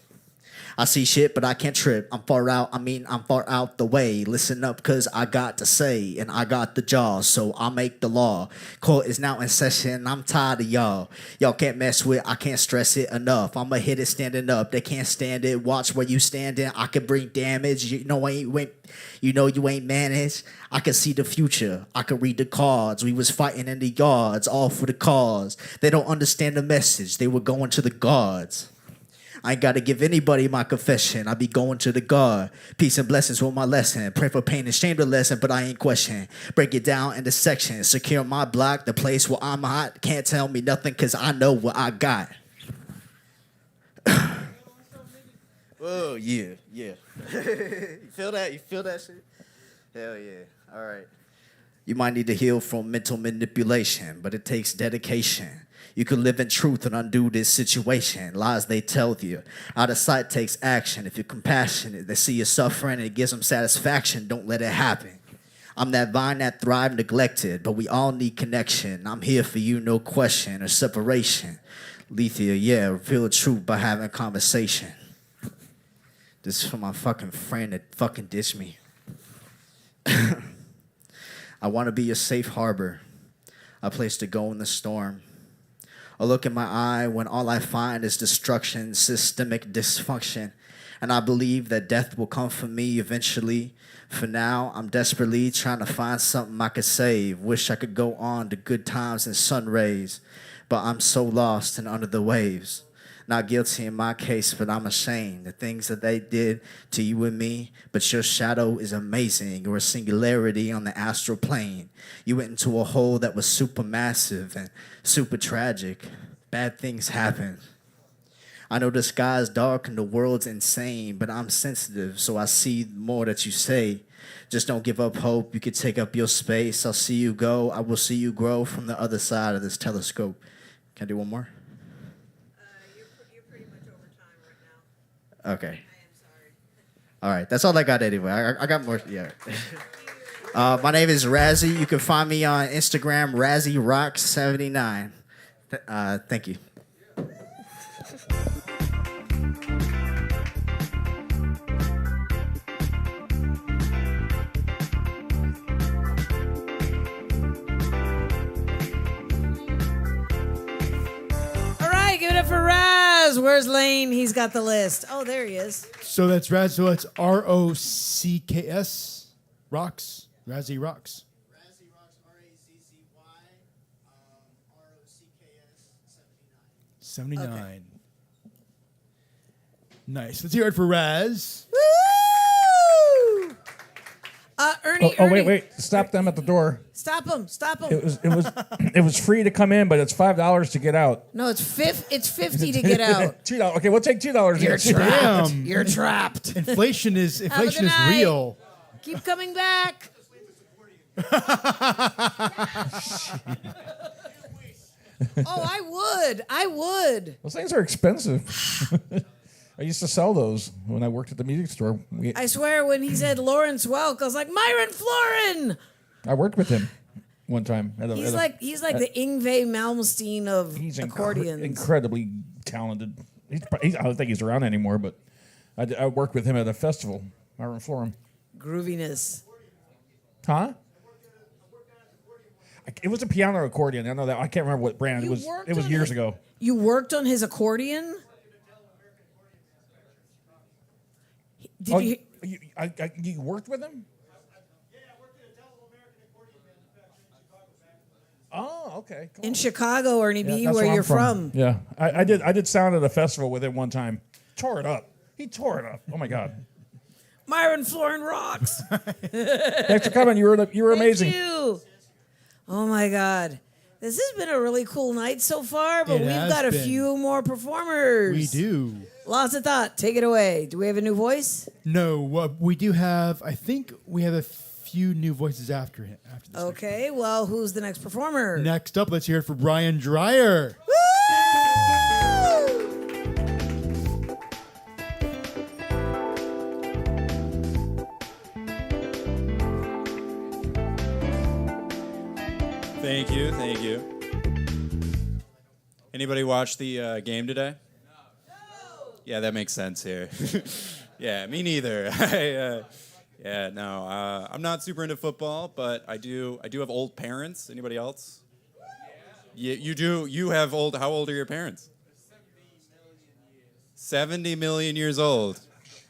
I see shit, but I can't trip. I'm far out, I'm far out the way. Listen up, cause I got to say, and I got the jaws, so I'll make the law. Court is now in session, I'm tired of y'all. Y'all can't mess with, I can't stress it enough. I'ma hit it standing up, they can't stand it. Watch where you standing, I can bring damage. You know you ain't managed. I can see the future, I can read the cards. We was fighting in the yards, all for the cause. They don't understand the message, they were going to the guards. I ain't gotta give anybody my confession. I be going to the God. Peace and blessings with my lesson. Pray for pain and shame the lesson, but I ain't question. Break it down into sections. Secure my block, the place where I'm hot. Can't tell me nothing cause I know what I got. Oh, yeah. You feel that? You feel that shit? Hell yeah. All right. You might need to heal from mental manipulation, but it takes dedication. You can live in truth and undo this situation. Lies they tell you. Out of sight takes action. If you're compassionate, they see you suffering and it gives them satisfaction. Don't let it happen. I'm that vine that thrived neglected, but we all need connection. I'm here for you, no question or separation. Lethea, yeah, reveal the truth by having conversation. This is for my fucking friend that fucking ditched me. I want to be a safe harbor, a place to go in the storm. A look in my eye when all I find is destruction, systemic dysfunction. And I believe that death will come for me eventually. For now, I'm desperately trying to find something I could save. Wish I could go on to good times and sun rays. But I'm so lost and under the waves. Not guilty in my case, but I'm ashamed. The things that they did to you and me, but your shadow is amazing. You're a singularity on the astral plane. You went into a hole that was super massive and super tragic. Bad things happen. I know the sky is dark and the world's insane, but I'm sensitive, so I see more that you say. Just don't give up hope. You can take up your space. I'll see you go. I will see you grow from the other side of this telescope. Can I do one more? Okay. I am sorry. All right, that's all I got anyway. I got more. Yeah. My name is Razzie. You can find me on Instagram, RazzieRocks79. Thank you. All right, give it up for Raz. Where's Lane? He's got the list. Oh, there he is. So that's Raz. So that's ROCKS. Rocks. Razzie Rocks. Razzie Rocks, RAZZY, ROCKS 79. Okay. Nice. Let's hear it for Raz. Woo! Ernie. Oh, wait! Stop them at the door. Stop them! It was free to come in, but it's $5 to get out. No, it's $50 to get out. $2. Okay, we'll take $2. You're trapped. You're trapped. Inflation is real. Keep coming back. I would. Those things are expensive. I used to sell those when I worked at the music store. I swear, when he said Lawrence Welk, I was like, Myron Florin. I worked with him one time. He's like the Yngwie Malmsteen of accordions. Incredibly talented. I don't think he's around anymore, but I worked with him at a festival. Myron Florin. Grooviness. Huh? It was a piano or accordion. I know that. I can't remember what brand. You It worked was on years it? ago. You worked on his accordion? Did you worked with him? Oh, okay. Cool. In Chicago or maybe That's where I'm you're from? Yeah, I did sound at a festival with him one time. Tore it up. He tore it up. Oh my God. Myron Florin rocks. Thanks for coming. You were amazing. Thank you. Oh my God. This has been a really cool night so far, but It we've has got a been. few more performers. We do. Lots of thought. Take it away. Do we have a new voice? No, we do have. I think we have a few new voices after him. After this. Okay, well, who's the next performer? Next up, let's hear it for Brian Dreyer. Thank you, thank you. Anybody watch the game today? No. Yeah, that makes sense here. Yeah, me neither. I'm not super into football, but I do have old parents. Anybody else? Yeah, you do. You have old. How old are your parents? 70 million years old.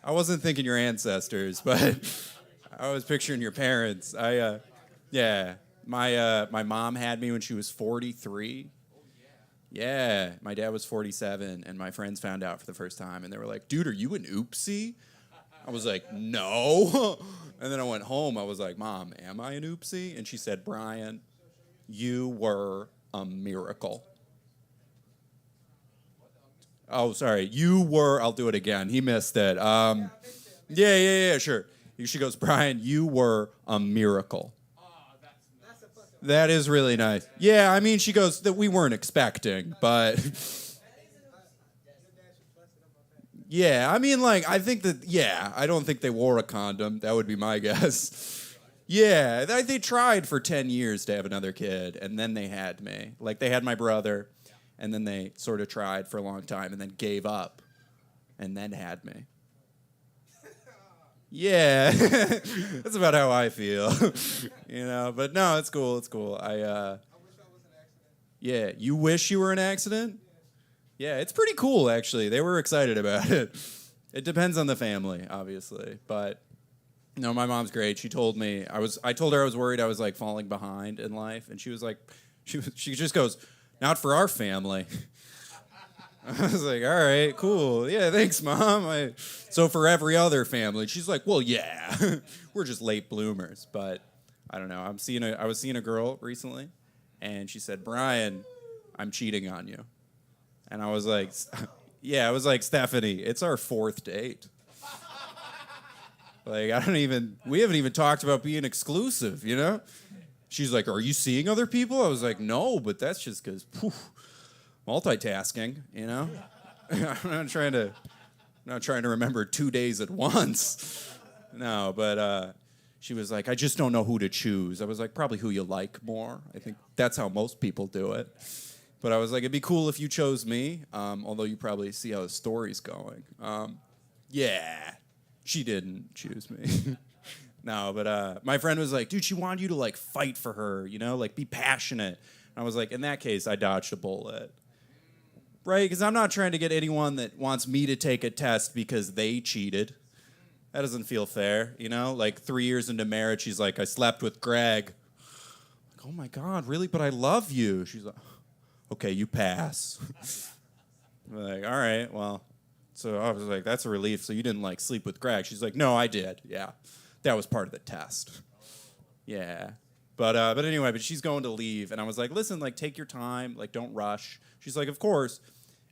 I wasn't thinking your ancestors, but I was picturing your parents. My mom had me when she was 43. Yeah, my dad was 47, and my friends found out for the first time, and they were like, "Dude, are you an oopsie?" I was like, "No." And then I went home. I was like, "Mom, am I an oopsie?" And she said, "Brian, you were a miracle." Oh, sorry. You were. I'll do it again. He missed it. Yeah, sure. She goes, "Brian, you were a miracle." That is really nice. Yeah, I mean, she goes, that we weren't expecting, but... Yeah, I mean, like, I think that, yeah, I don't think they wore a condom. That would be my guess. Yeah, they tried for 10 years to have another kid, and then they had me. Like, they had my brother, and then they sort of tried for a long time, and then gave up, and then had me. Yeah, that's about how I feel, But no, it's cool. It's cool. Yeah, you wish you were an accident? Yeah, it's pretty cool actually. They were excited about it. It depends on the family, obviously, but no, my mom's great. She told me I told her I was worried I was like falling behind in life, and she was like, she just goes, "Not for our family." I was like, all right, cool. Yeah, thanks, Mom. So for every other family, she's like, well, yeah, we're just late bloomers. But I don't know. I was seeing a girl recently, and she said, "Brian, I'm cheating on you." And I was like, yeah, I was like, "Stephanie, it's our 4th date. Like, we haven't even talked about being exclusive, She's like, "Are you seeing other people?" I was like, "No, but that's just because, multitasking, I'm not trying to remember 2 days at once. No, but she was like, "I just don't know who to choose." I was like, "Probably who you like more." I think that's how most people do it. But I was like, "It'd be cool if you chose me," although you probably see how the story's going. Yeah, she didn't choose me. No, but my friend was like, "Dude, she wanted you to like fight for her, like be passionate." And I was like, in that case, I dodged a bullet. Right? Because I'm not trying to get anyone that wants me to take a test because they cheated. That doesn't feel fair, Like 3 years into marriage, she's like, "I slept with Greg." Like, oh my God, really? But I love you. She's like, "Okay, you pass." I'm like, all right, well. So I was like, that's a relief. So you didn't like sleep with Greg? She's like, "No, I did. Yeah, that was part of the test." Yeah. But anyway, she's going to leave, and I was like, "Listen, like, take your time, like, don't rush." She's like, "Of course."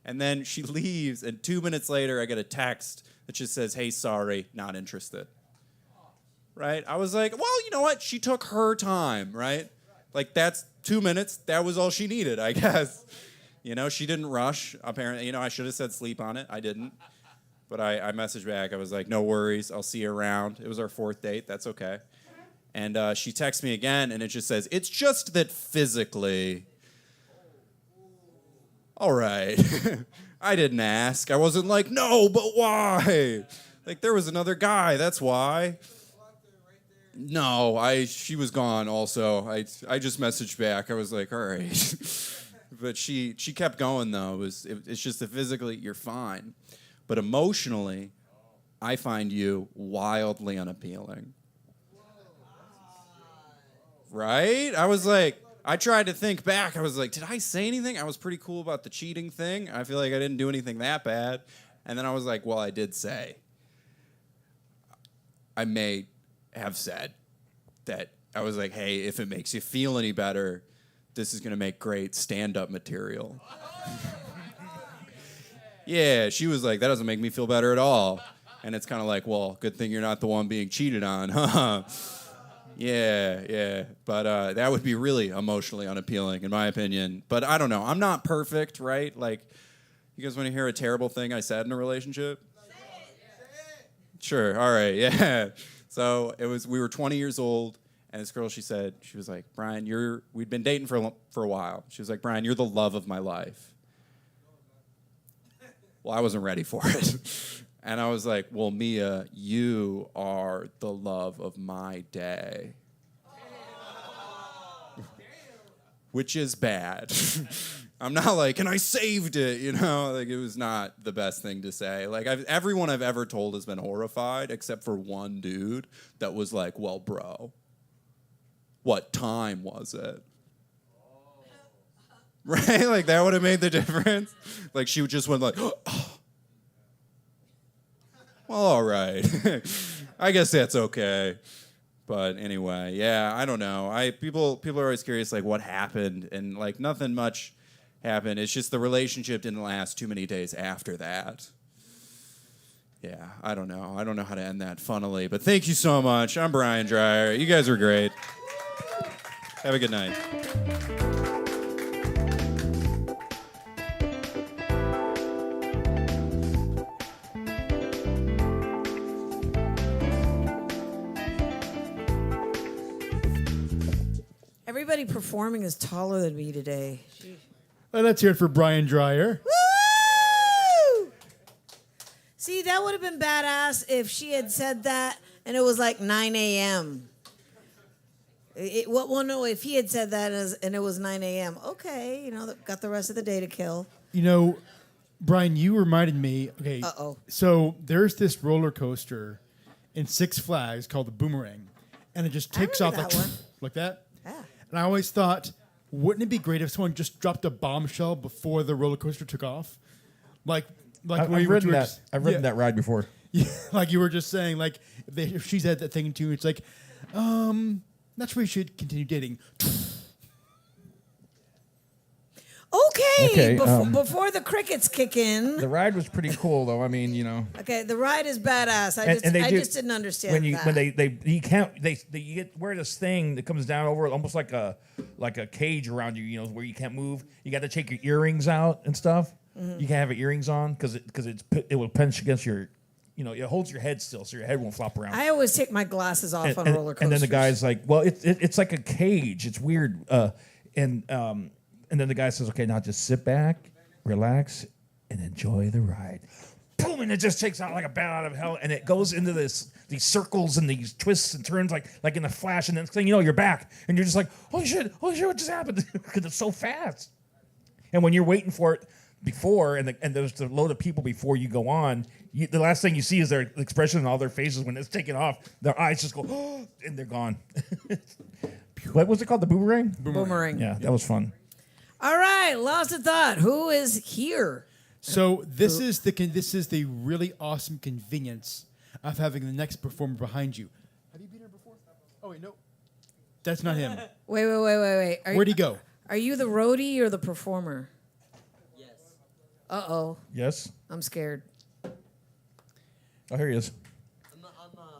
And then she leaves, and 2 minutes later, I get a text that just says, "Hey, sorry, not interested." Right? I was like, well, you know what? She took her time, right? Like, that's 2 minutes. That was all she needed, I guess. She didn't rush. Apparently, I should have said sleep on it. I didn't. But I messaged back. I was like, "No worries. I'll see you around." It was our 4th date. That's okay. And she texts me again, and it just says, "It's just that physically..." All right. I didn't ask. I wasn't like, "No, but why?" Like, there was another guy, that's why. No, she was gone also. I just messaged back. I was like, all right. But she kept going though. It's just that physically you're fine. But emotionally, I find you wildly unappealing. Right? I was like, I tried to think back. I was like, did I say anything? I was pretty cool about the cheating thing. I feel like I didn't do anything that bad. And then I was like, well, I did say. I may have said that I was like, hey, if it makes you feel any better, this is going to make great stand-up material. Yeah, she was like, that doesn't make me feel better at all. And it's kind of like, well, good thing you're not the one being cheated on, huh? Yeah. But that would be really emotionally unappealing, in my opinion. But I don't know. I'm not perfect, right? Like, you guys want to hear a terrible thing I said in a relationship? Sure. All right. Yeah. So we were 20 years old, and this girl, she was like, Brian, we'd been dating for a while. She was like, Brian, you're the love of my life. Well, I wasn't ready for it. And I was like, well, Mia, you are the love of my day. Which is bad. I'm not like, and I saved it, Like, it was not the best thing to say. Like, everyone I've ever told has been horrified, except for one dude that was like, well, bro, what time was it? Right? Like, that would have made the difference. Like, she just went like, oh. Well, all right. I guess that's okay. But anyway, yeah, I don't know. People are always curious, like, what happened, and like nothing much happened. It's just the relationship didn't last too many days after that. Yeah, I don't know. I don't know how to end that funnily. But thank you so much. I'm Brian Dreyer. You guys are great. Have a good night. Everybody performing is taller than me today. Let's hear it for Brian Dreyer. Woo! See, that would have been badass if she had said that and it was like 9 a.m. If he had said that and it was 9 a.m. Okay, got the rest of the day to kill. Brian, you reminded me. Okay. Uh-oh. So there's this roller coaster in Six Flags called the Boomerang, and it just takes off like that. Yeah. And I always thought, wouldn't it be great if someone just dropped a bombshell before the roller coaster took off? Like I've ridden that. I've ridden that ride before. Yeah, like you were just saying, like if she said that thing too, it's like, that's where you should continue dating. Okay, before the crickets kick in. The ride was pretty cool, though. I mean, Okay, the ride is badass. I just didn't understand when that. you wear this thing that comes down over almost like a cage around you, where you can't move. You got to take your earrings out and stuff. Mhm. You can't have your earrings on because it will pinch against your, it holds your head still, so your head won't flop around. I always take my glasses off on roller coasters. And then the guy's like, well, it's like a cage. It's weird. And then the guy says, okay, now just sit back, relax, and enjoy the ride. Boom, and it just takes out like a bat out of hell, and it goes into these circles and these twists and turns like in a flash, and then next thing you know, you're back, and you're just like, holy shit, what just happened? Because it's so fast. And when you're waiting for it before, and there's a load of people before you go on, the last thing you see is their expression on all their faces when it's taken off. Their eyes just go, oh, and they're gone. What was it called? The Boomerang? Boomerang. Yeah, that was fun. All right, lost in thought. Who is here? So this is the really awesome convenience of having the next performer behind you. Have you been here before? Oh wait, no, that's not him. Wait. Where'd he go? Are you the roadie or the performer? Yes. Uh-oh. Yes. I'm scared. Oh, here he is. I'm a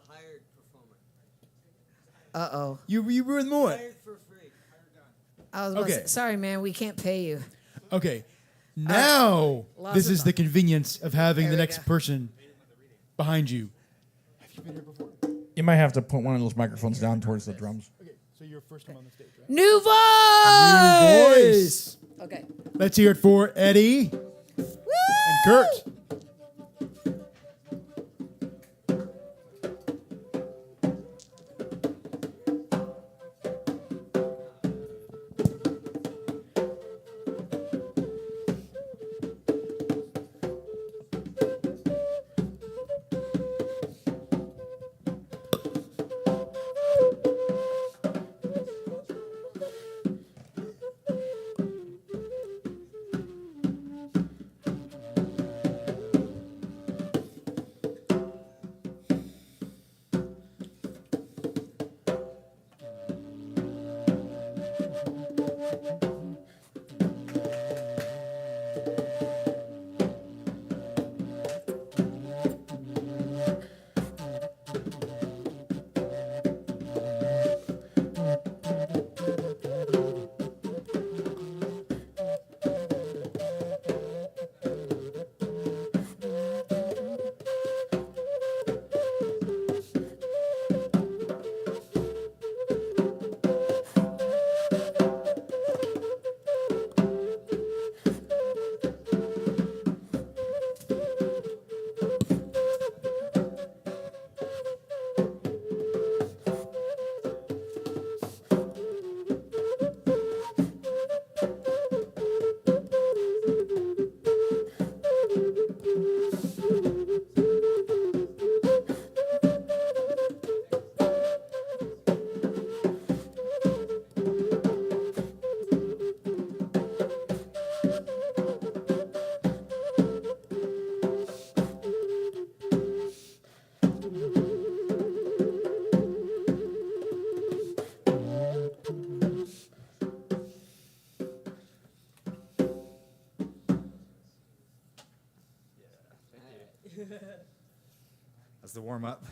hired performer. Uh-oh. You ruined more. Hired for free. I was about to say, sorry, man, we can't pay you. Okay. Now, Lost this in is thought. the convenience of having There the we next go. person behind you. Have you been here before? You might have to put one of those microphones down towards the drums. Okay, so you're first time on the stage, right? New voice! New voice. Okay. Let's hear it for Eddie and Kurt. That's the warm up.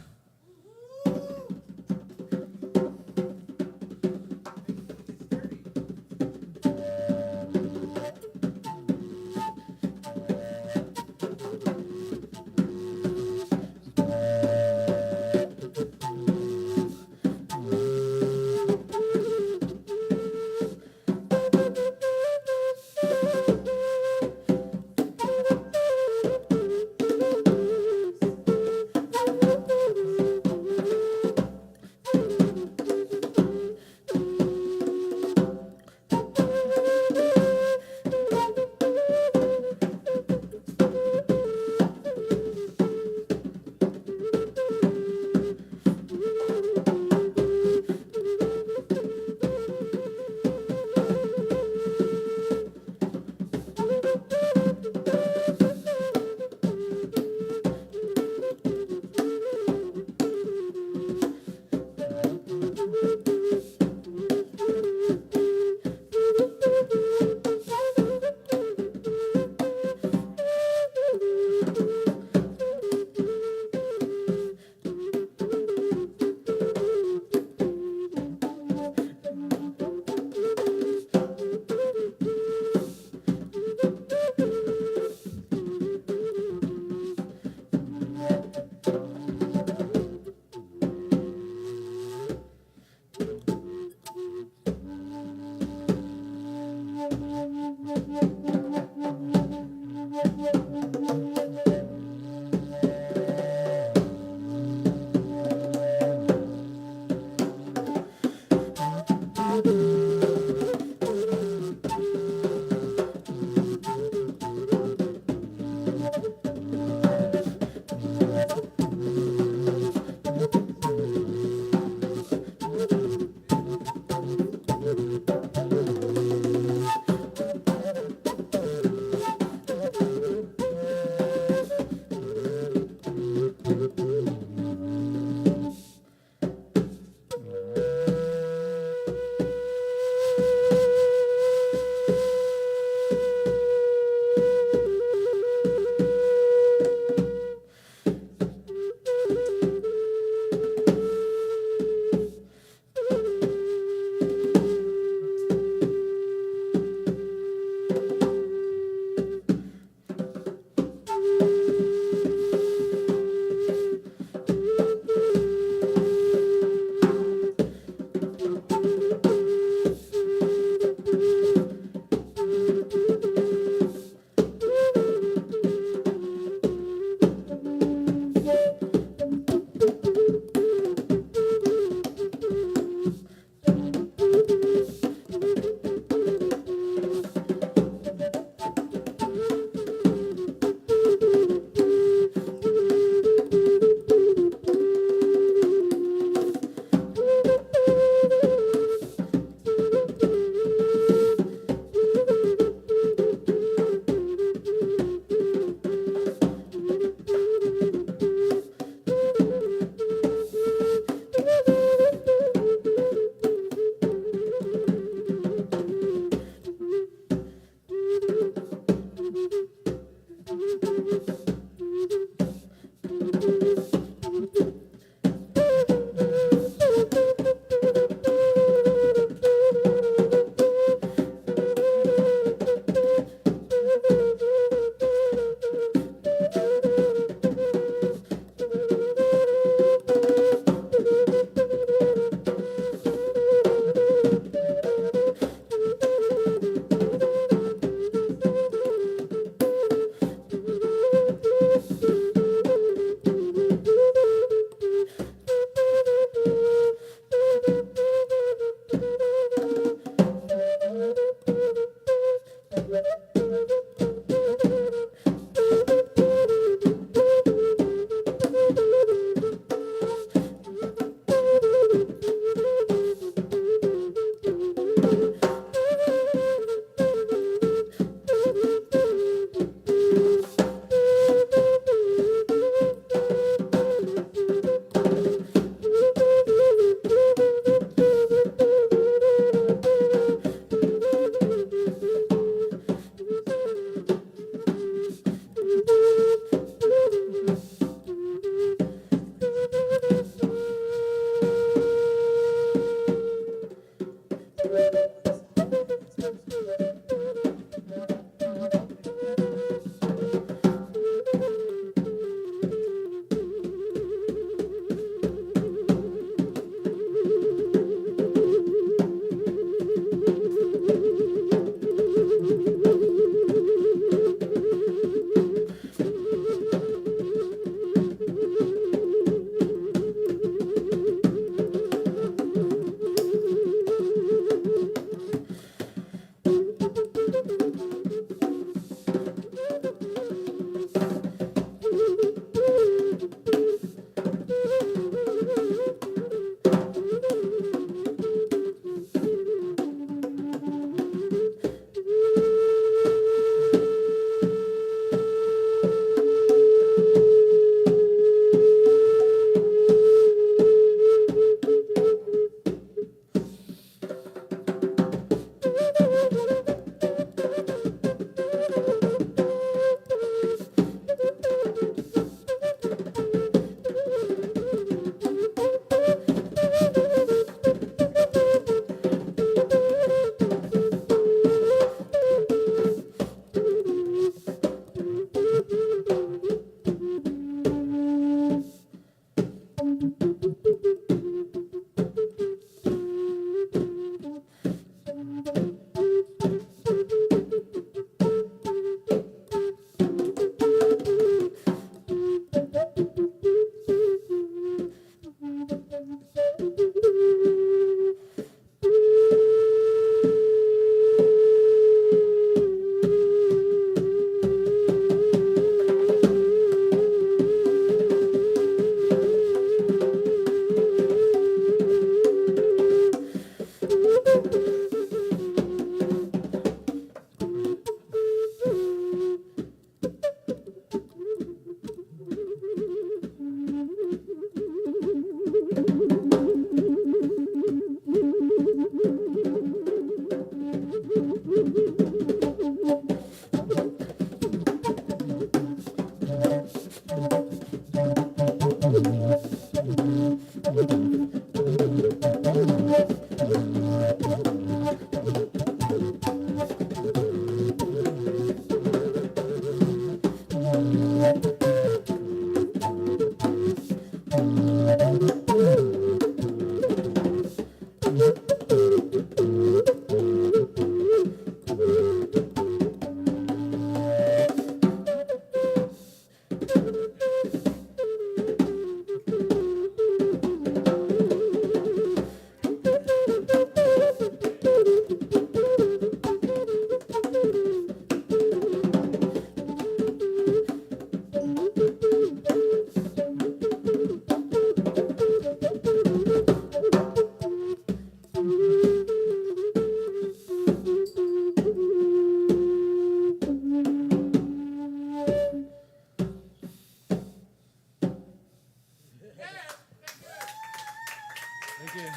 Thank you.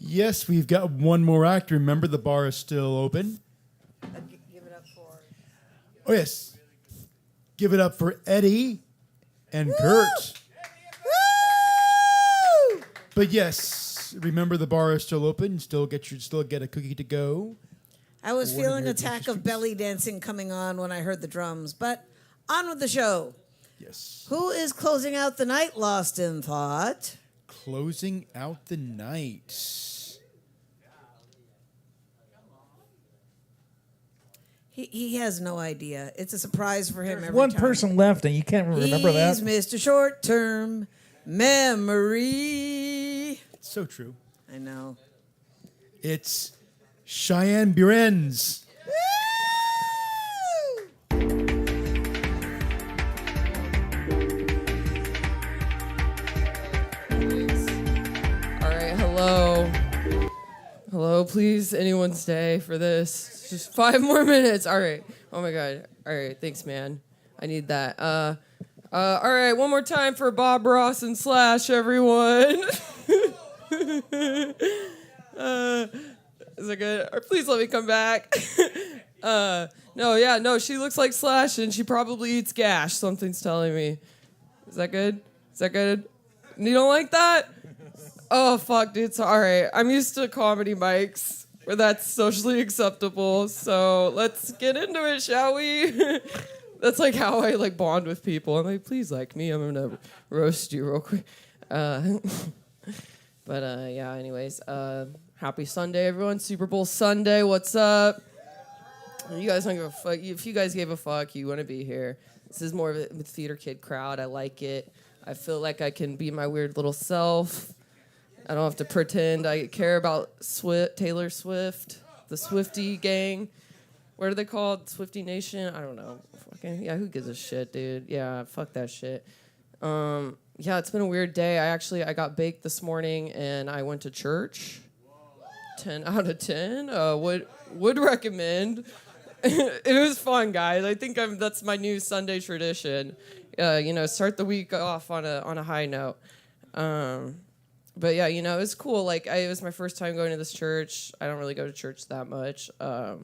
Yes, we've got one more act. Remember, the bar is still open. Give it up for. Oh, yes. Give it up for Eddie and Kurt. But yes, remember the bar is still open. Still get a cookie to go. I was Or one feeling your attack of belly dancing coming on when I heard the drums, but on with the show. Yes. Who is closing out the night, Lost in Thought? Closing out the night. He has no idea. It's a surprise for him every One time. person left, and you can't remember that. He's Mr. Short-Term Memory. It's so true. I know. It's Cheyenne Burens. All right, hello. Hello, please, anyone stay for this. Just 5 more minutes. All right. Oh my God. All right, thanks, man. I need that. All right, one more time for Bob Ross and Slash, everyone. Is that good? Or please let me come back. No, she looks like Slash and she probably eats gash. Something's telling me. Is that good? Is that good? You don't like that? Oh, fuck, dude. So, all right. I'm used to comedy mics where that's socially acceptable. So let's get into it, shall we? That's like how I like bond with people. I'm like, please like me. I'm going to roast you real quick. Yeah, anyways. Happy Sunday, everyone. Super Bowl Sunday. What's up? You guys don't give a fuck. If you guys gave a fuck, you wouldn't be here. This is more of a theater kid crowd. I like it. I feel like I can be my weird little self. I don't have to pretend I care about Taylor Swift, the Swiftie gang. What are they called? Swiftie Nation? I don't know. Fucking, yeah, who gives a shit, dude? Yeah, fuck that shit. Yeah, it's been a weird day. I got baked this morning and I went to church. 10 out of 10. Would recommend. It was fun, guys. I think that's my new Sunday tradition. Start the week off on a high note. But yeah, it was cool. Like, it was my first time going to this church. I don't really go to church that much. But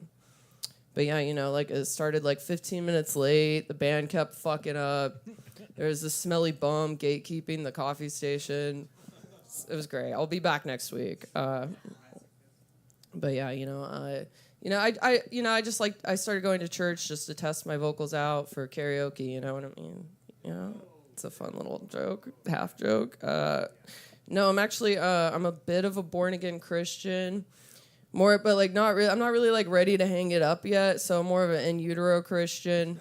yeah, it started like 15 minutes late. The band kept fucking up. There was this smelly bum gatekeeping the coffee station. It was great. I'll be back next week. But yeah, I started going to church just to test my vocals out for karaoke. You know what I mean? It's a fun little joke, half joke. No, I'm actually I'm a bit of a born again Christian, but like not really. I'm not really like ready to hang it up yet. So I'm more of an in utero Christian.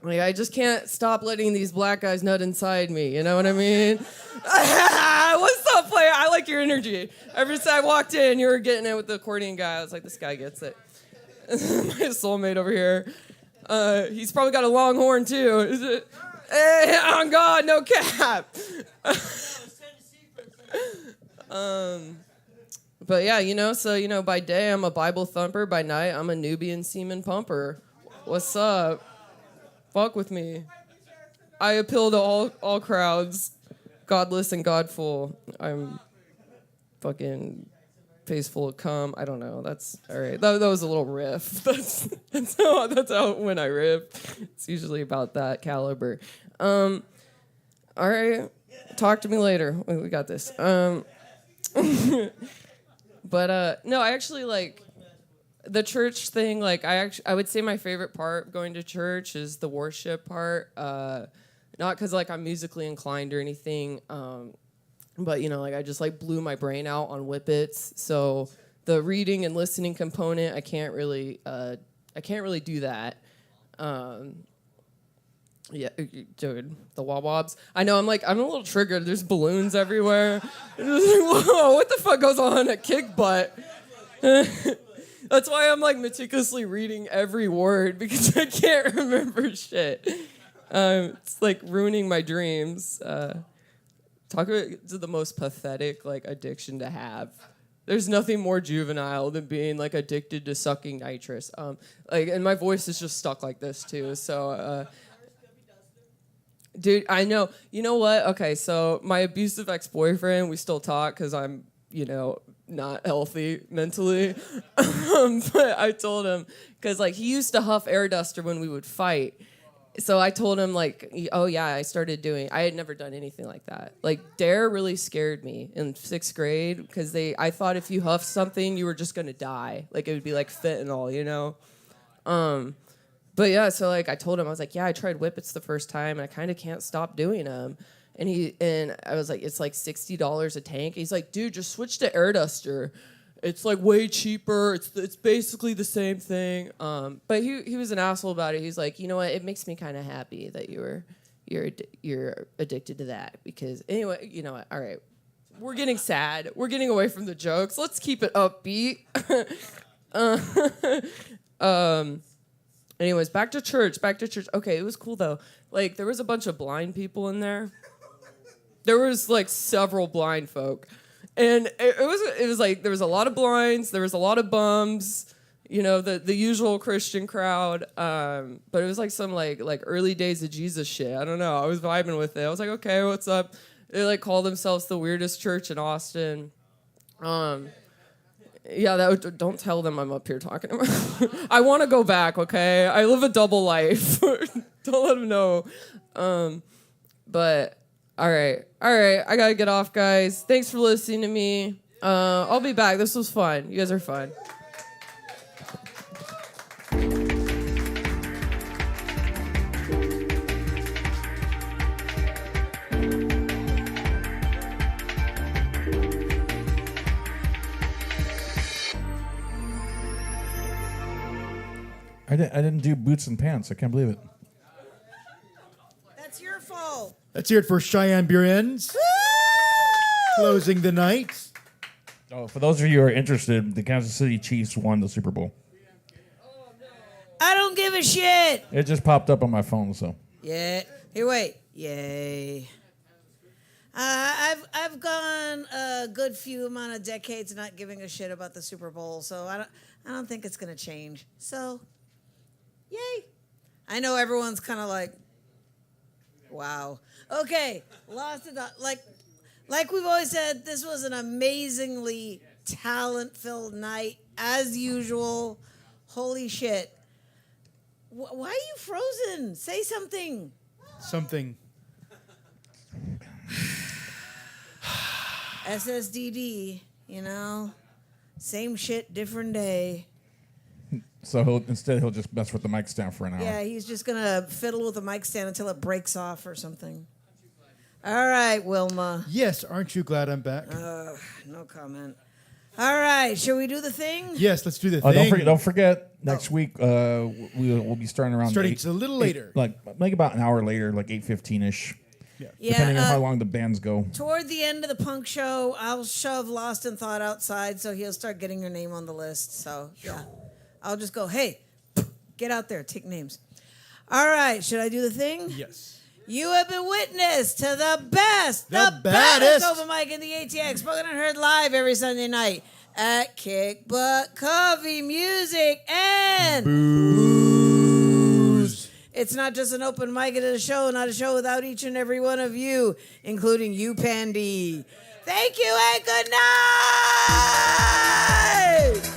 Like I just can't stop letting these black guys nut inside me. You know what I mean? What's up, player? I like your energy. Ever since I walked in, you were getting it with the accordion guy. I was like, this guy gets it. My soulmate over here. He's probably got a long horn too. Is it? Hey, on God, no cap. But yeah, so by day I'm a Bible thumper, by night I'm a Nubian semen pumper. What's up? Fuck with me. I appeal to all crowds, godless and godful. I'm fucking face full of cum. I don't know. That's all right. That was a little riff. That's how when I riff. It's usually about that caliber. All right. Talk to me later. We got this. But no, I actually like the church thing. Like I would say my favorite part of going to church is the worship part. Not because like I'm musically inclined or anything. But I just like blew my brain out on whippets. So the reading and listening component, I can't really do that. Yeah, dude, the wah-wobs. I know, I'm a little triggered. There's balloons everywhere. Whoa, what the fuck goes on at Kick Butt? That's why I'm like meticulously reading every word because I can't remember shit. It's like ruining my dreams. Talk about the most pathetic like addiction to have. There's nothing more juvenile than being like addicted to sucking nitrous. Like, and my voice is just stuck like this too. So, dude, I know. You know what? Okay, so my abusive ex-boyfriend, we still talk because I'm, not healthy mentally. But I told him because like he used to huff air duster when we would fight. So I told him like, oh yeah, I had never done anything like that. Like DARE really scared me in 6th grade because I thought if you huffed something, you were just gonna die. Like it would be like fentanyl, But yeah, so like I told him, I was like, yeah, I tried Whippets the first time and I kind of can't stop doing them. And I was like, it's like $60 a tank. He's like, dude, just switch to air duster. It's like way cheaper. It's basically the same thing. But he was an asshole about it. He's like, you know what? It makes me kind of happy that you're addicted to that because anyway, you know what? All right, we're getting sad. We're getting away from the jokes. Let's keep it upbeat. Anyways, back to church. Okay, it was cool though. Like there was a bunch of blind people in there. There was like several blind folk. And it was like there was a lot of blinds, there was a lot of bums, the usual Christian crowd. But it was like some like early days of Jesus shit. I don't know. I was vibing with it. I was like, okay, what's up? They like call themselves the weirdest church in Austin. Yeah, don't tell them I'm up here talking about. I want to go back. Okay, I live a double life. Don't let them know. But. All right. I gotta get off, guys. Thanks for listening to me. I'll be back. This was fun. You guys are fun. I didn't do boots and pants. I can't believe it. That's your fault. Let's hear it for Cheyenne Burens. Closing the night. Oh, for those of you who are interested, the Kansas City Chiefs won the Super Bowl. I don't give a shit. It just popped up on my phone, so. Yeah. Here, wait. Yay. I've gone a good few amount of decades not giving a shit about the Super Bowl, so I don't think it's gonna change. So, yay. I know everyone's kind of like, wow. Okay, lost it. Like we've always said, this was an amazingly talent-filled night, as usual. Holy shit. Why are you frozen? Say something. Something. SSDD, same shit, different day. So he'll just mess with the mic stand for an hour. Yeah, he's just gonna fiddle with the mic stand until it breaks off or something. All right, Wilma. Yes, aren't you glad I'm back? No comment. All right, shall we do the thing? Yes, let's do the thing. Don't forget next week we'll be starting around. Starting a little later. Like about an hour later, like 8:15ish. Yeah. Depending on how long the bands go. Toward the end of the punk show, I'll shove Lost in Thought outside, so he'll start getting your name on the list. So yeah, I'll just go, hey, get out there, take names. All right, should I do the thing? Yes. You have been witness to the best, the baddest baddest open mic in the ATX, spoken and heard live every Sunday night at Kick Butt Coffee Music and Booze. It's not just an open mic, it is a show, not a show without each and every one of you, including you, Pandy. Thank you and good night!